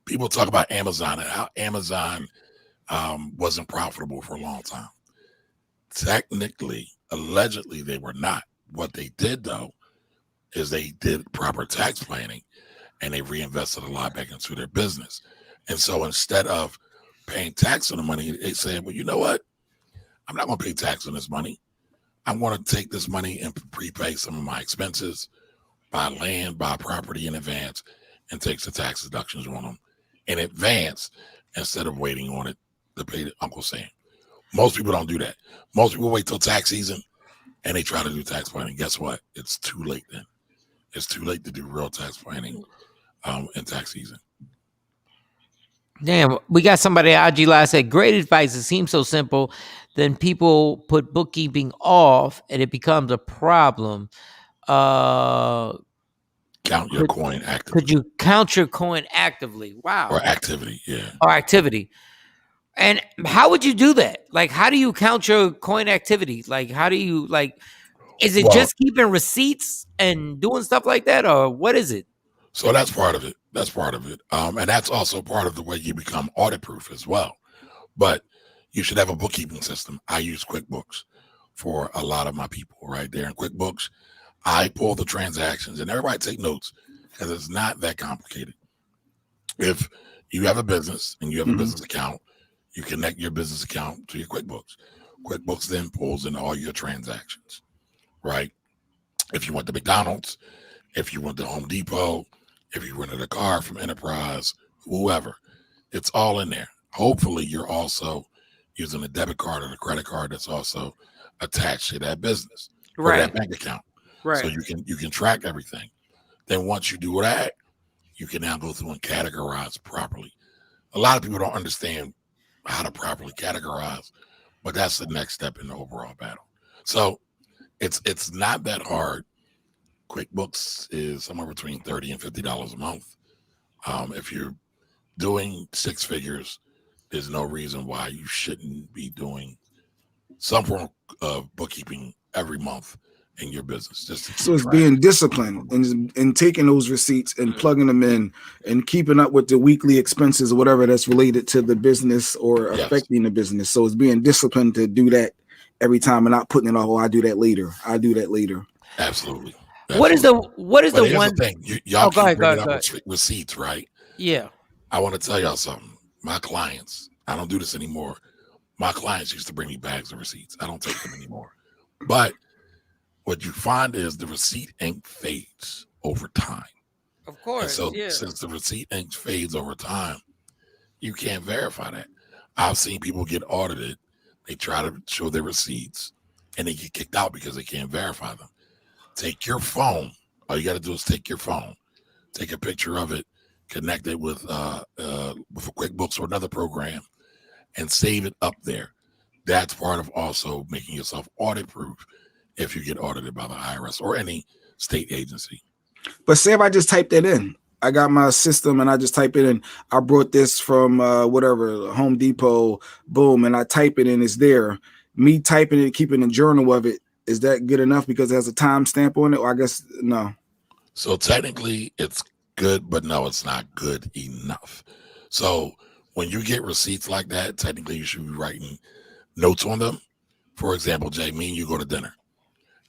people talk about Amazon and how Amazon wasn't profitable for a long time. Technically, allegedly, they were not. What they did, though, is they did proper tax planning and they reinvested a lot back into their business. And so instead of paying tax on the money, they said, well, you know what? I'm not going to pay tax on this money. I want to take this money and prepay some of my expenses, buy land, buy property in advance, and take the tax deductions on them in advance instead of waiting on it to pay Uncle Sam. Most people don't do that. Most people wait till tax season and they try to do tax planning. Guess what? It's too late then. It's too late to do real tax planning in tax season. Damn, we got somebody at IG Live said, great advice. It seems so simple. Then people put bookkeeping off and it becomes a problem. Count your coin actively. Could you count your coin actively? Wow. Or activity, yeah. Or activity. And how would you do that? Like, how do you count your coin activity? Like, how do you, like, is it just keeping receipts and doing stuff like that? Or what is it? So that's part of it. That's part of it. And that's also part of the way you become audit proof as well. But you should have a bookkeeping system. I use QuickBooks for a lot of my people right there. In QuickBooks, I pull the transactions and everybody take notes because it's not that complicated. If you have a business and you have a business account, you connect your business account to your QuickBooks. QuickBooks then pulls in all your transactions, right? If you went to McDonald's, if you went to Home Depot, if you rented a car from Enterprise, whoever, it's all in there. Hopefully you're also using a debit card or a credit card that's also attached to that business or Right. that bank account. Right. So you can track everything. Then once you do that, you can now go through and categorize properly. A lot of people don't understand how to properly categorize, but that's the next step in the overall battle. So it's not that hard. QuickBooks is somewhere between $30 and $50 a month. If you're doing six figures, there's no reason why you shouldn't be doing some form of bookkeeping every month in your business. So it's being disciplined and taking those receipts and plugging them in and keeping up with the weekly expenses or whatever that's related to the business or affecting the business. So it's being disciplined to do that every time and not putting it off. Oh, I do that later. Absolutely. What is the one thing? Y'all go ahead, bringing up receipts, right? Yeah. I want to tell y'all something. My clients, I don't do this anymore. My clients used to bring me bags of receipts. I don't take them anymore. But what you find is the receipt ink fades over time. Of course. And so since the receipt ink fades over time, you can't verify that. I've seen people get audited. They try to show their receipts and they get kicked out because they can't verify them. Take your phone. All you got to do is take your phone, take a picture of it, connect it with QuickBooks or another program, and save it up there. That's part of also making yourself audit proof if you get audited by the IRS or any state agency. But say if I just typed that in, I got my system and I just type it in. I brought this from whatever, Home Depot, boom, and I type it in, it's there. Me typing it, keeping a journal of it, is that good enough because it has a time stamp on it? Or I guess no. So technically it's good, but no, it's not good enough. So when you get receipts like that, technically you should be writing notes on them. For example, Jay, me and you go to dinner.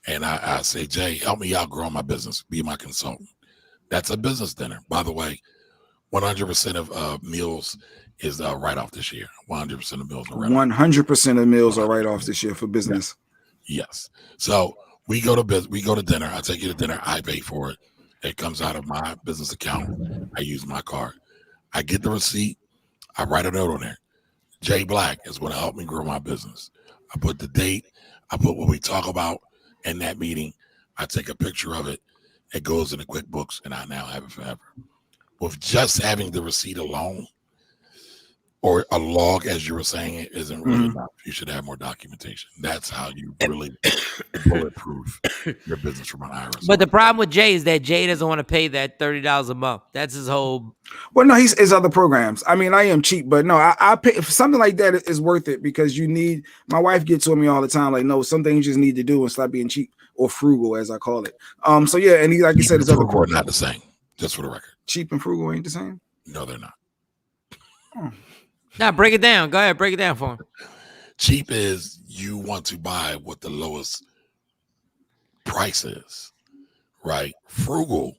And I say, Jay, help me out grow my business. Be my consultant. That's a business dinner. By the way, 100% of meals is write-off this year. 100% of meals are write-off. 100% of meals are write-off this year for business. Yes. So we go to dinner. I take you to dinner. I pay for it. It comes out of my business account. I use my card. I get the receipt. I write a note on there. Jay Black is going to help me grow my business. I put the date. I put what we talk about in that meeting. I take a picture of it. It goes into QuickBooks, and I now have it forever. With just having the receipt alone, or a log, as you were saying, it isn't really enough. You should have more documentation. That's how you really bulletproof your business from an IRS. But the problem with Jay is that Jay doesn't want to pay that $30 a month. That's his whole. Well, no, he's other programs. I mean, I am cheap, but no, I pay for something like that is worth it because you need. My wife gets on me all the time, like, no, some things you just need to do and stop being cheap or frugal, as I call it. So yeah, and he, like you said, his other programs are not the same. Just for the record, cheap and frugal ain't the same. No, they're not. Oh. Now break it down. Go ahead, break it down for him. Cheap is you want to buy what the lowest price is, right? Frugal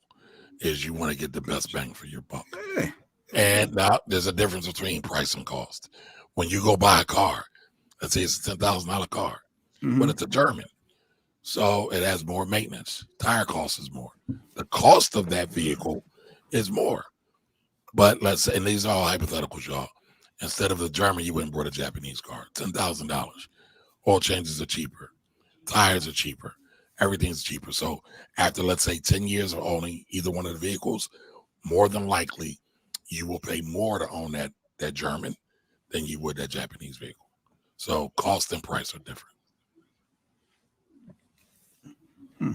is you want to get the best bang for your buck. Hey. And now there's a difference between price and cost. When you go buy a car, let's say it's a $10,000 car, but it's a German. So it has more maintenance. Tire cost is more. The cost of that vehicle is more. But let's say, and these are all hypotheticals, y'all. Instead of the German, you went and brought a Japanese car, $10,000. Oil changes are cheaper. Tires are cheaper. Everything's cheaper. So after, let's say, 10 years of owning either one of the vehicles, more than likely, you will pay more to own that German than you would that Japanese vehicle. So cost and price are different.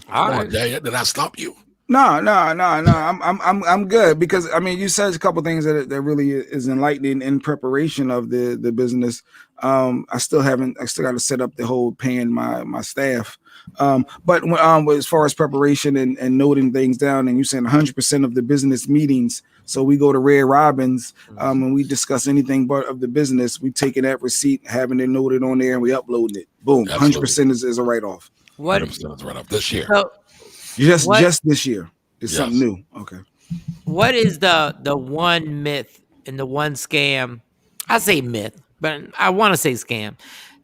All right. Did I stop you? No. I'm good because I mean you said a couple things that really is enlightening in preparation of the business. I still got to set up the whole paying my staff. But as far as preparation and noting things down, and you saying 100% of the business meetings. So we go to Red Robin's and we discuss anything but of the business. We taking that receipt, having it noted on there, and we uploading it. Boom, 100% is a write off. What 100% is a write off this year. So, just this year. It's something new. Okay. What is the one myth and the one scam? I say myth, but I want to say scam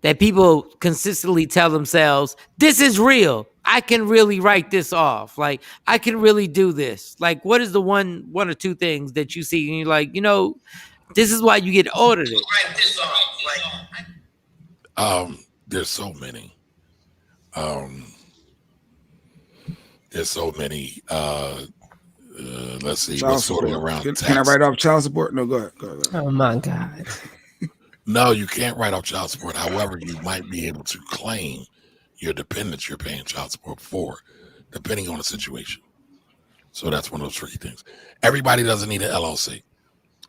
that people consistently tell themselves, this is real. I can really write this off. Like I can really do this. Like what is the one or two things that you see and you're like, this is why you get audited. Write this off. There's so many. There's so many. Let's see. Child What's sorting support. around tax? Can I write off child support? No, go ahead. Go ahead. Oh my God. No, you can't write off child support. However, you might be able to claim your dependents you're paying child support for, depending on the situation. So that's one of those tricky things. Everybody doesn't need an LLC.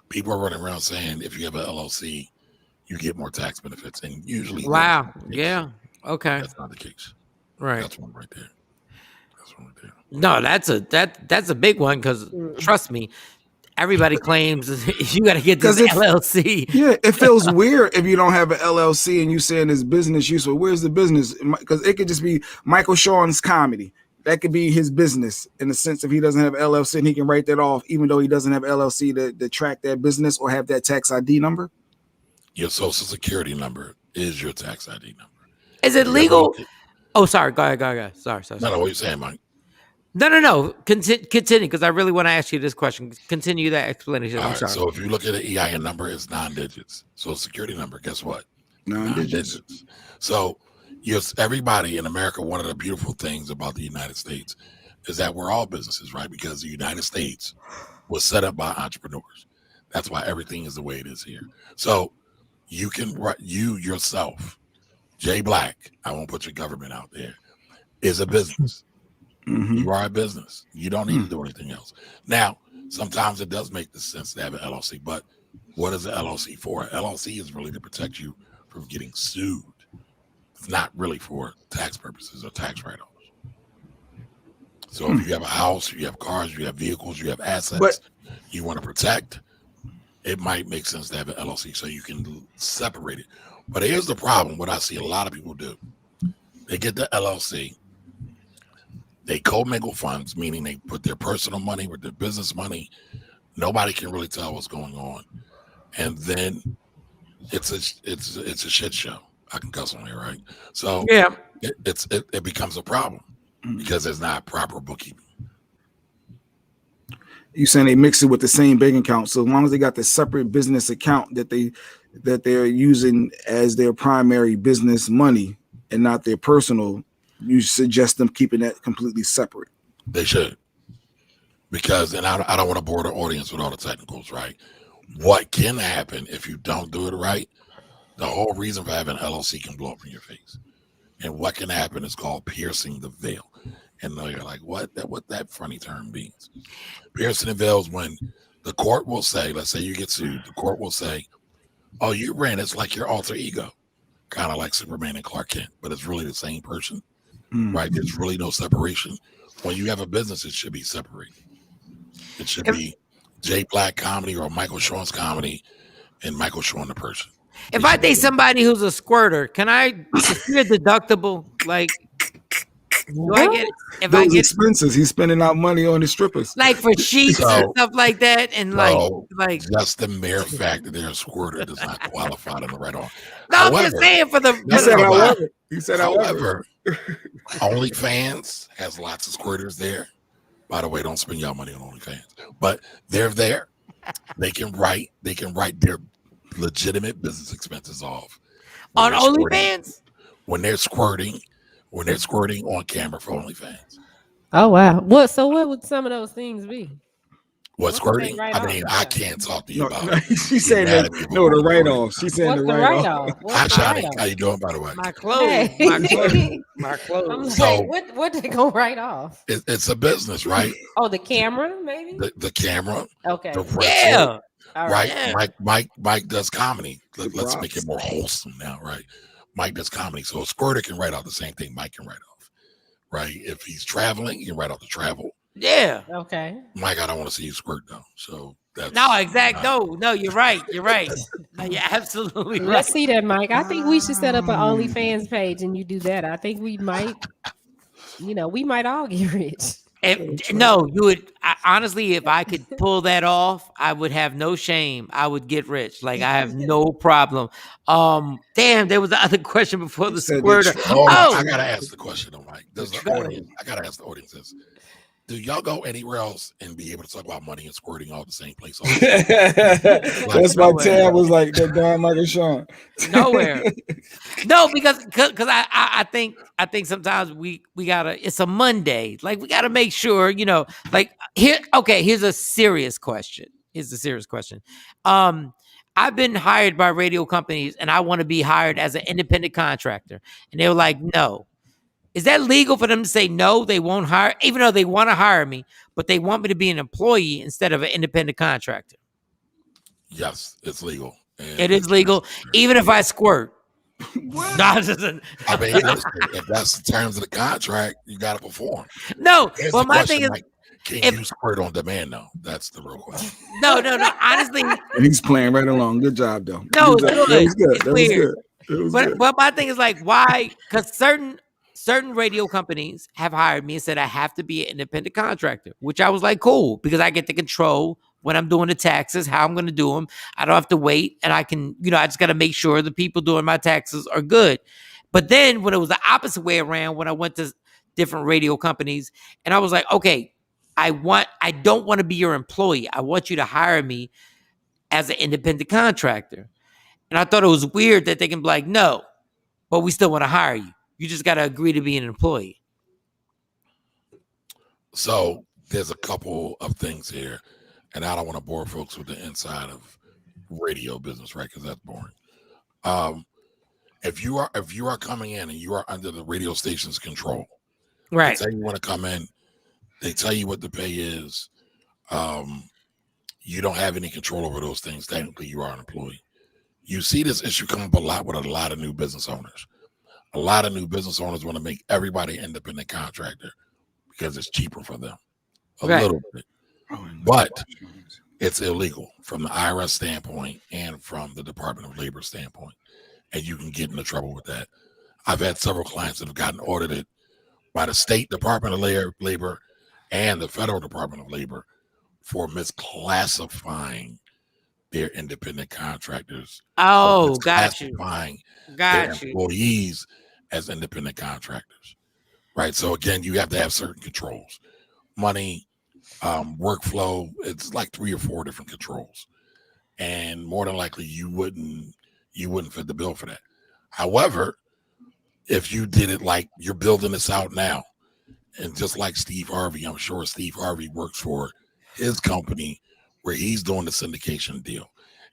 People are running around saying if you have an LLC, you get more tax benefits, and usually, wow, yeah, okay, that's not the case. Right, that's one right there. That's one right there. No, that's a big one because trust me, everybody claims you got to get this LLC. Yeah, it feels weird if you don't have an LLC and you saying it's business use. So where's the business? Because it could just be Michael Shawn's comedy. That could be his business in the sense if he doesn't have LLC and he can write that off, even though he doesn't have LLC to track that business or have that tax ID number. Your social security number is your tax ID number. Is it legal? Oh, sorry. Go ahead. Sorry. No, what are you saying, Mike? No. Continue, because I really want to ask you this question. Continue that explanation. I'm sorry. So if you look at the EIN number, it's 9 digits. Social security number, guess what? 9 digits. So everybody in America, one of the beautiful things about the United States is that we're all businesses, right? Because the United States was set up by entrepreneurs. That's why everything is the way it is here. So you can write, you yourself, Jay Black, I won't put your government out there, is a business. You are a business. You don't need to do anything else. Now, sometimes it does make the sense to have an LLC, but what is an LLC for? An LLC is really to protect you from getting sued. It's not really for tax purposes or tax write-offs. So if you have a house, you have cars, you have vehicles, you have assets you want to protect, it might make sense to have an LLC so you can separate it. But here's the problem. What I see a lot of people do, they get the LLC, they commingle funds, meaning they put their personal money with their business money. Nobody can really tell what's going on. And then it's a shit show. I can cuss on here, right? So yeah, it becomes a problem because there's not proper bookkeeping. You saying they mix it with the same bank account, so as long as they got the separate business account that they're using as their primary business money and not their personal, you suggest them keeping that completely separate. They should, because and I don't want to bore the audience with all the technicals, right? What can happen if you don't do it right? The whole reason for having an LLC can blow up in your face. And what can happen is called piercing the veil. And you're like, what that funny term means. Piercing the veil is when the court will say, let's say you get sued, the court will say, oh, you ran, it's like your alter ego, kind of like Superman and Clark Kent, but it's really the same person, right? There's really no separation. When you have a business, it should be separated. It should be Jay Black comedy or Michael Shawn's comedy and Michael Shawn the person. If I date somebody who's a squirter, can I see a deductible? Like, do I get if those I get expenses? He's spending out money on the strippers, like for sheets and stuff like that, and like just the mere fact that they're a squirter does not qualify them right on. No, I'm just saying for the. He said, however, OnlyFans has lots of squirters there. By the way, don't spend your money on OnlyFans, but they're there. They can write their legitimate business expenses off on OnlyFans when they're squirting on camera for OnlyFans. Oh wow! What would some of those things be? What's squirting? I mean, I can't talk to you about it. She's saying that. No, the write-off. She's saying the write-off. Hi, Shawn. How you doing, by the way? My clothes. My clothes. I'm like, So- what they gonna write off? It's a business, right? Oh, the camera, maybe. The camera. Okay. The rental, Yeah. All right. Yeah. Mike does comedy. Let's make it more wholesome now, right? Mike does comedy, so a squirter can write out the same thing Mike can write off, right? If he's traveling, he can write out the travel. Yeah. Okay. Mike, I don't want to see you squirt though. So that's No, exact. No, you're right. You're right. No, you're absolutely right. Let's see that, Mike. I think we should set up an OnlyFans page and you do that. I think we might, we might all get rich. You would honestly, if I could pull that off, I would have no shame. I would get rich. Like I have no problem. Damn, there was the other question before the squirter. I gotta ask the question though, Mike. I gotta ask the audience this. do y'all go anywhere else and be able to talk about money and squirting all at the same place? All the time? That's why Tab was like that. Don Michael Shawn. Nowhere. No, because I think sometimes we gotta. It's a Monday. Like we gotta make sure, like here. Okay, here's a serious question. I've been hired by radio companies, and I want to be hired as an independent contractor, and they were like, no. Is that legal for them to say no? They won't hire, even though they want to hire me, but they want me to be an employee instead of an independent contractor. Yes, it's legal. It is legal, even if I squirt. I mean, listen, if that's the terms of the contract, you got to perform. No, Here's well, the my question, thing is, Mike, can you squirt on demand? No, that's the real question. No. Honestly, And he's playing right along. Good job, though. No, Good job. it's good. That was good. It's That was weird. good. But my thing is like, why? Because certain radio companies have hired me and said I have to be an independent contractor, which I was like, cool, because I get to control when I'm doing the taxes, how I'm going to do them. I don't have to wait, and I can, I just got to make sure the people doing my taxes are good. But then when it was the opposite way around, when I went to different radio companies, and I was like, okay, I don't want to be your employee. I want you to hire me as an independent contractor. And I thought it was weird that they can be like, no, but we still want to hire you. You just got to agree to be an employee. So there's a couple of things here, and I don't want to bore folks with the inside of radio business, right? Because that's boring. If you are coming in and you are under the radio station's control, right? They tell you want to come in, they tell you what the pay is. You don't have any control over those things. Technically, you are an employee. You see this issue come up a lot with a lot of new business owners. A lot of new business owners want to make everybody independent contractor because it's cheaper for them. A little bit. But it's illegal from the IRS standpoint and from the Department of Labor standpoint. And you can get into trouble with that. I've had several clients that have gotten audited by the state Department of Labor and the federal Department of Labor for misclassifying their independent contractors. Oh, got you. Their employees as independent contractors, right? So again, you have to have certain controls, money, workflow. It's like 3 or 4 different controls, and more than likely you wouldn't fit the bill for that. However, if you did it like you're building this out now, and just like Steve Harvey, I'm sure Steve Harvey works for his company where he's doing the syndication deal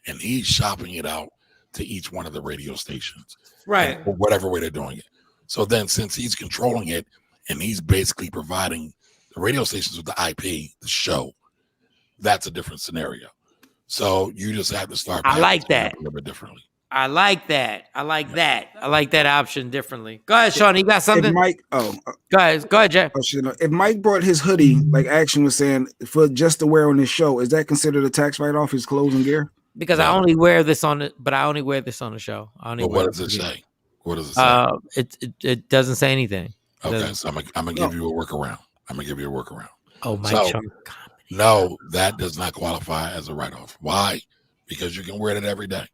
and he's shopping it out to each one of the radio stations, right? Or whatever way they're doing it. So then since he's controlling it and he's basically providing the radio stations with the IP, the show, that's a different scenario. So you just have to start. I like that a little bit differently. I like that. I like that option differently. Go ahead, Shawn. You got something? If Mike, go ahead, Jack. If Mike brought his hoodie, like Action was saying, for just to wear on his show, is that considered a tax write-off? His clothes and gear? Because I only wear this on it, but I only wear this on the show. But what does it say? What does it say? It doesn't say anything. Okay, so I'm gonna give you a workaround. Oh, Mike. So, no, that does not qualify as a write-off. Why? Because you can wear it every day.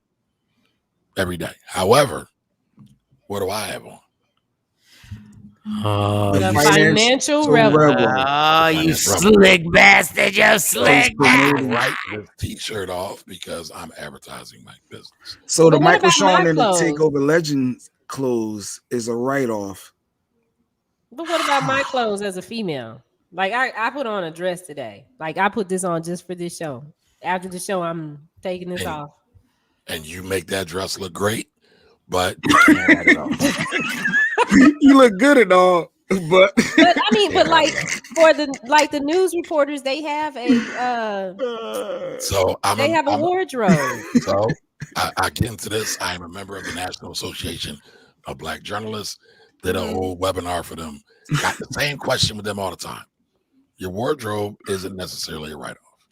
Every day. However, what do I have on? The financial rebel. Oh, you slick bastard. You slick bastard. Write this t-shirt off because I'm advertising my business. So the Michael Shawn and the Takeover Legends clothes is a write-off. But what about my clothes as a female? Like I put on a dress today. Like I put this on just for this show. After the show, I'm taking this off. And you make that dress look great, but you can't add it on. You look good at all, but I mean, but like for the news reporters, they have a they have a wardrobe. So I get into this. I am a member of the National Association of Black Journalists. Did a whole webinar for them. Got the same question with them all the time. Your wardrobe isn't necessarily a write-off.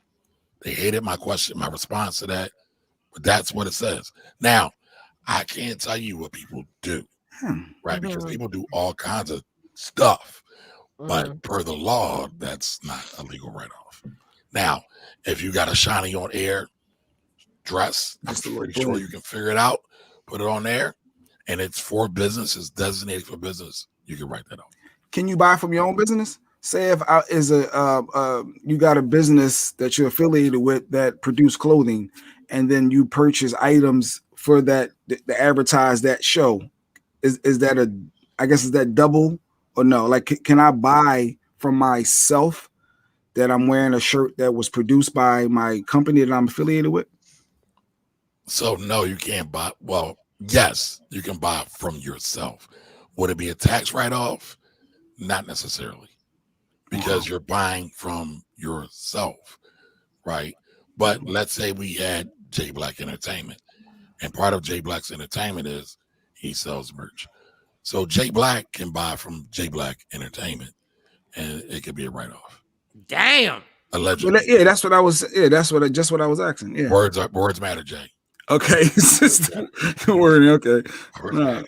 They hated my question, my response to that, but that's what it says. Now, I can't tell you what people do, right? Because people do all kinds of stuff, but per the law, that's not a legal write-off. Now, if you got a shiny on air dress, I'm pretty sure you can figure it out, put it on there, and it's for business, it's designated for business, you can write that off. Can you buy from your own business? say if I is a you got a business that you're affiliated with that produce clothing, and then you purchase items for that to advertise that show. Is that a, I guess, is that double or no? Like, can I buy from myself that I'm wearing a shirt that was produced by my company that I'm affiliated with? So no, you can't buy. Well, yes, you can buy from yourself. Would it be a tax write-off? Not necessarily, because you're buying from yourself, right? But let's say we had J Black Entertainment, and part of J Black's entertainment is he sells merch. So J Black can buy from J Black Entertainment, and it could be a write-off. Damn. Allegedly. Well, yeah, that's what I was. Yeah, that's what just what I was asking. Yeah. Words matter, Jay. Okay. Don't worry. Okay. Words No. matter.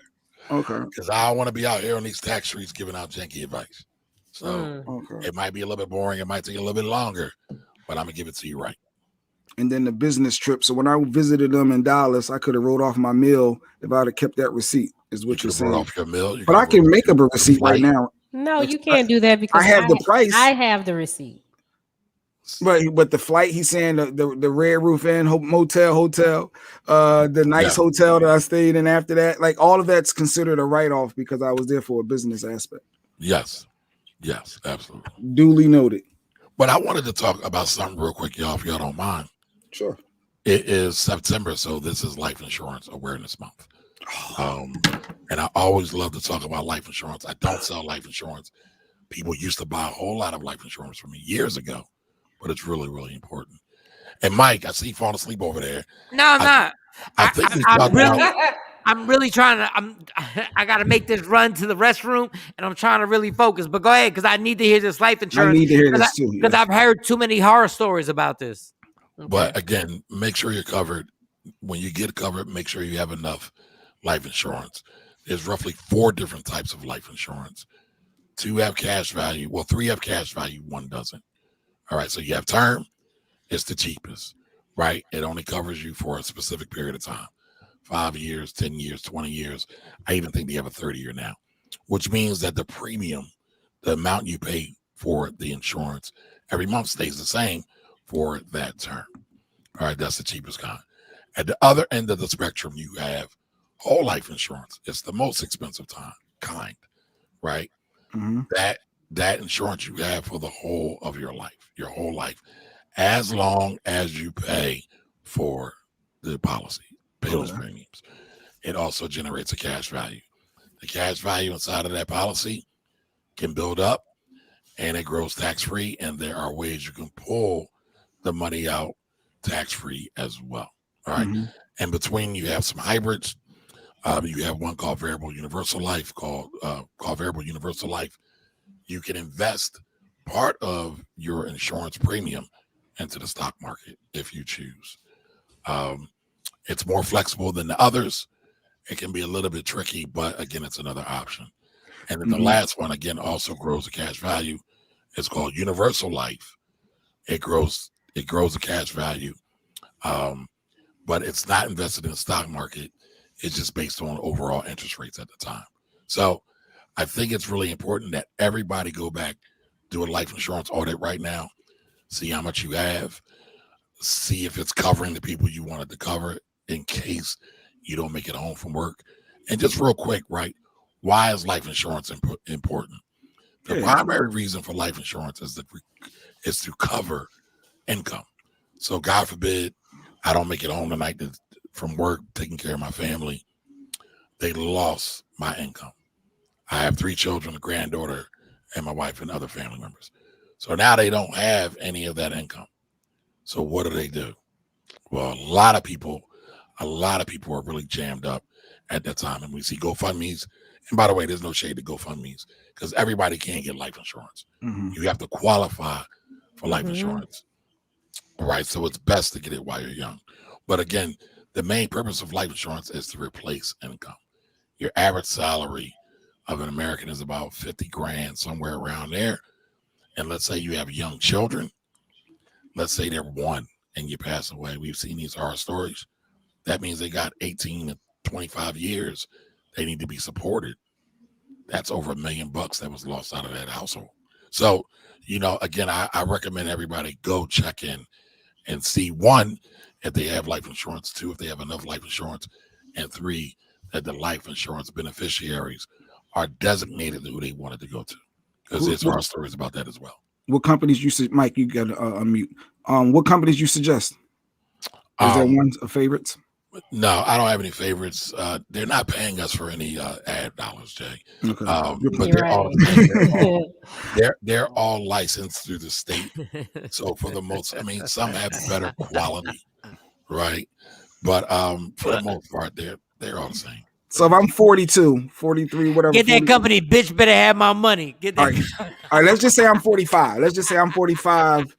Okay. Because I don't want to be out here on these tax streets giving out janky advice. So Okay. it might be a little bit boring. It might take a little bit longer, but I'm gonna give it to you right. And then the business trip. So when I visited them in Dallas, I could have wrote off my meal if I'd have kept that receipt. Is what you're saying? Off your meal, but I can make up a receipt right now. No, you can't do that because I have the price. I have the receipt. But the flight, he's saying the Red Roof Inn hotel, the nice hotel that I stayed in after that, like all of that's considered a write-off because I was there for a business aspect. Yes, absolutely. Duly noted. But I wanted to talk about something real quick, y'all, if y'all don't mind. Sure. It is September, so this is Life Insurance Awareness Month. And I always love to talk about life insurance. I don't sell life insurance. People used to buy a whole lot of life insurance from me years ago, but it's really, really important. And Mike, I see you falling asleep over there. No, I'm not. I'm really trying to. I got to make this run to the restroom, and I'm trying to really focus. But go ahead, because I need to hear this life insurance. I need to hear this too, because I've heard too many horror stories about this. But again, make sure you're covered. When you get covered, make sure you have enough life insurance. There's roughly 4 different types of life insurance. 2 have cash value. Well, 3 have cash value. 1 doesn't. All right. So you have term. It's the cheapest, right? It only covers you for a specific period of time. 5 years, 10 years, 20 years. I even think they have a 30-year now, which means that the premium, the amount you pay for the insurance every month stays the same for that term. All right. That's the cheapest kind. At the other end of the spectrum, you have whole life insurance. It's the most expensive kind, right? Mm-hmm. That insurance you have for the whole of your life, as long as you pay for the policy, pay those premiums. It also generates a cash value. The cash value inside of that policy can build up, and it grows tax-free, and there are ways you can pull the money out tax-free as well. All right. Mm-hmm. And between, you have some hybrids. You have one called Variable Universal Life, called Variable Universal Life. You can invest part of your insurance premium into the stock market if you choose. It's more flexible than the others. It can be a little bit tricky, but again, it's another option. And then the last one, again, also grows the cash value. It's called Universal Life. It grows the cash value, but it's not invested in the stock market. It's just based on overall interest rates at the time. So I think it's really important that everybody go back, do a life insurance audit right now, see how much you have, see if it's covering the people you wanted to cover in case you don't make it home from work. And just real quick, right? Why is life insurance important? The primary reason for life insurance is to cover income. So God forbid I don't make it home tonight from work, taking care of my family. They lost my income. I have 3 children, a granddaughter, and my wife and other family members. So now they don't have any of that income. So what do? Well, a lot of people are really jammed up at that time. And we see GoFundMe's. And by the way, there's no shade to GoFundMe's because everybody can't get life insurance. Mm-hmm. You have to qualify for life insurance. All right. So it's best to get it while you're young. But again, the main purpose of life insurance is to replace income. Your average salary of an American is about 50 grand, somewhere around there. And let's say you have young children. Let's say they're 1 and you pass away. We've seen these horror stories. That means they got 18 to 25 years. They need to be supported. That's over $1 million that was lost out of that household. So, again, I recommend everybody go check in and see, one, if they have life insurance, two, if they have enough life insurance, and three, that the life insurance beneficiaries are designated who they wanted to go to. Because there's our stories about that as well. What companies you Mike? You got to unmute. What companies you suggest? Is there one of favorites? No, I don't have any favorites. They're not paying us for any ad dollars, Jay. Okay. But they're all licensed through the state. So for the most, some have better quality, right? But for the most part, they're all the same. So if I'm 42, 43, whatever. Get that 42, company, bitch, better have my money. Get that. All right, let's just say I'm 45. Let's just say I'm 45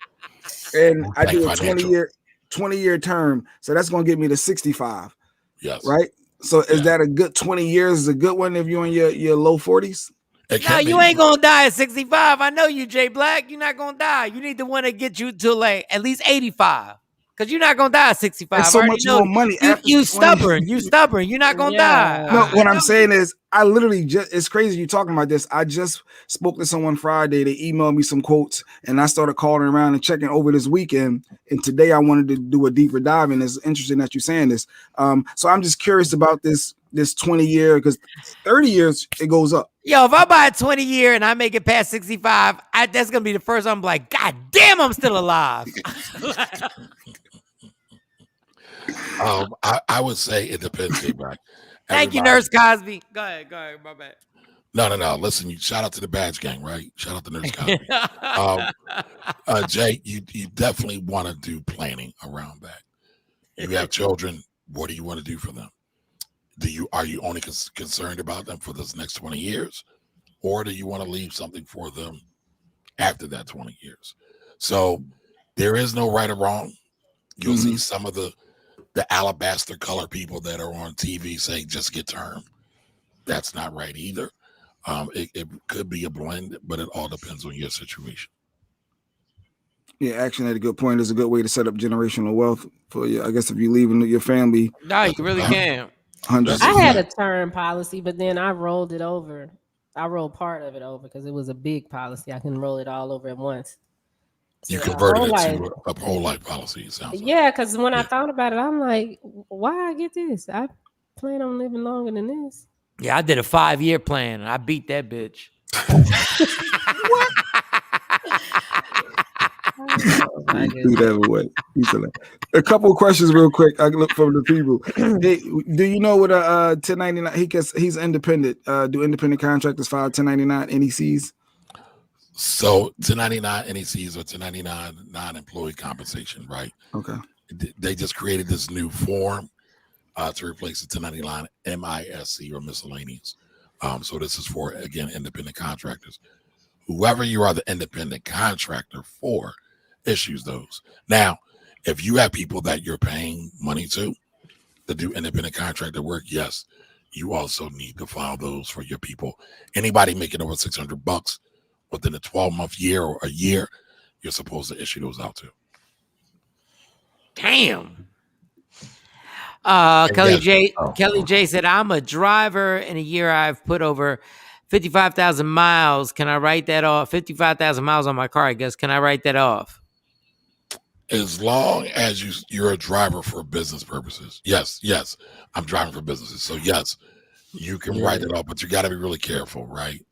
and I do a 20-year term. So that's going to get me to 65. Yes. Right? So is that a good 20 years is a good one if you're in your low 40s? No, you ain't going to die at 65. I know you, Jay Black. You're not going to die. You need the one that get you to like at least 85. Because you're not going to die at 65. It's so much more money. You stubborn. You stubborn. You're not going to die. No, what I'm saying is I literally it's crazy you talking about this. I just spoke to someone Friday. They emailed me some quotes and I started calling around and checking over this weekend. And today I wanted to do a deeper dive. And it's interesting that you're saying this. So I'm just curious about this 20-year, because 30 years it goes up. Yo, if I buy a 20-year and I make it past 65, that's going to be the first I'm like, God damn, I'm still alive. I would say it depends, right? Thank you, Nurse Cosby. Go ahead, my bad. No. Listen, you shout out to the Badge Gang, right? Shout out to Nurse Cosby. Jay, you definitely want to do planning around that. You have children. What do you want to do for them? Are you only concerned about them for this next 20 years, or do you want to leave something for them after that 20 years? So there is no right or wrong. You'll see some of the alabaster color people that are on TV say just get term. That's not right either. It could be a blend, but it all depends on your situation. Yeah, actually, at a good point. Is a good way to set up generational wealth for you. I guess if you leave your family. No, you really can. I had a term policy, but then I rolled it over. I rolled part of it over because it was a big policy. I couldn't roll it all over at once. You converted it to a whole life policy, it sounds like. Yeah, because when I thought about it, I'm like, why I get this? I plan on living longer than this. Yeah, I did a 5-year plan. I beat that bitch. A couple of questions real quick. I look from the people. Hey, do you know what a 1099? He's independent. Do independent contractors file 1099 NECs? So 1099 NECs or 1099 non-employee compensation, right? Okay. They just created this new form to replace the 1099 MISC or miscellaneous. So this is for, again, independent contractors. Whoever you are the independent contractor for issues those. Now, if you have people that you're paying money to do independent contractor work, yes, you also need to file those for your people. Anybody making over $600 within a 12-month year or a year, you're supposed to issue those out to. Damn. Kelly J said, I'm a driver. In a year, I've put over 55,000 miles. Can I write that off? 55,000 miles on my car, I guess. Can I write that off? As long as you're a driver for business purposes. Yes. I'm driving for businesses. So, yes, you can write it off, but you got to be really careful, right?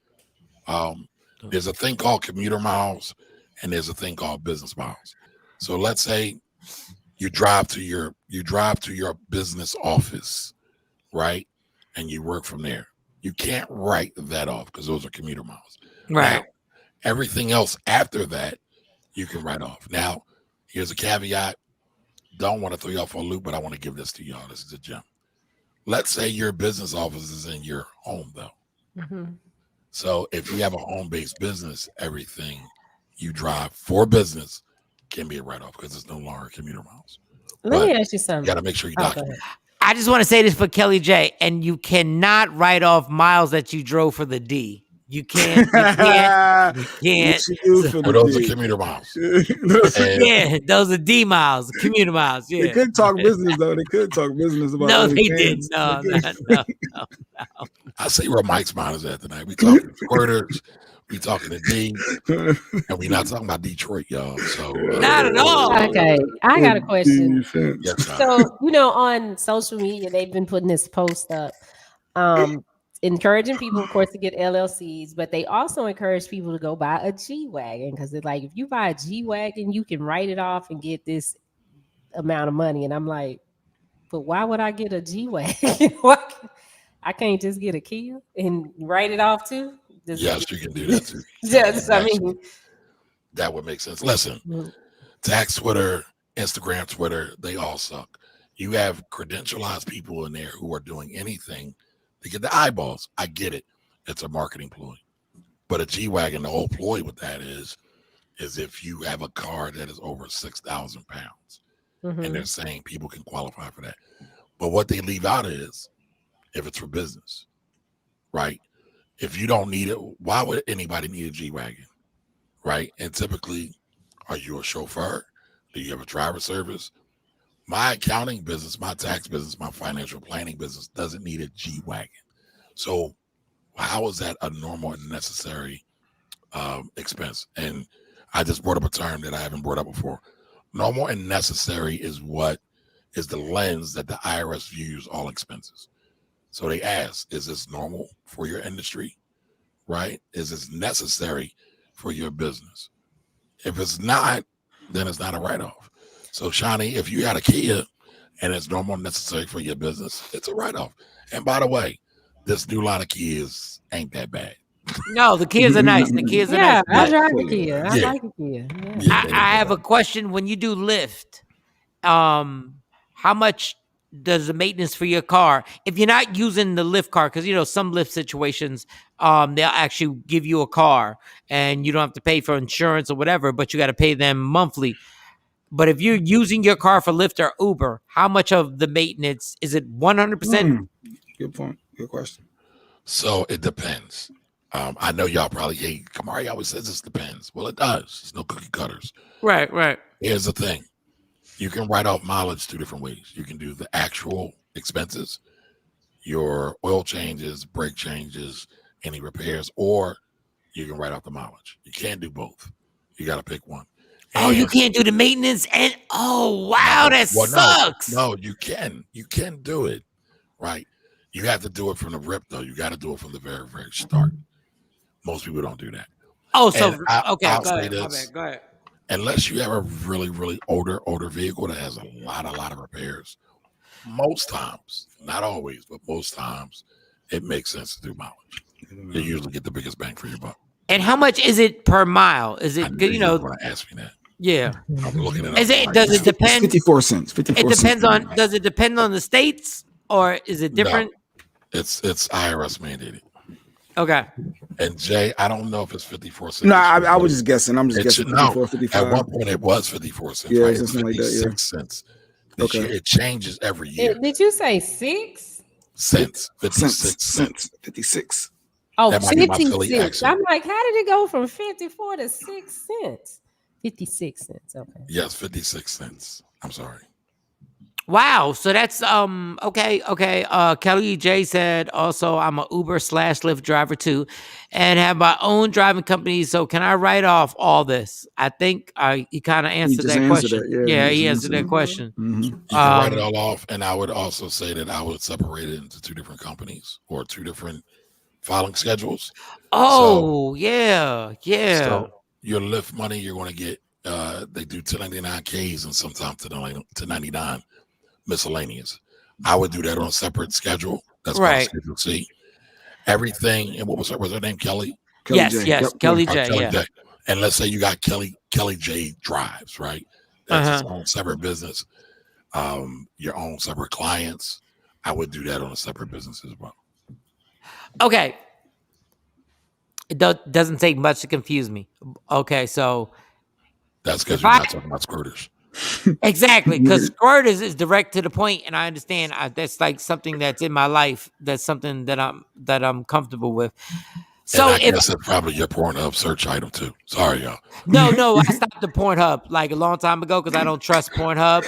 There's a thing called commuter miles, and there's a thing called business miles. So let's say you drive to your business office, right? And you work from there. You can't write that off because those are commuter miles. Right. Now, everything else after that, you can write off. Now, here's a caveat. Don't want to throw you off a loop, but I want to give this to y'all. This is a gem. Let's say your business office is in your home, though. Mm-hmm. So if you have a home-based business, everything you drive for business can be a write-off because it's no longer commuter miles. Let me ask you something. You got to make sure you document. I just want to say this for Kelly J. And you cannot write off miles that you drove for the D. You can't. For those are commuter miles. Yeah, those are D miles, commuter miles. Yeah. They could talk business though. They could talk business about. No, they didn't. No. I see where Mike's mind is at tonight. We talking squirters, We talking to D, and we not talking about Detroit, y'all. So not at all. Okay, I got a question. Yes, So, on social media, they've been putting this post up, encouraging people, of course, to get LLCs, but they also encourage people to go buy a G-Wagon because they're like, if you buy a G-Wagon, you can write it off and get this amount of money. And I'm like, but why would I get a G-Wagon? I can't just get a Kia and write it off too? Yes, you can do that too. Yes, I mean, that would make sense. Listen, tax Twitter, Instagram, Twitter, they all suck. You have credentialized people in there who are doing anything to get the eyeballs. I get it. It's a marketing ploy. But a G-Wagon, the whole ploy with that is if you have a car that is over 6,000 pounds, and they're saying people can qualify for that. But what they leave out is if it's for business, right? If you don't need it, why would anybody need a G-Wagon, right? And typically, are you a chauffeur? Do you have a driver service? My accounting business, my tax business, my financial planning business doesn't need a G-Wagon. So how is that a normal and necessary expense? And I just brought up a term that I haven't brought up before. Normal and necessary is what is the lens that the IRS views all expenses. So they ask, is this normal for your industry, right? Is this necessary for your business? If it's not, then it's not a write-off. So, Shawnee, if you got a Kia and it's normal and necessary for your business, it's a write-off. And by the way, this new line of Kias ain't that bad. No, the Kias are nice. The Kias are nice. I drive a Kia. I like a Kia. Yeah. I have a question. When you do Lyft, how much does the maintenance for your car, if you're not using the Lyft car, because some Lyft situations, they'll actually give you a car and you don't have to pay for insurance or whatever, but you got to pay them monthly. But if you're using your car for Lyft or Uber, how much of the maintenance is it? 100%? Good point. Good question. So it depends. I know y'all probably hate Kamari always says this depends. Well, it does. It's no cookie cutters. Right. Here's the thing. You can write off mileage two different ways. You can do the actual expenses, your oil changes, brake changes, any repairs, or you can write off the mileage. You can't do both. You got to pick one. Oh, you can't do the maintenance and that sucks. No, you can. You can do it, right? You have to do it from the rip, though. You got to do it from the very, very start. Most people don't do that. Oh, so I'll say this. Go ahead. Unless you have a really, really older vehicle that has a lot of repairs, most times, not always, but most times, it makes sense to do mileage. You usually get the biggest bang for your buck. And how much is it per mile? Is it good? Ask me that. Yeah. I'm looking at it. Does it depend? 54 cents. 54 It depends on. Does it depend on the states or is it different? No, it's IRS mandated. Okay. And Jay, I don't know if it's 54 cents. No, I was just guessing. I'm just guessing. 54, 55. At one point, it was 54 cents. Yeah, right? something like that. Yeah. Cents. This year, it changes every year. Did you say 6 cents? 56 cents. 56. Oh, 56. I'm like, how did it go from 54 to 6 cents? 56 cents. Okay. Yes, 56 cents. I'm sorry. Wow. So that's okay. Kelly J said also I'm a Uber/Lyft driver too, and have my own driving company. So can I write off all this? I think he kind of answered that question. He answered that question. Mm-hmm. You can write it all off, and I would also say that I would separate it into two different companies or two different filing schedules. Oh, yeah. So your Lyft money, you're going to get. They do 1099Ks and sometimes 1099 miscellaneous. I would do that on a separate schedule. That's called Schedule C. Everything, and what was her name? Kelly? Yes, Kelly J. J. And let's say you got Kelly J drives, right? That's its own separate business. Your own separate clients. I would do that on a separate business as well. Okay. It doesn't take much to confuse me. Okay, so that's because you're not talking about squirters. Exactly, because squirters is direct to the point, and I understand that's like something that's in my life. That's something that I'm comfortable with. So and I guess that's probably your Pornhub search item too. Sorry, y'all. No, I stopped the Pornhub like a long time ago because I don't trust Pornhub.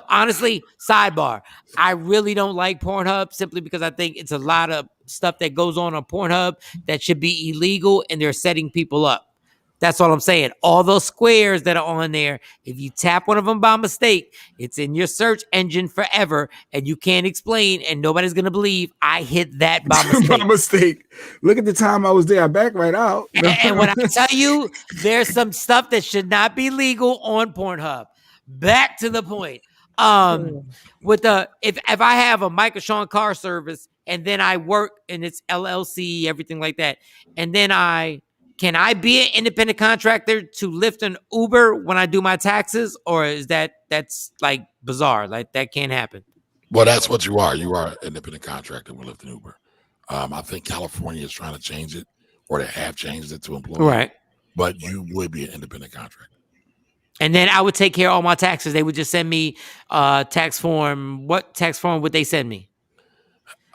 Honestly, sidebar. I really don't like Pornhub simply because I think it's a lot of stuff that goes on Pornhub that should be illegal, and they're setting people up. That's all I'm saying. All those squares that are on there, if you tap one of them by mistake, it's in your search engine forever, and you can't explain, and nobody's gonna believe I hit that by mistake. By mistake. Look at the time I was there. I backed right out. And when I tell you, there's some stuff that should not be legal on Pornhub. Back to the point. With the if I have a Michael Shawn car service and then I work and it's LLC, everything like that, and then can I be an independent contractor to lift an Uber when I do my taxes, or is that's like bizarre? Like that can't happen. Well, that's what you are. You are an independent contractor with Lyft and Uber. I think California is trying to change it, or they have changed it to employees. Right. But you would be an independent contractor. And then I would take care of all my taxes. They would just send me tax form. What tax form would they send me?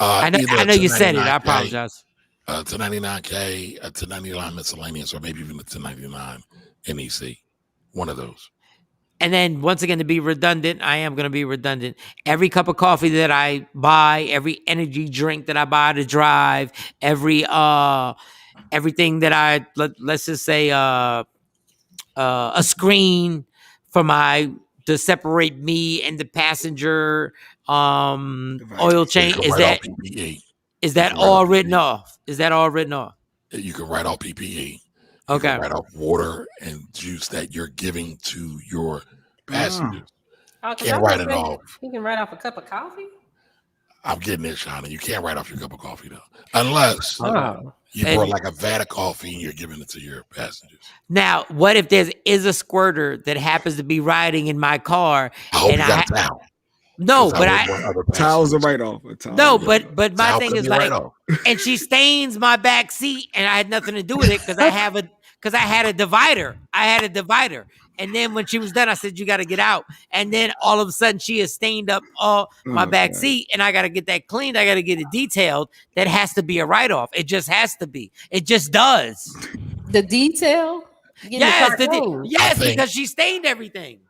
I know you said it. I apologize. To 99K, to 99 miscellaneous, or maybe even to 99 NEC. One of those. And then once again, to be redundant, I am going to be redundant. Every cup of coffee that I buy, every energy drink that I buy to drive, everything that let's just say a screen for to separate me and the passenger, oil change. Is that all written off? Is that all written off? You can write off PPE. Okay. You can write off water and juice that you're giving to your passengers. Can't write it off. You can write off a cup of coffee? I'm getting it, Shawn. You can't write off your cup of coffee, though. Unless you brought like a vat of coffee and you're giving it to your passengers. Now, what if there is a squirter that happens to be riding in my car? I hope you got a towel. No, but towels are right off. No, but my thing is like, and she stains my back seat, and I had nothing to do with it because I had a divider. And then when she was done, I said, "You got to get out." And then all of a sudden, she has stained up all my back seat, and I got to get that cleaned. I got to get it detailed. That has to be a write-off. It just has to be. It just does. The detail? Yes, because she stained everything.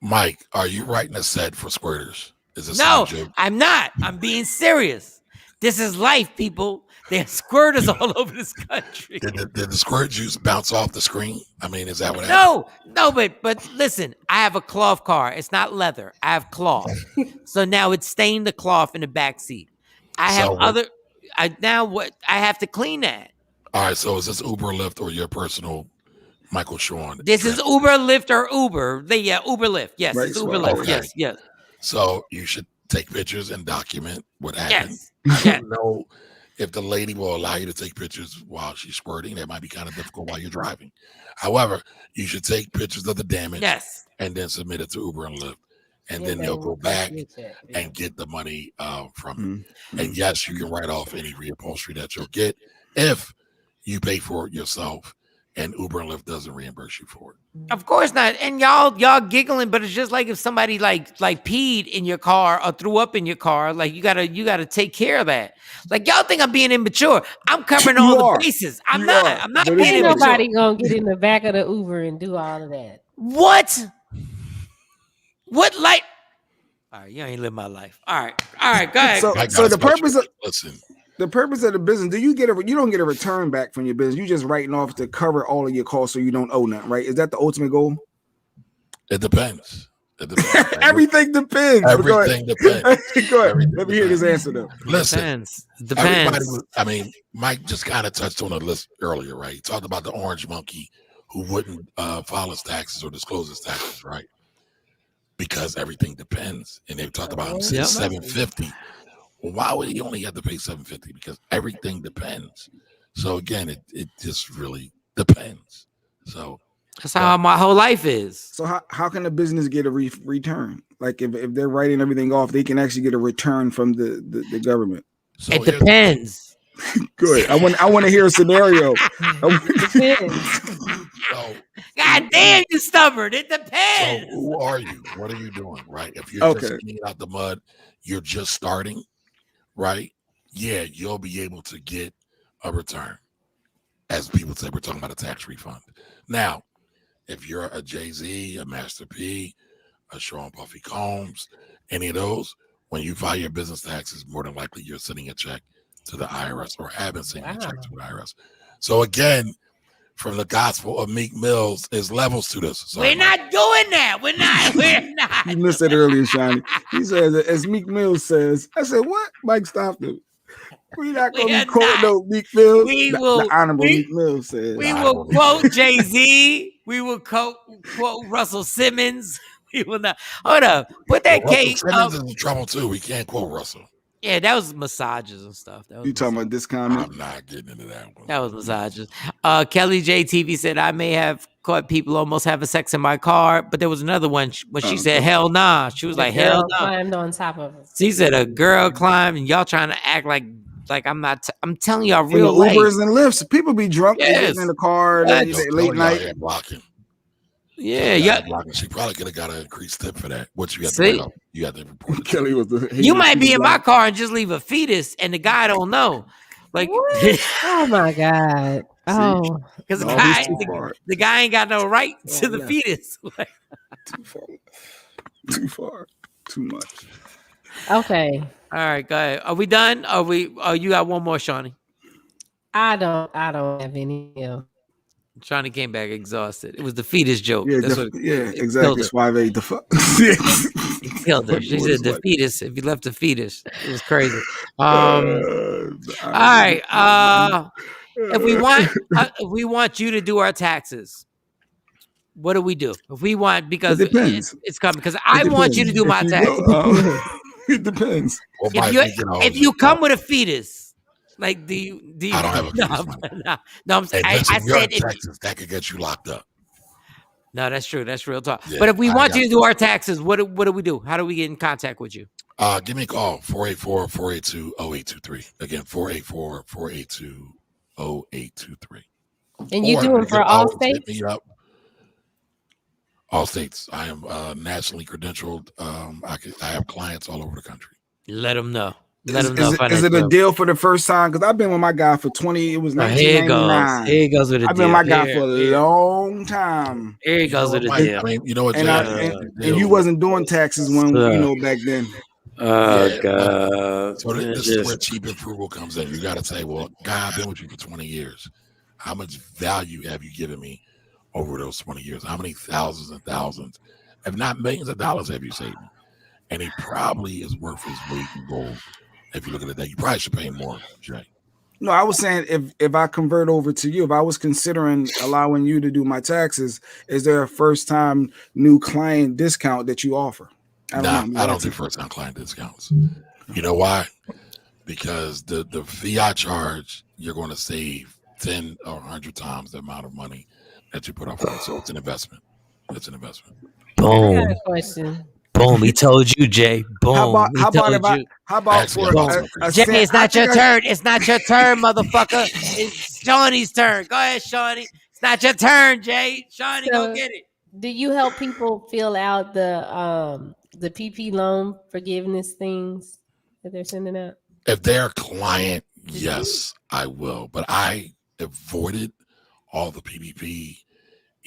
Mike, are you writing a set for squirters? Is this No, I'm not. I'm being serious. This is life, people. There's squirters all over this country. Did the squirt juice bounce off the screen? I mean, is that what happened? No, but listen, I have a cloth car. It's not leather. I have cloth. So now it's stained the cloth in the back seat. I have to clean that. All right, so is this Uber, Lyft, or your personal Michael Shawn? This is Uber, Lyft, or Uber. Uber, Lyft. Yes, Right, it's Uber, okay. Lyft. Yes. So you should take pictures and document what happened. Yes. I don't know if the lady will allow you to take pictures while she's squirting. That might be kind of difficult while you're driving. However, you should take pictures of the damage and then submit it to Uber and Lyft. And then they'll go back and get the money from it. And yes, you can write off any reupholstery that you'll get if you pay for it yourself and Uber and Lyft doesn't reimburse you for it. Of course not. And y'all giggling, but it's just like if somebody like peed in your car or threw up in your car, like you gotta take care of that. Like y'all think I'm being immature. I'm covering all the bases. I'm not being Ain't immature. nobody gonna get in the back of the Uber and do all of that. What? What like? All right, you ain't live my life. All right, go ahead. So the purpose of the purpose of the business, you don't get a return back from your business. You just writing off to cover all of your costs so you don't owe nothing, right? Is that the ultimate goal? It depends. Everything depends. Everything depends. Go ahead. Let me hear this answer though. Listen, depends. Mike just kind of touched on a list earlier, right? He talked about the orange monkey who wouldn't file his taxes or disclose his taxes, right? Because everything depends. And they talked about him saying $750. Well, why would he only have to pay $750? Because everything depends. So again, it just really depends. So that's how my whole life is. So how can a business get a return? Like if they're writing everything off, they can actually get a return from the government. So it depends. Good. I want to hear a scenario. God damn, you stubborn. It depends. So who are you? What are you doing? Right? If you're just getting out the mud, you're just starting, right? Yeah, you'll be able to get a return. As people say, we're talking about a tax refund. Now, if you're a Jay-Z, a Master P, a Shawn Puffy Combs, any of those, when you file your business taxes, more than likely you're sending a check to the IRS or have been sending a check to the IRS. So again, from the gospel of Meek Mills, there's levels to this. Sorry, we're not doing that. We're not. You missed it earlier, Shawnee. He says, as Meek Mills says. I said, what? Mike stopped him. We're not going to be quoting no Meek Mills. The Honorable Meek Mills says. We will quote Jay-Z. We will quote Russell Simmons. We will not. Hold up. Put that cake up. Simmons is in trouble too. We can't quote Russell. Yeah, that was massages and stuff. That was you talking about this comment? I'm not getting into that one. That was massages. Kelly J TV said, I may have caught people almost having sex in my car, but there was another one when she said, hell nah. She was like, hell nah. Climbed on top of it. She said, a girl climbed, and y'all trying to act like I'm not. I'm telling y'all real life. Ubers and Lyfts, people be drunk. Yes. They get in the car late night. Blocking. Yeah. She probably could have got an increased tip for that. What you got to you got to report. Kelly was you might be in my car and just leave a fetus, and the guy don't know. Like, oh my god. Oh, because the guy ain't got no right to the fetus. Too far. Too much. Okay. All right, go ahead. Are we done? You got one more, Shawnee? I don't have any. Shawnee came back exhausted. It was the fetus joke. Yeah, exactly. Suave the fuck. He killed her. She said the fetus. If you left the fetus, it was crazy. All right. If we want you to do our taxes, what do we do? If we want, because it's coming. Because I want you to do my taxes. It depends. If you come with a fetus. Like, do you? I don't have a fetus. No, I said taxes, that could get you locked up. No, that's true. That's real talk. Yeah, but if we want you to do our taxes, what do we do? How do we get in contact with you? Give me a call, 484-482-0823. Again, 484-482-0823. And you do them for all states? Hit me up. All states. I am nationally credentialed. I have clients all over the country. Let them know. Is it a deal for the first time? Because I've been with my guy for 20. It was 1999. Here he goes with a deal. I've been with my guy for a long time. Here he goes with a deal. I mean, you know what? And you wasn't doing taxes when back then. Oh God! So this is where cheap and frugal comes in. You got to say, well, guy, I've been with you for 20 years. How much value have you given me over those 20 years? How many thousands and thousands, if not millions of dollars, have you saved me? And he probably is worth his weight in gold. If you look at that, you probably should pay more, Jay. No, I was saying if I convert over to you, if I was considering allowing you to do my taxes, is there a first time new client discount that you offer? I don't do first time client discounts. You know why? Because the fee I charge, you're going to save 10 or 100 times the amount of money that you put up for it. So it's an investment. It's an investment. Boom. I got a question. Boom, he told you, Jay. Boom. How about for Jay, it's not your turn. It's not your turn, motherfucker. It's Shawnee's turn. Go ahead, Shawnee. It's not your turn, Jay. Shawnee, go get it. Do you help people fill out the PP loan forgiveness things that they're sending out? If they're a client, yes, I will. But I avoided all the PPP,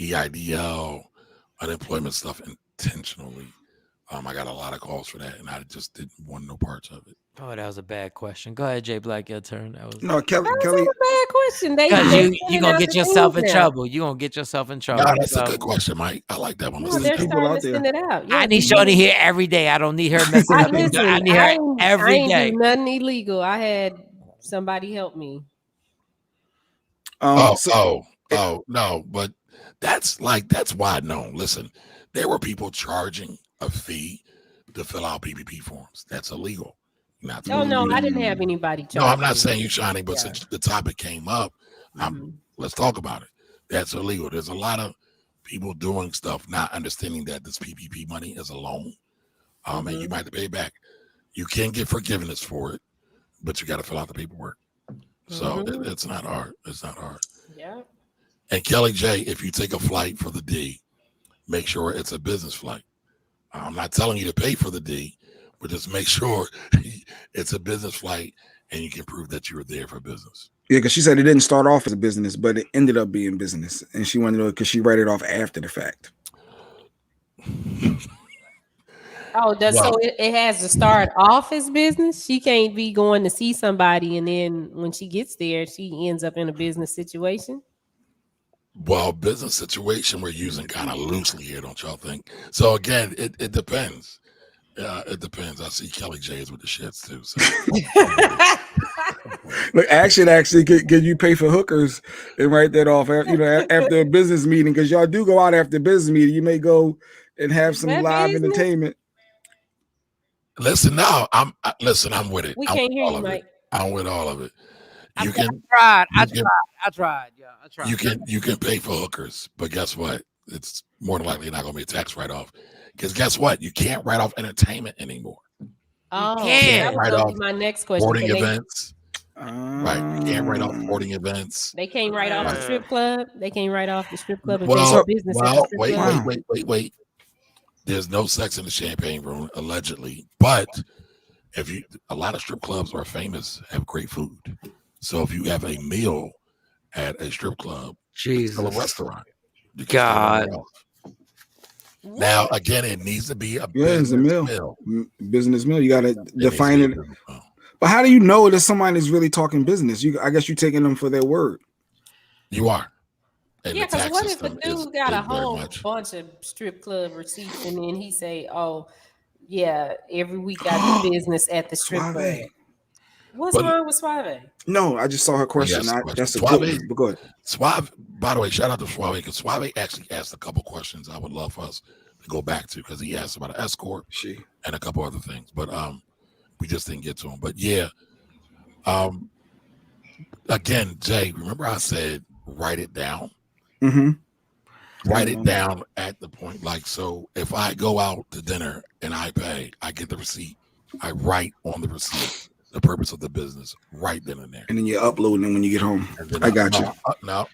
EIDL, unemployment stuff intentionally. I got a lot of calls for that, and I just didn't want no parts of it. Oh, that was a bad question. Go ahead, Jay Black, your turn. No, Kelly. That's a bad question. You're going to get yourself in trouble. You're going to get yourself in trouble. No, that's a good question, Mike. I like that one. No, they're starting to send it out. I need Shawnee here every day. I don't need her messing up. I need her every day. I ain't do nothing illegal. I had somebody help me. No, but that's wide known. Listen, there were people charging a fee to fill out PPP forms. That's illegal. No, I didn't have anybody charging. No, I'm not saying you, Shawnee, but since the topic came up, let's talk about it. That's illegal. There's a lot of people doing stuff, not understanding that this PPP money is a loan, and you might have to pay back. You can get forgiveness for it, but you got to fill out the paperwork. So it's not hard. It's not hard. Yeah. And Kelly J, if you take a flight for the D, make sure it's a business flight. I'm not telling you to pay for the D, but just make sure it's a business flight and you can prove that you were there for business. Yeah, because she said it didn't start off as a business, but it ended up being business. And she wanted to know because she wrote it off after the fact. Oh, so it has to start off as business. She can't be going to see somebody and then when she gets there, she ends up in a business situation. Well, business situation we're using kind of loosely here, don't y'all think? So again, it depends. It depends. I see Kelly J's with the shits too. So. Look, actually, can you pay for hookers and write that off? After a business meeting, because y'all do go out after a business meeting. You may go and have some live entertainment. Listen, now I'm with it. We can't hear you, Mike. I'm with all of it. I tried. Yeah, I tried. You can pay for hookers, but guess what? It's more than likely not going to be a tax write-off. Because guess what? You can't write off entertainment anymore. Oh, can't that write was off my next question. Sporting events. Right. You can't write off sporting events. They can't write off the strip club. They can't write off the strip club. Wait. There's no sex in the champagne room, allegedly. But a lot of strip clubs are famous, have great food. So if you have a meal at a strip club, it's still a restaurant. God. Now, again, it needs to be a business meal. Business meal. You got to define it. But how do you know that somebody is really talking business? I guess you're taking them for their word. You are. And yeah, because what if a dude got a whole bunch of strip club receipts and then he say, "Oh, yeah, every week I do business at the strip club." What's wrong with Suave? No, I just saw her question. That's a good one. But go ahead. Suave, by the way, shout out to Suave because Suave actually asked a couple questions I would love for us to go back to because he asked about an escort and a couple other things. But we just didn't get to him. But yeah, again, Jay, remember I said write it down? Mm-hmm. Write it down at the point. Like, so if I go out to dinner and I pay, I get the receipt. I write on the receipt the purpose of the business right then and there. And then you're uploading it when you get home. I got you. No.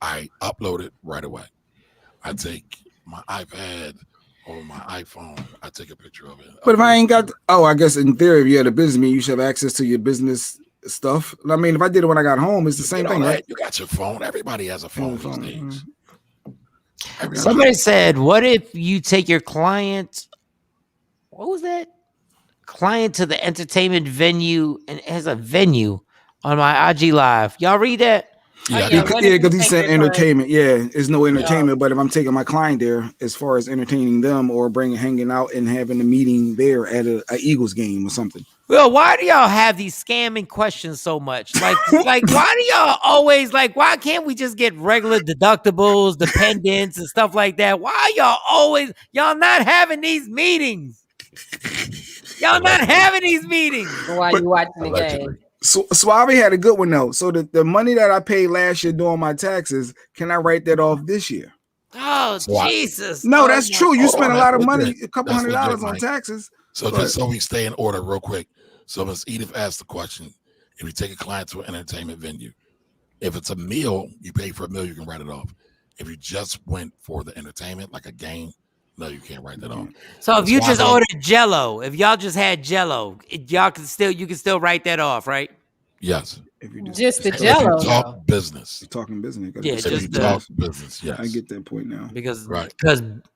I upload it right away. I take my iPad or my iPhone. I take a picture of it. But if I ain't got, I guess in theory, if you had a business meeting, you should have access to your business stuff. I mean, if I did it when I got home, it's the same thing, right? You got your phone. Everybody has a phone these days. Somebody said, what if you take your client, what was that? Client to the entertainment venue and it has a venue on my IG Live. Y'all read that? Yeah, because he said entertainment. Yeah, it's no entertainment. But if I'm taking my client there, as far as entertaining them or hanging out and having a meeting there at a Eagles game or something. Well, why do y'all have these scamming questions so much? Like why do y'all always why can't we just get regular deductibles, dependents, and stuff like that? Why y'all not having these meetings? Y'all not having these meetings. Why are you watching the game? So Suave had a good one though. So the money that I paid last year doing my taxes, can I write that off this year? Oh, Jesus. No, that's true. You spent a lot of money, a couple $100 on taxes. So just so we stay in order real quick. So Ms. Edith asked the question, if you take a client to an entertainment venue, if it's a meal, you pay for a meal, you can write it off. If you just went for the entertainment, like a game, no, you can't write that off. So if you just ordered Jello, if y'all just had Jello, you can still write that off, right? Yes. If you just the Jello. If you talk business. You're talking business. Yeah, if you talk business, yes. I get that point now. Because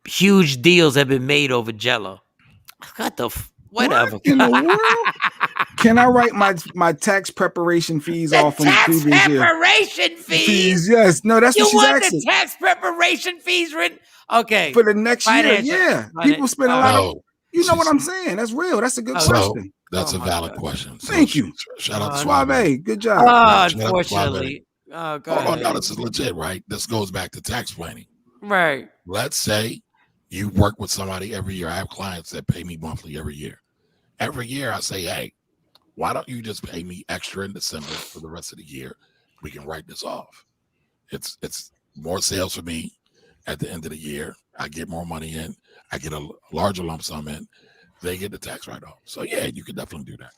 huge deals have been made over Jello. Whatever. What in the world? Can I write my tax preparation fees off from the previous year? Tax preparation fees? Yes. No, that's what she's asking. asking. The tax preparation fees written? Okay. For the next year, yeah. People spend a lot of, you know what I'm saying? That's real. That's a good question. That's a valid question. So thank you. Shout out to Suave. Good job. Unfortunately. Oh, go ahead. No, this is legit, right? This goes back to tax planning. Right. Let's say you work with somebody every year. I have clients that pay me monthly every year. Every year I say, hey, why don't you just pay me extra in December for the rest of the year? We can write this off. It's more sales for me at the end of the year. I get more money in. I get a larger lump sum in. They get the tax write-off. So, yeah, you could definitely do that.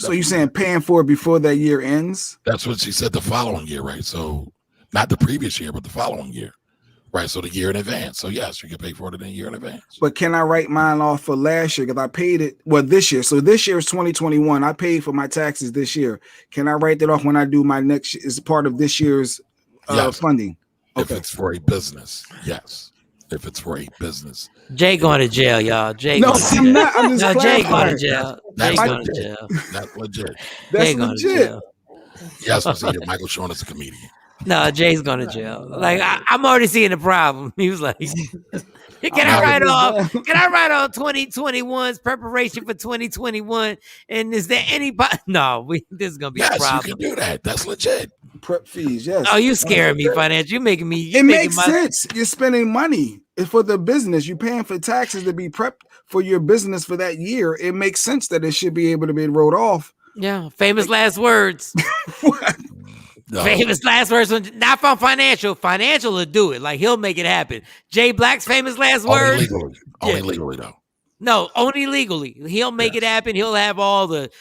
So you're saying paying for it before that year ends? That's what she said the following year, right? So not the previous year, but the following year. Right, so the year in advance. So yes, you can pay for it in a year in advance. But can I write mine off for last year? Because I paid it, this year. So this year is 2021. I paid for my taxes this year. Can I write that off when I do my next, as part of this year's funding? Okay. If it's for a business, yes. if it's for a business. Jay going to jail, y'all. Jay No, going to I'm jail. not. I'm just No, Jay going to clarifying. jail. Jay That's going to legit. jail. That's legit. That's Jay going to legit. jail. Yes, was either Michael Shawn is a comedian. No, Jay's going to jail. Like I'm already seeing the problem. He was like, "Can I write off? Can I write off 2021's preparation for 2021? And is there anybody? No, this is gonna be a Yes, you problem. can do that. That's legit. Prep fees, yes. Oh, you scaring me, financial. You making me. It makes sense. You're spending money. It's for the business. You're paying for taxes to be prepped for your business for that year. It makes sense that it should be able to be wrote off. Yeah, famous last words. No. Famous last words. Not from financial. Financial will do it. Like he'll make it happen. Jay Black's famous last words. Only legally though. No, only legally. He'll make it happen. He'll have all the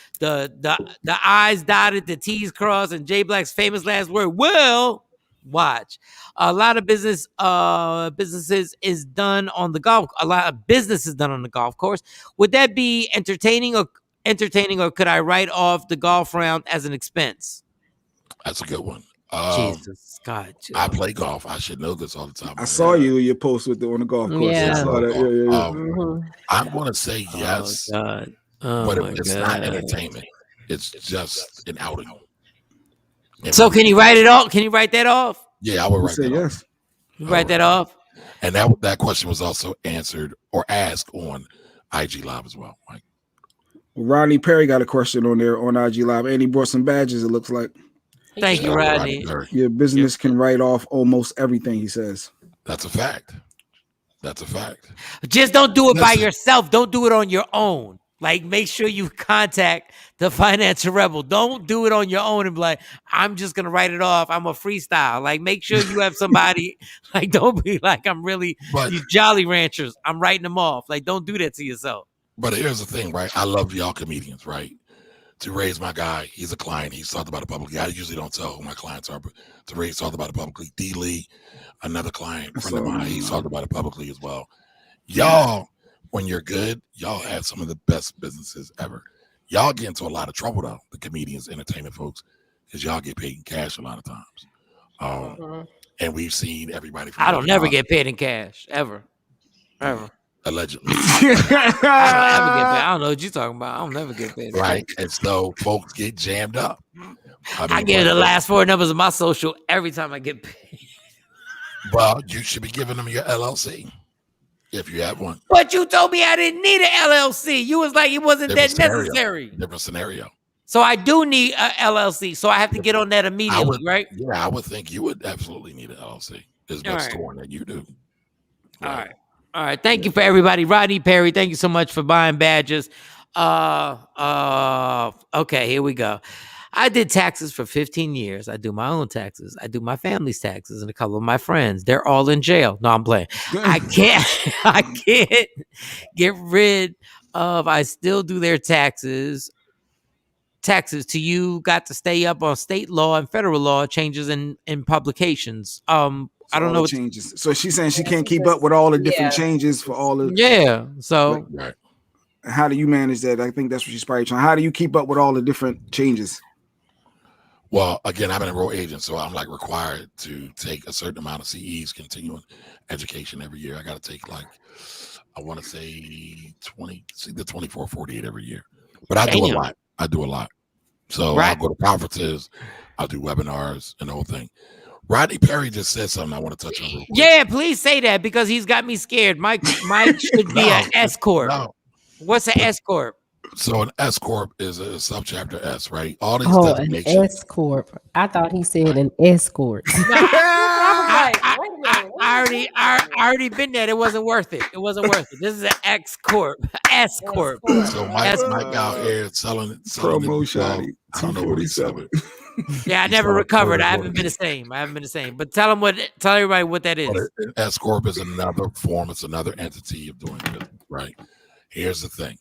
I's dotted, the T's crossed, and Jay Black's famous last word. Well, watch. A lot of businesses is done on the golf. A lot of business is done on the golf course. Would that be entertaining, or could I write off the golf round as an expense? That's a good one. Jesus God, I play golf. I should know this all the time. I saw your post with on the golf course. Yeah. I saw that. Yeah. I'm going to say yes, God. but it's not entertainment. It's just an outing. So can you write it off? Can you write that off? Yeah, I would write that yes. off. You write that off? And that question was also answered or asked on IG Live as well, Mike. Rodney Perry got a question on there on IG Live, and he brought some badges, it looks like. Thank you, Rodney. Your business can write off almost everything, he says. That's a fact. That's a fact. Just don't do it by yourself. Don't do it on your own. Like, make sure you contact the Financial Rebel. Don't do it on your own and be like, I'm just going to write it off. I'm a freestyle. Like, make sure you have somebody. Like, don't be like, these Jolly Ranchers. I'm writing them off. Like, don't do that to yourself. But here's the thing, right? I love y'all comedians, right? To raise my guy, he's a client. He's talked about it publicly. I usually don't tell who my clients are, but to raise talked about it publicly. D. Lee, another client, friend of mine, he's talked about it publicly as well. Y'all, when you're good, y'all have some of the best businesses ever. Y'all get into a lot of trouble though, the comedians, entertainment folks, because y'all get paid in cash a lot of times. And we've seen everybody. I don't never get paid in cash ever. Allegedly. I don't know what you're talking about. I don't never get paid. Right. And so folks get jammed up. I give the last four numbers of my social every time I get paid. Well, you should be giving them your LLC if you have one. But you told me I didn't need an LLC. You was like, it wasn't that necessary. Different scenario. So I do need an LLC. So I have to get on that immediately, right? Yeah, I would think you would absolutely need an LLC. As much scoring that you do. Right. All right. Thank you for everybody. Rodney Perry, thank you so much for buying badges. Okay, here we go. I did taxes for 15 years. I do my own taxes. I do my family's taxes and a couple of my friends. They're all in jail. No, I'm playing. I can't get rid of, I still do their taxes. Taxes to you, got to stay up on state law and federal law changes in publications. I don't know what changes. So she's saying she can't keep up with all the different changes for all the. Yeah. So how do you manage that? I think that's what she's probably trying. How do you keep up with all the different changes? Well, again, I'm an enrolled agent, so I'm like required to take a certain amount of CEs, continuing education every year. I got to take I want to say 24, 48 every year. But I do a lot. So I'll go to conferences, I'll do webinars and the whole thing. Rodney Perry just said something I want to touch on real quick. Yeah, please say that because he's got me scared. Mike should be an S corp. No. What's an S corp? So an S corp is a subchapter S, right? All these an designations. S corp. I thought he said an escort. I already been there. It wasn't worth it. This is an X corp, S corp. So Mike out here selling promo shoddy. I don't know what he's selling. Yeah, I never recovered. I haven't been the same. But tell everybody what that is. An S corp is another form. It's another entity of doing business, right? Here's the thing: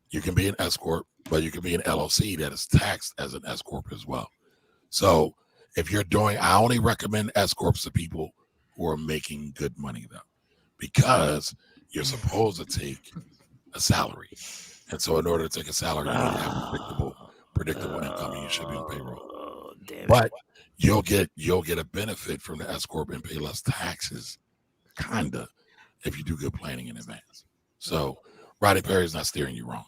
you can be an S corp, but you can be an LLC that is taxed as an S corp as well. So if you're I only recommend S corps to people who are making good money though, because you're supposed to take a salary, and so in order to take a salary, you need to have predictable income, and you should be on payroll. But you'll get a benefit from the S corp and pay less taxes, kinda, if you do good planning in advance. So Rodney Perry's not steering you wrong.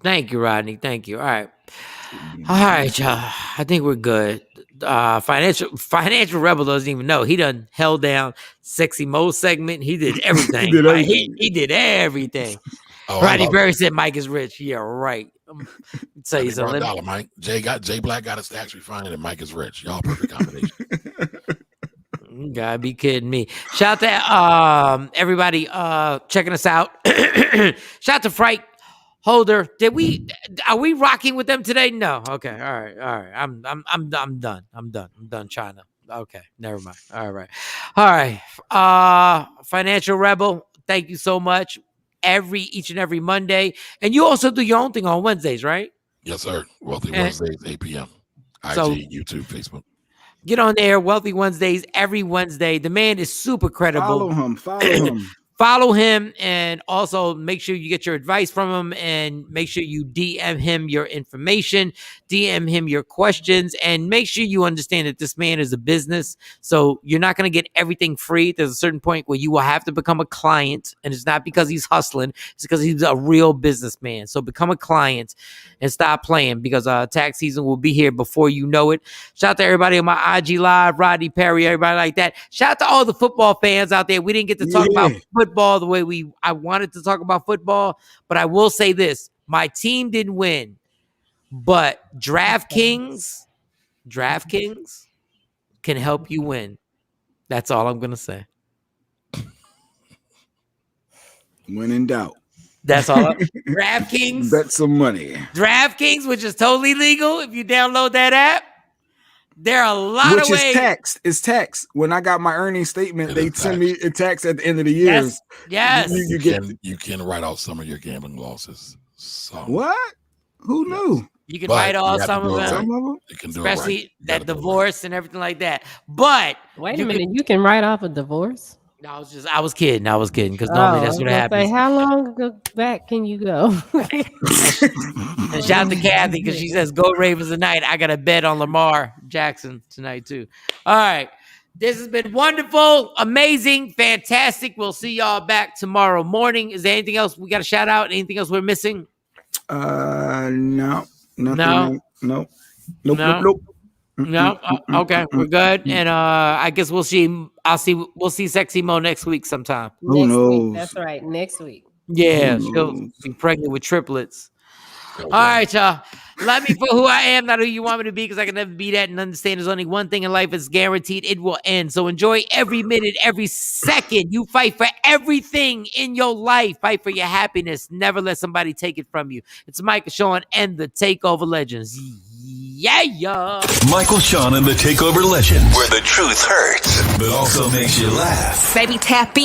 Thank you, Rodney. Thank you. All right, y'all. I think we're good. Financial Rebel doesn't even know. He done held down Sexy Mo segment. He did everything. He did everything. Oh, Rodney Perry said Mike is rich. Yeah, right. Tell you something. $1, Mike. Jay Black got his tax refunded, and Mike is rich. Y'all perfect combination. You gotta be kidding me. Shout out to everybody checking us out. Shout out to Fright Holder. Are we rocking with them today? No. Okay. All right. I'm done. I'm done, China. Okay, never mind. All right. Financial Rebel, thank you so much. Each and every Monday. And you also do your own thing on Wednesdays, right? Yes, sir. Wealthy Wednesdays, 8 p.m. IG, YouTube, Facebook. Get on there, Wealthy Wednesdays, every Wednesday. The man is super credible. Follow him. Follow him, and also make sure you get your advice from him, and make sure you DM him your information, DM him your questions, and make sure you understand that this man is a business. So you're not going to get everything free. There's a certain point where you will have to become a client, and it's not because he's hustling. It's because he's a real businessman. So become a client and stop playing, because tax season will be here before you know it. Shout out to everybody on my IG Live, Rodney Perry, everybody like that. Shout out to all the football fans out there. We didn't get to talk about football the way I wanted to talk about football, but I will say this: my team didn't win, but DraftKings can help you win. That's all I'm gonna say. When in doubt, that's all. DraftKings, bet some money. DraftKings, which is totally legal if you download that app. There are a lot of ways. It's taxed. When I got my earnings statement, they send me a tax at the end of the year. Yes. You can write off some of your gambling losses. What? Who knew? You can write off some of them, especially that divorce and everything like that. But wait a minute, you can write off a divorce? I was kidding because normally that's what happens. How long back can you go? And shout out to Kathy, because she says, "Go Ravens tonight." I got a bet on Lamar Jackson tonight too. All right, this has been wonderful, amazing, fantastic. We'll see y'all back tomorrow morning. Is there anything else we got to shout out? Anything else we're missing? No, nothing. No. Nope. No, okay, we're good, and I guess we'll see. We'll see Sexy Mo next week sometime. Who knows? That's right, next week. Yeah, she'll be pregnant with triplets. All right, y'all. Love me for who I am, not who you want me to be, because I can never be that. And understand there's only one thing in life that's guaranteed: it will end. So enjoy every minute, every second. You fight for everything in your life. Fight for your happiness. Never let somebody take it from you. It's Michael, Shawn, and the Takeover Legends. Yeah. Michael, Shawn, and the Takeover Legends, where the truth hurts, but also makes you laugh. Baby, tap in.